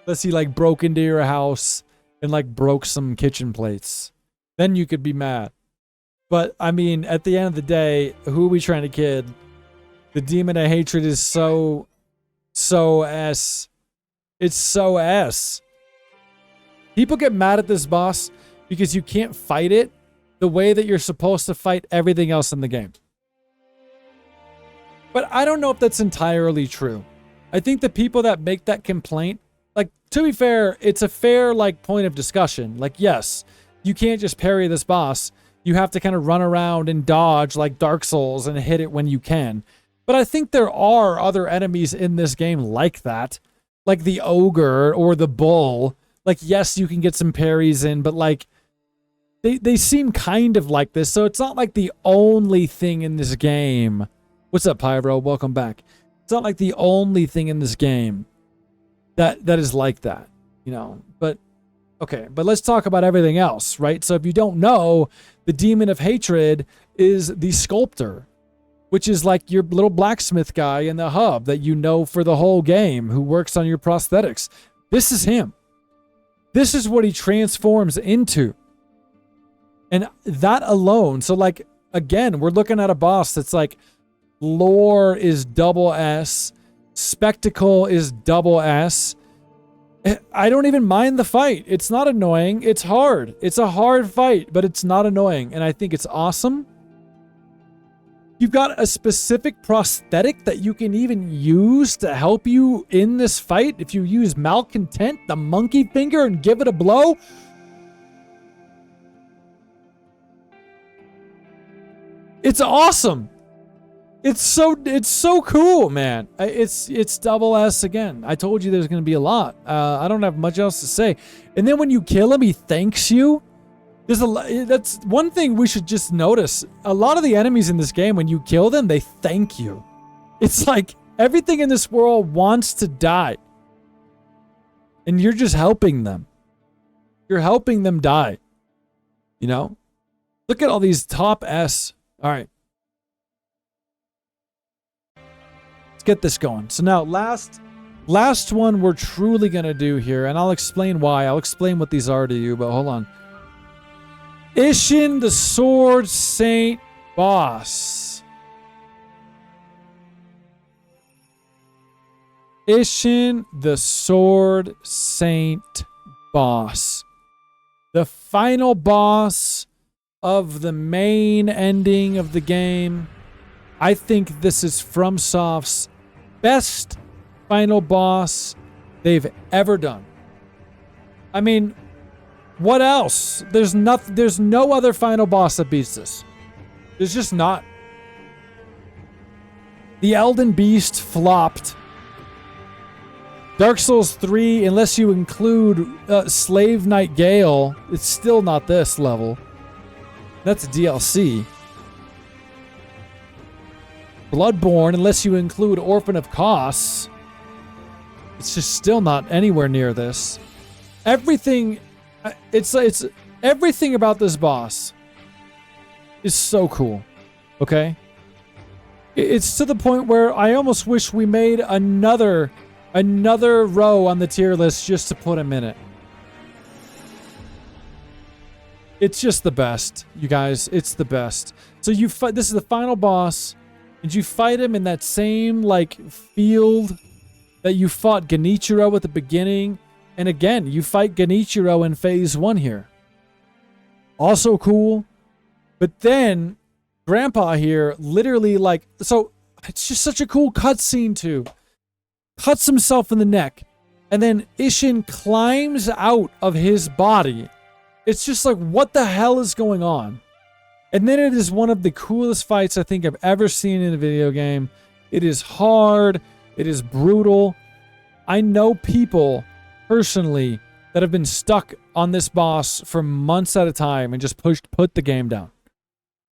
A: Unless he like broke into your house and like broke some kitchen plates. Then you could be mad. But I mean, at the end of the day, who are we trying to kid? The Demon of Hatred is so S. It's so S. People get mad at this boss because you can't fight it the way that you're supposed to fight everything else in the game. But I don't know if that's entirely true. I think the people that make that complaint, like, to be fair, it's a fair, like, point of discussion. Like, yes, you can't just parry this boss. You have to kind of run around and dodge like Dark Souls and hit it when you can. But I think there are other enemies in this game like that. Like the Ogre or the Bull. Like, yes, you can get some parries in, but, like, they seem kind of like this. So it's not like the only thing in this game. What's up, Pyro? Welcome back. It's not like the only thing in this game that is like that, you know. But okay, but let's talk about everything else, right? So if you don't know, the Demon of Hatred is the sculptor, which is like your little blacksmith guy in the hub that you know for the whole game who works on your prosthetics. This is him. This is what he transforms into. And that alone, so like, again, we're looking at a boss that's like, lore is double S, spectacle is double S. I don't even mind the fight. It's not annoying. It's hard. It's a hard fight, but it's not annoying. And I think it's awesome. You've got a specific prosthetic that you can even use to help you in this fight. If you use Malcontent, the monkey finger, and give it a blow. It's awesome. It's so cool, man. It's double S again. I told you there's going to be a lot. I don't have much else to say. And then when you kill him, he thanks you. That's one thing we should just notice. A lot of the enemies in this game, when you kill them, they thank you. It's like everything in this world wants to die. And you're just helping them. You're helping them die. You know? Look at all these top S. All right. Let's get this going. So now, last one we're truly going to do here, and I'll explain why. I'll explain what these are to you, but hold on. Ishin, the Sword Saint boss. Ishin, the Sword Saint boss. The final boss of the main ending of the game. I think this is FromSoft's best final boss they've ever done. I mean, what else? There's no other final boss that beats this. There's just not. The Elden Beast flopped. Dark Souls 3, unless you include Slave Knight Gale, it's still not this level. That's DLC. Bloodborne, unless you include Orphan of Kos, it's just still not anywhere near this. Everything, it's everything about this boss is so cool. Okay? It's to the point where I almost wish we made another row on the tier list just to put him in it. It's just the best, you guys. It's the best. So you fight. This is the final boss, and you fight him in that same like field that you fought Genichiro at the beginning. And again, you fight Genichiro in phase 1 here. Also cool. But then Grandpa here literally like, so it's just such a cool cutscene too. Cuts himself in the neck, and then Ishin climbs out of his body. It's just like, what the hell is going on? And then it is one of the coolest fights I think I've ever seen in a video game. It is hard. It is brutal. I know people personally that have been stuck on this boss for months at a time and just put the game down.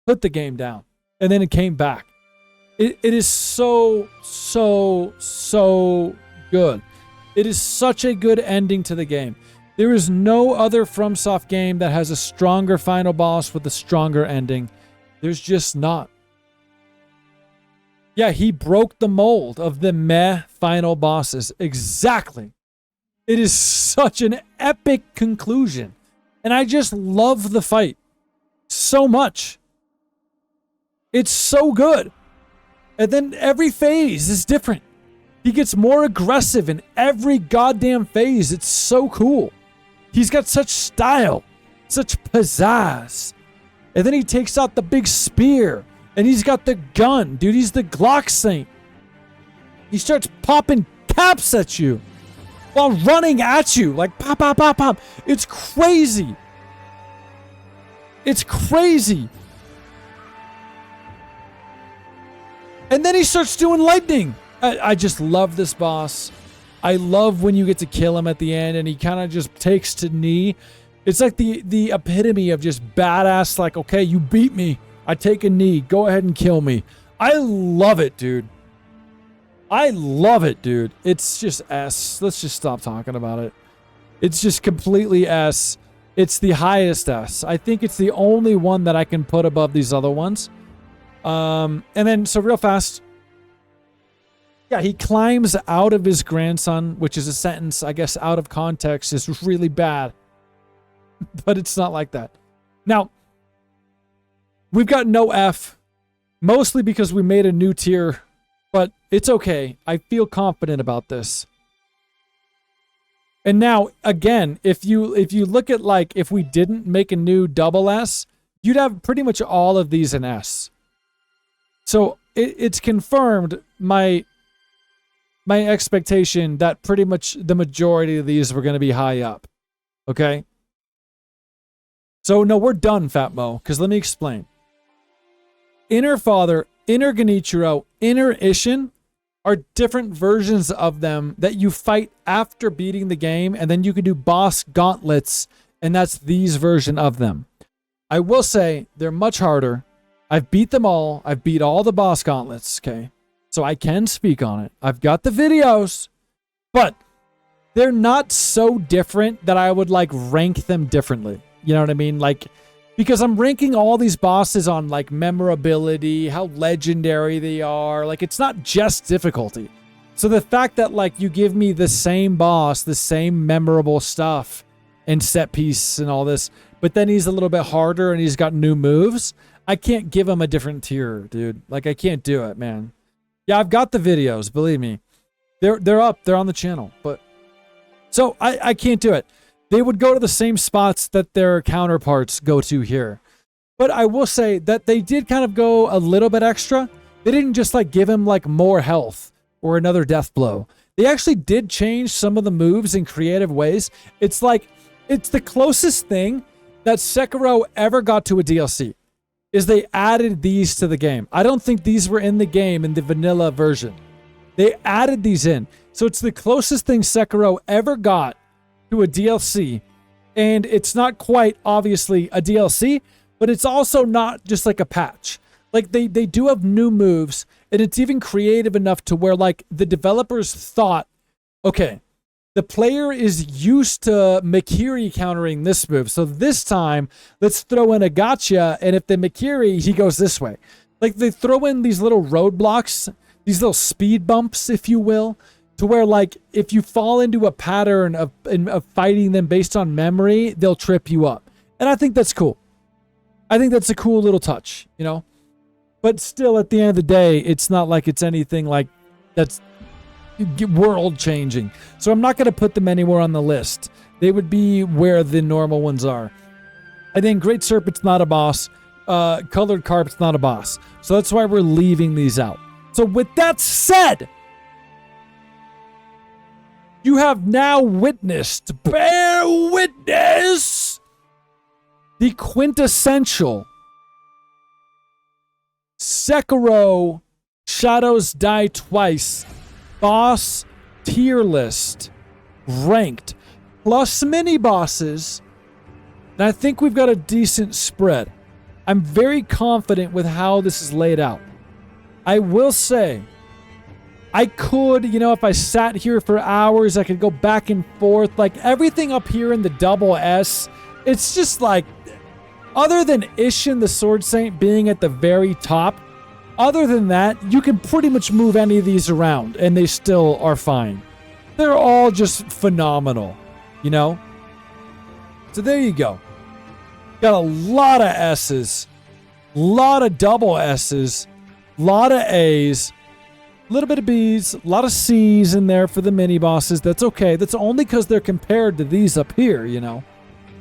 A: Put the game down. And then it came back. It is so good. It is such a good ending to the game. There is no other FromSoft game that has a stronger final boss with a stronger ending. There's just not. Yeah, he broke the mold of the meh final bosses. Exactly. It is such an epic conclusion. And I just love the fight so much. It's so good. And then every phase is different. He gets more aggressive in every goddamn phase. It's so cool. He's got such style, such pizzazz. And then he takes out the big spear. And he's got the gun. Dude, he's the Glock Saint. He starts popping caps at you while running at you. Like pop, pop, pop, pop. It's crazy. It's crazy. And then he starts doing lightning. I just love this boss. I love when you get to kill him at the end and he kind of just takes to knee. It's like the epitome of just badass, like, okay, you beat me. I take a knee. Go ahead and kill me. I love it, dude. I love it, dude. It's just S. Let's just stop talking about it. It's just completely S. It's the highest S. I think it's the only one that I can put above these other ones. And then, so real fast. Yeah, he climbs out of his grandson, which is a sentence, I guess, out of context is really bad. But it's not like that. Now, we've got no F, mostly because we made a new tier, but it's okay. I feel confident about this. And now, again, if you look at, like, if we didn't make a new double S, you'd have pretty much all of these in S. So it's confirmed my expectation that pretty much the majority of these were going to be high up. Okay? So, no, we're done, Fat Mo, because let me explain. Inner Father, Inner Genichiro, Inner Ishin are different versions of them that you fight after beating the game, and then you can do boss gauntlets, and that's these version of them. I will say they're much harder. I've beat them all. I've beat all the boss gauntlets, okay? So I can speak on it. I've got the videos, but they're not so different that I would like rank them differently. You know what I mean? Like, because I'm ranking all these bosses on like memorability, how legendary they are. Like, it's not just difficulty. So the fact that like you give me the same boss, the same memorable stuff and set piece and all this, but then he's a little bit harder and he's got new moves, I can't give him a different tier, dude. Like, I can't do it, man. Yeah, I've got the videos, believe me. They're up, they're on the channel, but so I can't do it. They would go to the same spots that their counterparts go to here. But I will say that they did kind of go a little bit extra. They didn't just like give him like more health or another death blow. They actually did change some of the moves in creative ways. It's like, it's the closest thing that Sekiro ever got to a DLC, is they added these to the game. I don't think these were in the game in the vanilla version. They added these in. So it's the closest thing Sekiro ever got to a DLC. And it's not quite, obviously, a DLC, but it's also not just like a patch. Like, they do have new moves, and it's even creative enough to where, like, the developers thought, okay, the player is used to Mikiri countering this move, so this time, let's throw in a gotcha, and if the Mikiri, he goes this way. Like, they throw in these little roadblocks, these little speed bumps, if you will, to where, like, if you fall into a pattern of fighting them based on memory, they'll trip you up. And I think that's cool. I think that's a cool little touch, you know? But still, at the end of the day, it's not like it's anything like that's world-changing. So I'm not going to put them anywhere on the list. They would be where the normal ones are. I think Great Serpent's not a boss. Colored Carp's not a boss. So that's why we're leaving these out. So with that said, you have now witnessed, bear witness, the quintessential Sekiro Shadows Die Twice boss tier list, ranked, plus mini bosses, and I think we've got a decent spread. I'm very confident with how this is laid out. I will say, I could, you know, if I sat here for hours, I could go back and forth. Like, everything up here in the double S, it's just like, other than Ishin the Sword Saint being at the very top, other than that, you can pretty much move any of these around and they still are fine. They're all just phenomenal, you know? So there you go. Got a lot of S's, lot of double S's, lot of A's, a little bit of B's, a lot of C's in there for the mini bosses. That's okay. That's only because they're compared to these up here, you know?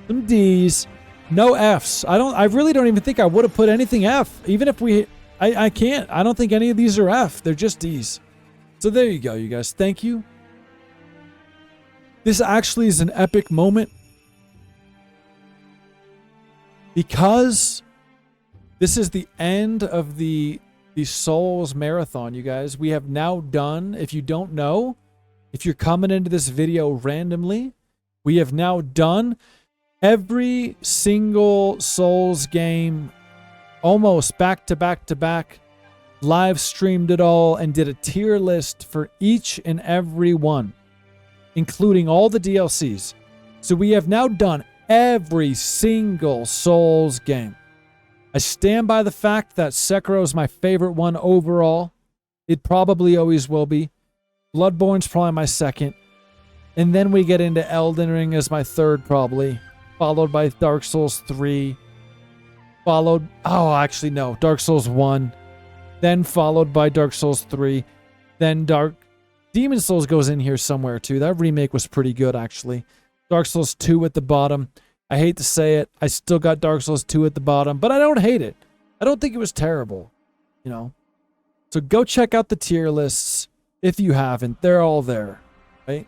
A: Some D's, no F's. I really don't even think I would have put anything F, even if I can't. I don't think any of these are F. They're just D's. So there you go, you guys. Thank you. This actually is an epic moment because this is the end of the Souls Marathon, you guys. We have now done, if you don't know, if you're coming into this video randomly, we have now done every single Souls game almost back to back to back, live streamed it all, and did a tier list for each and every one, including all the DLCs. So we have now done every single Souls game. I stand by the fact that Sekiro is my favorite one overall. It probably always will be. Bloodborne's probably my second. And then we get into Elden Ring as my third probably, followed by Dark Souls 3. Dark Souls 1, then followed by Dark Souls 3, then Demon Souls goes in here somewhere too. That remake was pretty good, actually. Dark Souls 2 at the bottom. I hate to say it, I still got Dark Souls 2 at the bottom, but I don't hate it. I don't think it was terrible, you know? So go check out the tier lists if you haven't. They're all there, right?